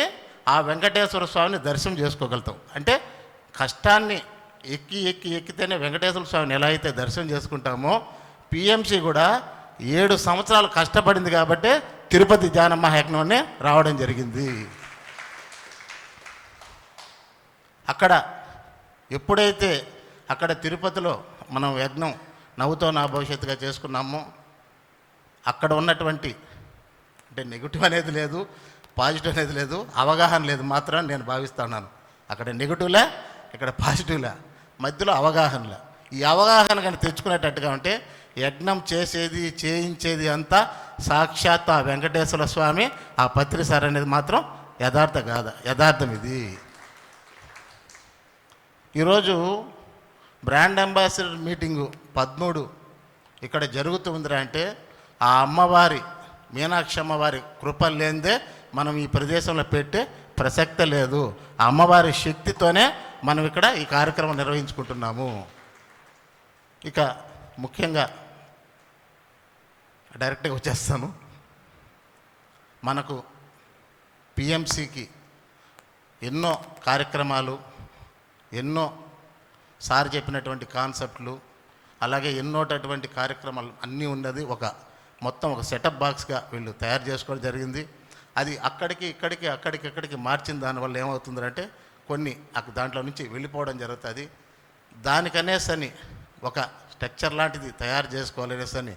ఆ వెంకటేశ్వర స్వామిని దర్శనం చేసుకోగలుగుతాం. అంటే కష్టాన్ని ఎక్కితేనే వెంకటేశ్వర స్వామిని ఎలా అయితే దర్శనం చేసుకుంటామో పిఎంసి కూడా 7 సంవత్సరాలు కష్టపడింది కాబట్టి తిరుపతి ధ్యాన మహాయజ్ఞాన్ని రావడం జరిగింది. అక్కడ ఎప్పుడైతే అక్కడ తిరుపతిలో మనం యజ్ఞం నవ్వుతో నా భవిష్యత్తుగా చేసుకున్నామో అక్కడ ఉన్నటువంటి అంటే నెగిటివ్ అనేది లేదు, పాజిటివ్ అనేది లేదు, అవగాహన లేదు మాత్రం నేను భావిస్తున్నాను. అక్కడ నెగిటివ్లే, ఇక్కడ పాజిటివ్లే, మధ్యలో అవగాహనలే. ఈ అవగాహన కానీ తెచ్చుకునేటట్టుగా ఉంటే యజ్ఞం చేసేది చేయించేది అంతా సాక్షాత్ ఆ వెంకటేశ్వర స్వామి, ఆ పత్రి సార్ అనేది మాత్రం యథార్థం ఇది. ఈరోజు బ్రాండ్ అంబాసిడర్ మీటింగు 13 ఇక్కడ జరుగుతుందిరా అంటే ఆ అమ్మవారి మీనాక్షి అమ్మవారి కృప లేనిదే మనం ఈ ప్రదేశంలో పెట్టే ప్రసక్తే లేదు. ఆ అమ్మవారి శక్తితోనే మనం ఇక్కడ ఈ కార్యక్రమం నిర్వహించుకుంటున్నాము. ఇక ముఖ్యంగా డైరెక్ట్గా వచ్చేస్తాను. మనకు పిఎంసికి ఎన్నో కార్యక్రమాలు, ఎన్నో సార్ చెప్పినటువంటి కాన్సెప్ట్లు, అలాగే ఎన్నోటటువంటి కార్యక్రమాలు అన్నీ ఉన్నది మొత్తం ఒక సెటప్ బాక్స్గా వీళ్ళు తయారు చేసుకోవడం జరిగింది. అది అక్కడికి మార్చిన దానివల్ల ఏమవుతుందంటే కొన్ని దాంట్లో నుంచి వెళ్ళిపోవడం జరుగుతుంది. దానికనేసని ఒక స్ట్రక్చర్ లాంటిది తయారు చేసుకోవాలనేసని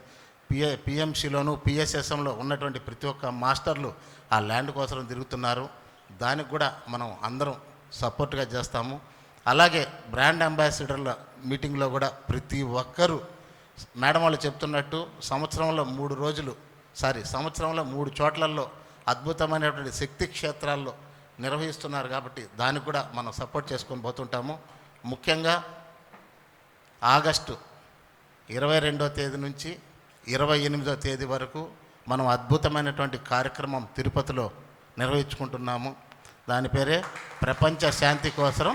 పిఎంసిలోను పిఎస్ఎస్ఎంలో ఉన్నటువంటి ప్రతి ఒక్క మాస్టర్లు ఆ ల్యాండ్ కోసం తిరుగుతున్నారు. దానికి కూడా మనం అందరం సపోర్ట్గా చేస్తాము. అలాగే బ్రాండ్ అంబాసిడర్ల మీటింగ్లో కూడా ప్రతి ఒక్కరూ మేడం వాళ్ళు చెప్తున్నట్టు సంవత్సరంలో 3 చోట్లలో అద్భుతమైనటువంటి శక్తి క్షేత్రాల్లో నిర్వహిస్తున్నారు కాబట్టి దానికి కూడా మనం సపోర్ట్ చేసుకొని పోతుంటాము. ముఖ్యంగా ఆగస్టు 22వ తేదీ నుంచి 28వ తేదీ వరకు మనం అద్భుతమైనటువంటి కార్యక్రమం తిరుపతిలో నిర్వహించుకుంటున్నాము. దాని పేరే ప్రపంచ శాంతి కోసం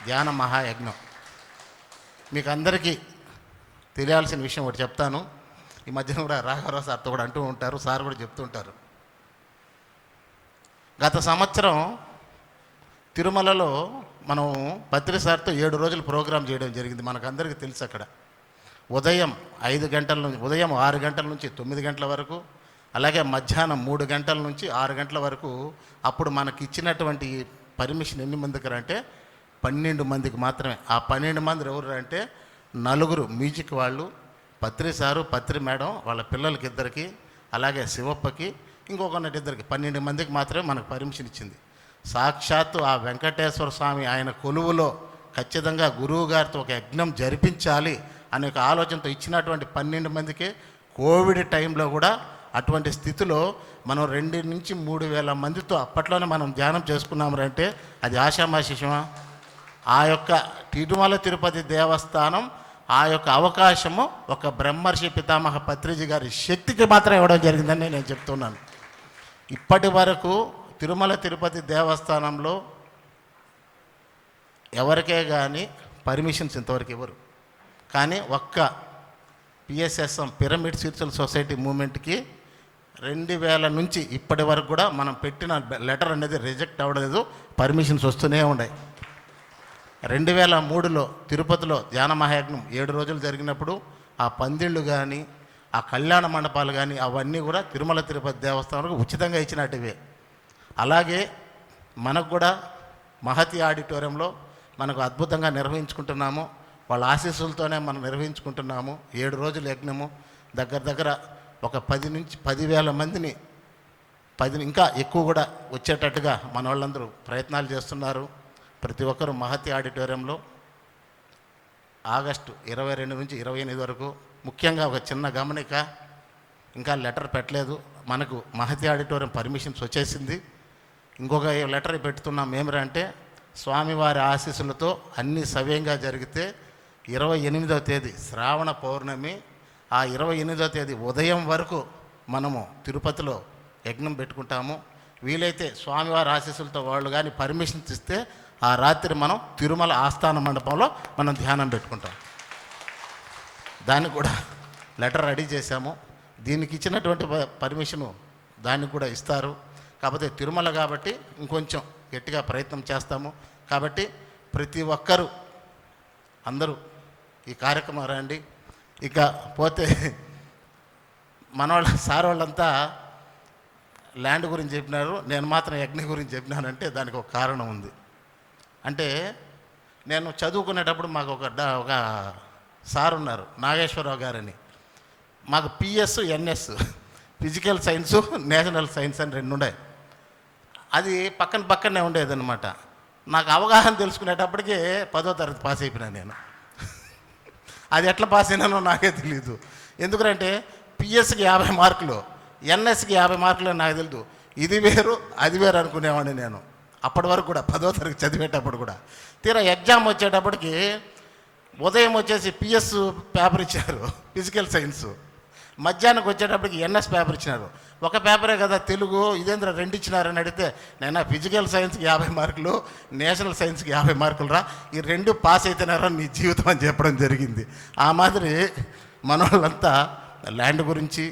ధ్యాన మహాయజ్ఞం. మీకు అందరికీ తెలియాల్సిన విషయం ఒకటి చెప్తాను. ఈ మధ్యన కూడా రాఘవరావు సార్తో కూడా అంటూ ఉంటారు, సార్ కూడా చెప్తుంటారు. గత సంవత్సరం తిరుమలలో మనం పత్రి సార్తో 7 రోజులు ప్రోగ్రాం చేయడం జరిగింది. మనకందరికీ తెలుసు. అక్కడ ఉదయం 6 గంటల నుంచి 9 గంటల వరకు, అలాగే మధ్యాహ్నం 3 గంటల నుంచి 6 గంటల వరకు. అప్పుడు మనకి ఇచ్చినటువంటి పర్మిషన్ ఎన్ని మందికి అంటే 12 మందికి మాత్రమే. ఆ 12 మంది ఎవరు అంటే 4 మ్యూజిక్ వాళ్ళు, పత్రి సారు, పత్రి మేడం, వాళ్ళ పిల్లలకి 2కి, అలాగే శివప్పకి, ఇంకొకటి 2కి, 12 మందికి మాత్రమే మనకు పర్మిషన్ ఇచ్చింది. సాక్షాత్తు ఆ వెంకటేశ్వర స్వామి ఆయన కొలువులో ఖచ్చితంగా గురువు గారితో ఒక యజ్ఞం జరిపించాలి అనే ఒక ఆలోచనతో ఇచ్చినటువంటి 12 మందికే కోవిడ్ టైంలో కూడా అటువంటి స్థితిలో మనం 2 నుంచి 3 వేల మందితో అప్పట్లోనే మనం ధ్యానం చేసుకున్నామంటే అది ఆషామాషిషమా? ఆ యొక్క తిరుమల తిరుపతి దేవస్థానం ఆ యొక్క అవకాశము ఒక బ్రహ్మర్షి పితామహ పత్రిజీ గారి శక్తికి మాత్రం ఇవ్వడం జరిగిందని నేను చెప్తున్నాను. ఇప్పటి వరకు తిరుమల తిరుపతి దేవస్థానంలో ఎవరికే కానీ పర్మిషన్స్ ఇంతవరకు ఇవ్వరు. కానీ ఒక్క పిఎస్ఎస్ఎం పిరమిడ్ స్పిరిచువల్ సొసైటీ మూమెంట్కి 2000 నుంచి ఇప్పటి వరకు కూడా మనం పెట్టిన లెటర్ అనేది రిజెక్ట్ అవ్వలేదు, పర్మిషన్స్ వస్తూనే ఉన్నాయి. 2003లో తిరుపతిలో ధ్యాన మహాయజ్ఞం 7 రోజులు జరిగినప్పుడు ఆ పందిళ్ళు కానీ ఆ కళ్యాణ మండపాలు కానీ అవన్నీ కూడా తిరుమల తిరుపతి దేవస్థానానికి ఉచితంగా ఇచ్చినట్టువే. అలాగే మనకు కూడా మహతి ఆడిటోరియంలో మనకు అద్భుతంగా నిర్వహించుకుంటున్నాము. వాళ్ళ ఆశీస్సులతోనే మనం నిర్వహించుకుంటున్నాము. 7 రోజుల యజ్ఞము దగ్గర ఒక 10,000 మందిని ఇంకా ఎక్కువ కూడా వచ్చేటట్టుగా మన వాళ్ళందరూ ప్రయత్నాలు చేస్తున్నారు. ప్రతి ఒక్కరూ మహతి ఆడిటోరియంలో ఆగస్టు 22 నుంచి 28 వరకు. ముఖ్యంగా ఒక చిన్న గమనిక, ఇంకా లెటర్ పెట్టలేదు. మనకు మహతి ఆడిటోరియం పర్మిషన్స్ వచ్చేసింది. ఇంకొక లెటర్ పెడుతున్నాం ఏమిరంటే స్వామివారి ఆశీస్సులతో అన్ని సవ్యంగా జరిగితే 28వ తేదీ శ్రావణ పౌర్ణమి, ఆ 28వ తేదీ ఉదయం వరకు మనము తిరుపతిలో యజ్ఞం పెట్టుకుంటాము. వీలైతే స్వామివారి ఆశీస్సులతో వాళ్ళు కానీ పర్మిషన్స్ ఇస్తే ఆ రాత్రి మనం తిరుమల ఆస్థాన మండపంలో మనం ధ్యానం పెట్టుకుంటాం. దానికి కూడా లెటర్ రెడీ చేశాము. దీనికి ఇచ్చినటువంటి పర్మిషను దానికి కూడా ఇస్తారు. కాకపోతే తిరుమల కాబట్టి ఇంకొంచెం గట్టిగా ప్రయత్నం చేస్తాము. కాబట్టి ప్రతి ఒక్కరూ అందరూ ఈ కార్యక్రమం రండి. ఇక పోతే మనవాళ్ళ సార్ వాళ్ళంతా ల్యాండ్ గురించి చెప్పినారు, నేను మాత్రం యజ్ఞ గురించి చెప్పినానంటే దానికి ఒక కారణం ఉంది. అంటే నేను చదువుకునేటప్పుడు మాకు ఒక సార్ ఉన్నారు, నాగేశ్వరరావు గారని. మాకు PS NS physical science national science అని 2 ఉన్నాయి. అది పక్కనే ఉండేదన్నమాట. నాకు అవగాహన తెలుసుకునేటప్పటికీ 10వ తరగతి పాస్ అయిపోయినా నేను. అది ఎట్లా పాస్ అయినానో నాకే తెలియదు. ఎందుకంటే పిఎస్కి 50 మార్కులు, ఎన్ఎస్కి 50 మార్కులు నాకు తెలియదు. ఇది వేరు అది వేరు అనుకునేవాడిని నేను అప్పటి వరకు కూడా 10వ తరగతి చదివేటప్పుడు కూడా. తీరా ఎగ్జామ్ వచ్చేటప్పటికి ఉదయం వచ్చేసి పిఎస్ పేపర్ ఇచ్చారు ఫిజికల్ సైన్సు, మధ్యాహ్నంకి వచ్చేటప్పటికి ఎన్ఎస్ పేపర్ ఇచ్చినారు. ఒక పేపరే కదా తెలుగు, ఇదేంద్ర 2 ఇచ్చినారని అడిగితే నేను ఫిజికల్ సైన్స్కి 50 మార్కులు, నేషనల్ సైన్స్కి 50 మార్కులు రా, ఈ 2 పాస్ అయితేనారా నీ జీవితం అని చెప్పడం జరిగింది. ఆ మాదిరి మన వాళ్ళంతా ల్యాండ్ గురించి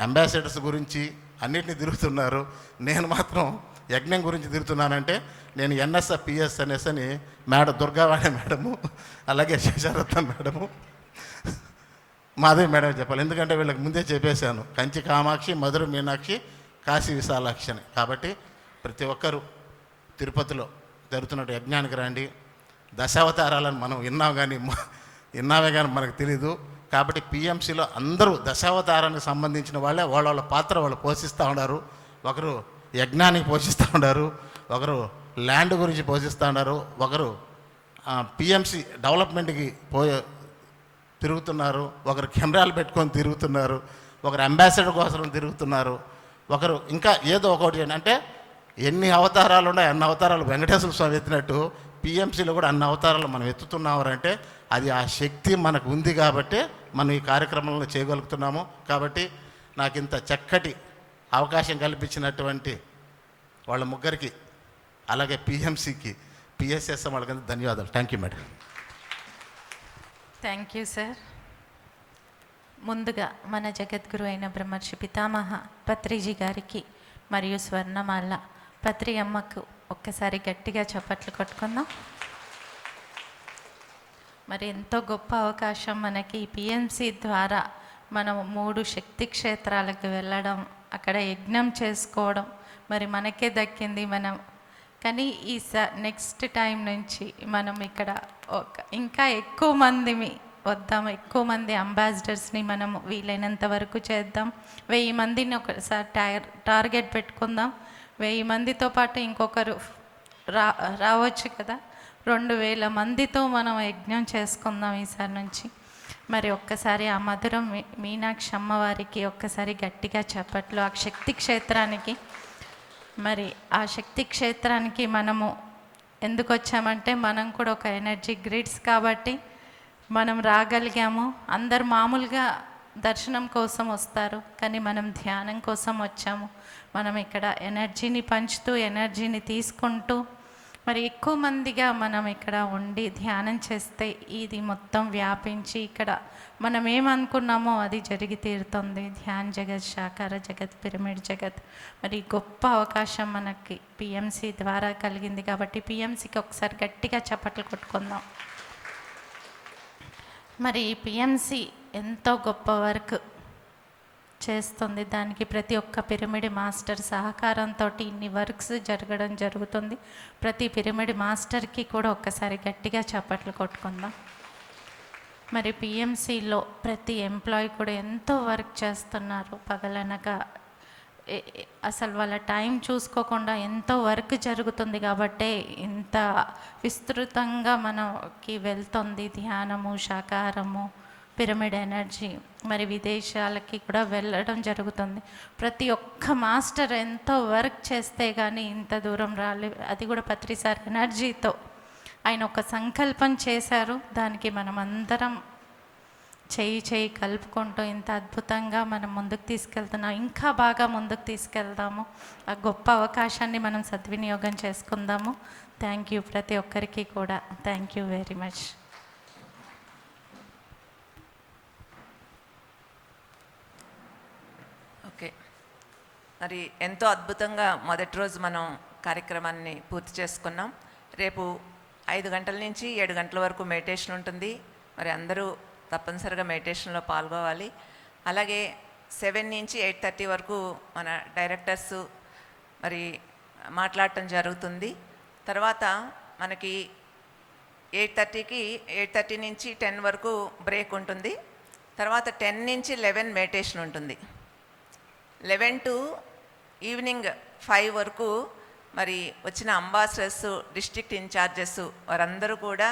అంబాసిడర్స్ గురించి అన్నిటినీ తిరుగుతున్నారు. నేను మాత్రం యజ్ఞం గురించి తిరుగుతున్నానంటే నేను ఎన్ఎస్ పిఎస్ ఎన్ఎస్ అని దుర్గావాణి మేడము, అలాగే శేషరత్నం మేడము, మాధవి మేడం చెప్పాలి. ఎందుకంటే వీళ్ళకి ముందే చెప్పేశాను, కంచి కామాక్షి, మధుర మీనాక్షి, కాశీ విశాలాక్షి అని. కాబట్టి ప్రతి ఒక్కరూ తిరుపతిలో జరుగుతున్న యజ్ఞానికి రండి. దశావతారాలను మనం విన్నామే కానీ మనకు తెలీదు. కాబట్టి పిఎంసిలో అందరూ దశావతారానికి సంబంధించిన వాళ్ళే వాళ్ళ పాత్ర వాళ్ళు పోషిస్తూ ఉన్నారు. ఒకరు యజ్ఞానికి పోషిస్తూ ఉన్నారు, ఒకరు ల్యాండ్ గురించి పోషిస్తున్నారు, ఒకరు పిఎంసి డెవలప్మెంట్కి తిరుగుతున్నారు, ఒకరు కెమెరాలు పెట్టుకొని తిరుగుతున్నారు, ఒకరు అంబాసిడర్ కోసం తిరుగుతున్నారు, ఒకరు ఇంకా ఏదో ఒకటి. అంటే ఎన్ని అవతారాలు ఉన్నాయి, అన్ని అవతారాలు వెంకటేశ్వర స్వామి ఎత్తినట్టు పిఎంసీలో కూడా అన్ని అవతారాలు మనం ఎత్తుతున్నామంటే అది ఆ శక్తి మనకు ఉంది కాబట్టి మనం ఈ కార్యక్రమంలో చేయగలుగుతున్నాము. కాబట్టి నాకు ఇంత చక్కటి అవకాశం కల్పించినటువంటి వాళ్ళ ముగ్గురికి, అలాగే పిఎంసీకి, పిఎస్ఎస్ఎం వాళ్ళకి ధన్యవాదాలు. Thank you madam. Thank you sir. ముందుగా మన జగద్గురు అయిన బ్రహ్మర్షి పితామహ పత్రిజీ గారికి మరియు స్వర్ణమాల పత్రి అమ్మకు ఒక్కసారి గట్టిగా చప్పట్లు కొట్టుకుందాం. మరి ఎంతో గొప్ప అవకాశం మనకి పిఎంసి ద్వారా మనం 3 శక్తి క్షేత్రాలకు వెళ్ళడం, అక్కడ యజ్ఞం చేసుకోవడం మరి మనకే దక్కింది. మనం కానీ నెక్స్ట్ టైం నుంచి మనం ఇక్కడ ఇంకా ఎక్కువ మందిని వద్దాం, ఎక్కువ మంది అంబాసిడర్స్ని మనం వీలైనంత వరకు చేద్దాం. 1000 మందిని ఒకసారి టార్గెట్ పెట్టుకుందాం. 1000 మందితో పాటు ఇంకొకరు రావచ్చు కదా, 2000 మందితో మనం యజ్ఞం చేసుకుందాం ఈసారి నుంచి. మరి ఒక్కసారి ఆ మధురం మీనాక్షి అమ్మవారికి ఒక్కసారి గట్టిగా చప్పట్లు. ఆ శక్తి క్షేత్రానికి, మరి ఆ శక్తి క్షేత్రానికి మనము ఎందుకు వచ్చామంటే మనం కూడా ఒక ఎనర్జీ గ్రిడ్స్ కాబట్టి మనం రాగలిగాము. అందరు మామూలుగా దర్శనం కోసం వస్తారు, కానీ మనం ధ్యానం కోసం వచ్చాము. మనం ఇక్కడ ఎనర్జీని పంచుతూ, ఎనర్జీని తీసుకుంటూ, మరి ఎక్కువ మందిగా మనం ఇక్కడ ఉండి ధ్యానం చేస్తే ఇది మొత్తం వ్యాపించి ఇక్కడ మనం ఏమనుకున్నామో అది జరిగి తీరుతుంది. ధ్యాన్ జగత్, సాకార జగత్, పిరమిడ్ జగత్. మరి గొప్ప అవకాశం మనకి పిఎంసి ద్వారా కలిగింది కాబట్టి పిఎంసికి ఒకసారి గట్టిగా చప్పట్లు కొట్టుకుందాం. మరి పిఎంసి ఎంతో గొప్ప వర్క్ చేస్తుంది. దానికి ప్రతి ఒక్క పిరమిడ్ మాస్టర్ సహకారంతో ఇన్ని వర్క్స్ జరగడం జరుగుతుంది. ప్రతి పిరమిడ్ మాస్టర్కి కూడా ఒక్కసారి గట్టిగా చప్పట్లు కొట్టుకుందాం. మరి పిఎంసిలో ప్రతి ఎంప్లాయీ కూడా ఎంతో వర్క్ చేస్తున్నారు. పగలనక అసలు వాళ్ళ టైం చూసుకోకుండా ఎంతో వర్క్ జరుగుతుంది కాబట్టి ఇంత విస్తృతంగా మనకి వెళ్తుంది ధ్యానము, శాకాహారము, పిరమిడ్ ఎనర్జీ. మరి విదేశాలకి కూడా వెళ్ళడం జరుగుతుంది. ప్రతి ఒక్క మాస్టర్ ఎంతో వర్క్ చేస్తే కానీ ఇంత దూరం రాలే. అది కూడా పత్రిసారి ఎనర్జీతో ఆయన ఒక సంకల్పం చేశారు. దానికి మనం అందరం చేయి కలుపుకుంటూ ఇంత అద్భుతంగా మనం ముందుకు తీసుకెళ్తున్నాం. ఇంకా బాగా ముందుకు తీసుకెళ్దాము. ఆ గొప్ప అవకాశాన్ని మనం సద్వినియోగం చేసుకుందాము. థ్యాంక్ యూ ప్రతి ఒక్కరికి కూడా. Thank you very much. Okay, మరి ఎంతో అద్భుతంగా మొదటి రోజు మనం కార్యక్రమాన్ని పూర్తి చేసుకున్నాం. రేపు 5 గంటల నుంచి 7 గంటల వరకు మెడిటేషన్ ఉంటుంది. మరి అందరూ తప్పనిసరిగా మెడిటేషన్లో పాల్గొవాలి. అలాగే 7 నుంచి 8:30 వరకు మన డైరెక్టర్స్ మరి మాట్లాడటం జరుగుతుంది. తర్వాత మనకి 8:30 నుంచి 10 వరకు బ్రేక్ ఉంటుంది. తర్వాత 10 నుంచి 11 మెడిటేషన్ ఉంటుంది. 11 టు ఈవినింగ్ 5 వరకు మరి వచ్చిన అంబాసిడర్స్, డిస్ట్రిక్ట్ ఇన్ఛార్జెస్ వారందరూ కూడా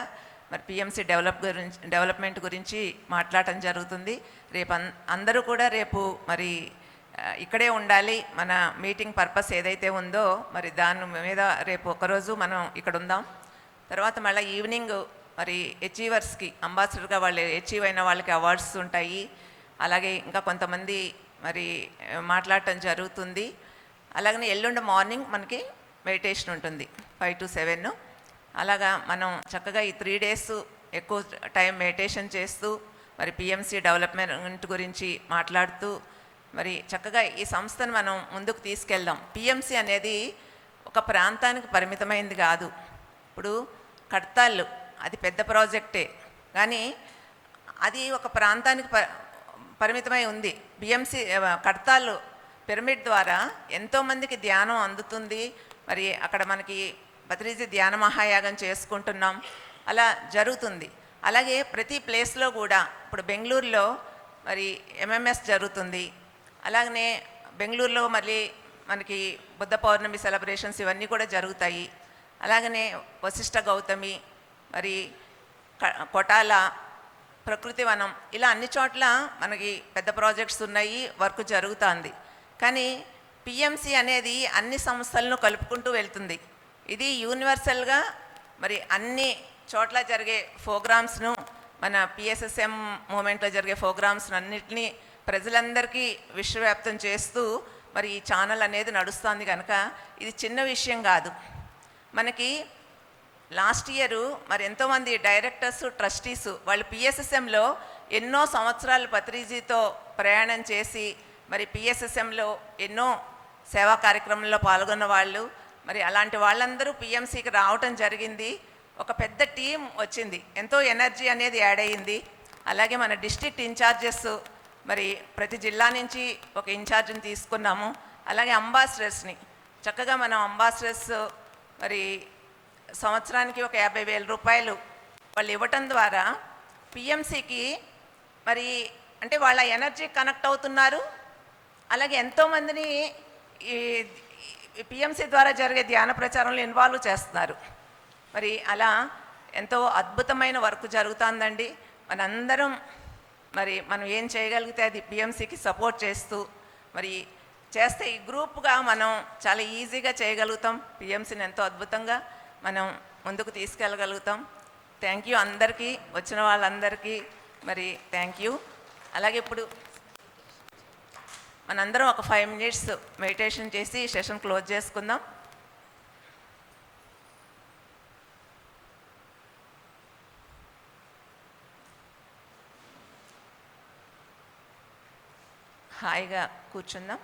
మరి పిఎంసి డెవలప్మెంట్ గురించి మాట్లాడటం జరుగుతుంది. రేపు అందరూ కూడా రేపు మరి ఇక్కడే ఉండాలి. మన మీటింగ్ పర్పస్ ఏదైతే ఉందో మరి దాని మీద రేపు ఒకరోజు మనం ఇక్కడ ఉందాం. తర్వాత మళ్ళీ ఈవినింగ్ మరి అచీవర్స్కి, అంబాసిడర్గా వాళ్ళు అచీవ్ అయిన వాళ్ళకి అవార్డ్స్ ఉంటాయి. అలాగే ఇంకా కొంతమంది మరి మాట్లాడటం జరుగుతుంది. అలాగనే ఎల్లుండి మార్నింగ్ మనకి మెడిటేషన్ ఉంటుంది 5 to 7. అలాగా మనం చక్కగా ఈ 3 days ఎక్కువ టైం మెడిటేషన్ చేస్తూ మరి పిఎంసి డెవలప్మెంట్ గురించి మాట్లాడుతూ మరి చక్కగా ఈ సంస్థను మనం ముందుకు తీసుకెళ్దాం. పిఎంసి అనేది ఒక ప్రాంతానికి పరిమితమైంది కాదు. ఇప్పుడు కడతాళ్ళు అది పెద్ద ప్రాజెక్టే, కానీ అది ఒక ప్రాంతానికి పరిమితమై ఉంది. పిఎంసి కడతాళ్ళు పిరమిడ్ ద్వారా ఎంతోమందికి ధ్యానం అందుతుంది. మరి అక్కడ మనకి బద్రీజీ ధ్యాన మహాయాగం చేసుకుంటున్నాం, అలా జరుగుతుంది. అలాగే ప్రతి ప్లేస్లో కూడా ఇప్పుడు బెంగళూరులో మరి ఎంఎంఎస్ జరుగుతుంది. అలాగనే బెంగళూరులో మళ్ళీ మనకి బుద్ధ పౌర్ణమి సెలబ్రేషన్స్ ఇవన్నీ కూడా జరుగుతాయి. అలాగనే వశిష్ఠ గౌతమి, మరి కొటాల, ప్రకృతి వనం, ఇలా అన్ని చోట్ల మనకి పెద్ద ప్రాజెక్ట్స్ ఉన్నాయి, వర్క్ జరుగుతుంది. కానీ పిఎంసి అనేది అన్ని సంస్థలను కలుపుకుంటూ వెళ్తుంది. ఇది యూనివర్సల్గా మరి అన్ని చోట్ల జరిగే ప్రోగ్రామ్స్ను, మన పిఎస్ఎస్ఎం మూమెంట్లో జరిగే ప్రోగ్రామ్స్ను అన్నిటినీ ప్రజలందరికీ విశ్వవ్యాప్తం చేస్తూ మరి ఈ ఛానల్ అనేది నడుస్తుంది. కనుక ఇది చిన్న విషయం కాదు. మనకి లాస్ట్ ఇయర్ మరి ఎంతోమంది డైరెక్టర్స్, ట్రస్టీస్ వాళ్ళు పిఎస్ఎస్ఎంలో ఎన్నో సంవత్సరాలు పత్రిజీతో ప్రయాణం చేసి మరి పిఎస్ఎస్ఎంలో ఎన్నో సేవా కార్యక్రమంలో పాల్గొన్న వాళ్ళు, మరి అలాంటి వాళ్ళందరూ పిఎంసికి రావటం జరిగింది. ఒక పెద్ద టీం వచ్చింది, ఎంతో ఎనర్జీ అనేది యాడ్ అయ్యింది. అలాగే మన డిస్ట్రిక్ట్ ఇన్ఛార్జెస్, మరి ప్రతి జిల్లా నుంచి ఒక ఇన్ఛార్జ్ని తీసుకున్నాము. అలాగే అంబాసిడర్స్ని చక్కగా మనం అంబాసిడర్స్ మరి సంవత్సరానికి ఒక 50,000 రూపాయలు వాళ్ళు ఇవ్వటం ద్వారా పిఎంసికి మరి అంటే వాళ్ళ ఎనర్జీ కనెక్ట్ అవుతున్నారు. అలాగే ఎంతోమందిని ఈ పిఎంసి ద్వారా జరిగే ధ్యాన ప్రచారంలో ఇన్వాల్వ్ చేస్తున్నారు. మరి అలా ఎంతో అద్భుతమైన వర్క్ జరుగుతుందండి. మనందరం మరి మనం ఏం చేయగలిగితే అది పిఎంసికి సపోర్ట్ చేస్తూ మరి చేస్తే ఈ గ్రూప్గా మనం చాలా ఈజీగా చేయగలుగుతాం. పిఎంసిని ఎంతో అద్భుతంగా మనం ముందుకు తీసుకెళ్ళగలుగుతాం. థ్యాంక్ యూ అందరికీ, వచ్చిన వాళ్ళందరికీ మరి థ్యాంక్ యూ. అలాగే ఇప్పుడు మనందరం ఒక 5 minutes మెడిటేషన్ చేసి సెషన్ క్లోజ్ చేసుకుందాం. హాయిగా కూర్చుందాం.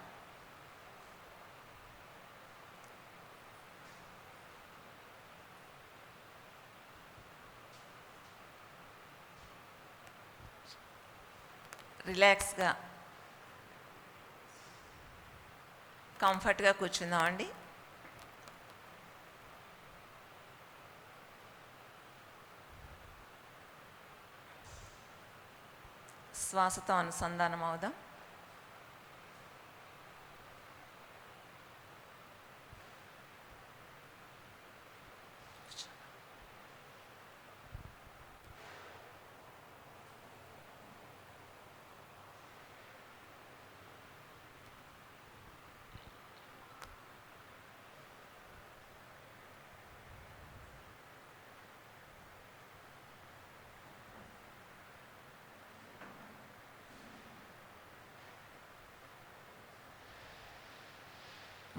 రిలాక్స్గా కంఫర్ట్గా కూర్చుందామండి. శ్వాసతో అనుసంధానం అవుదాం.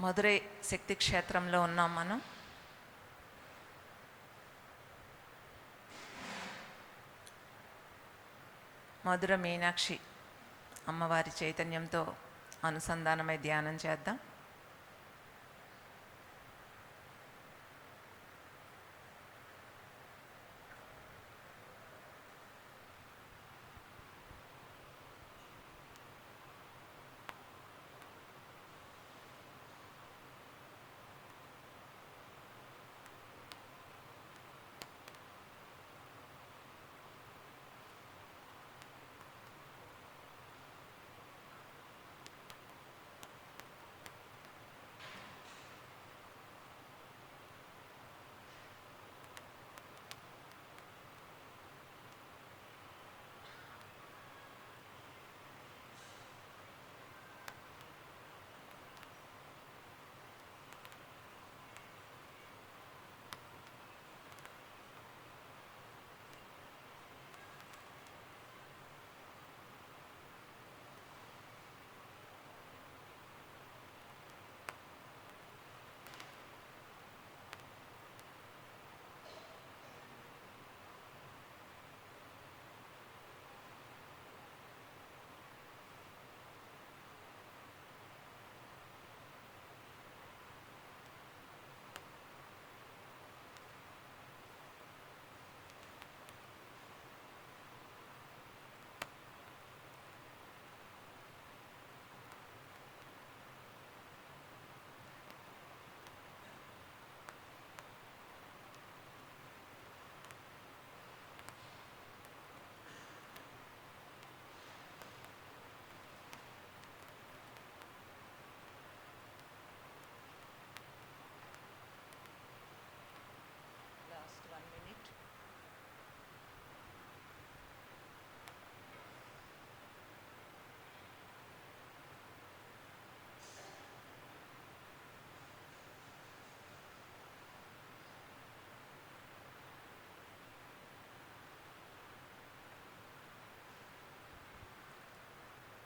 మధురై శక్తి క్షేత్రంలో ఉన్నాం మనం. మధుర మీనాక్షి అమ్మవారి చైతన్యంతో అనుసంధానమై ధ్యానం చేద్దాం.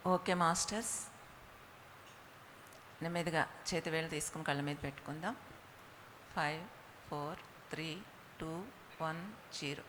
ఓకే మాస్టర్స్, నెమ్మదిగా చేతి వేళ్ళు తీసుకుని కళ్ళ మీద పెట్టుకుందాం. 5 4 3 2 1 0.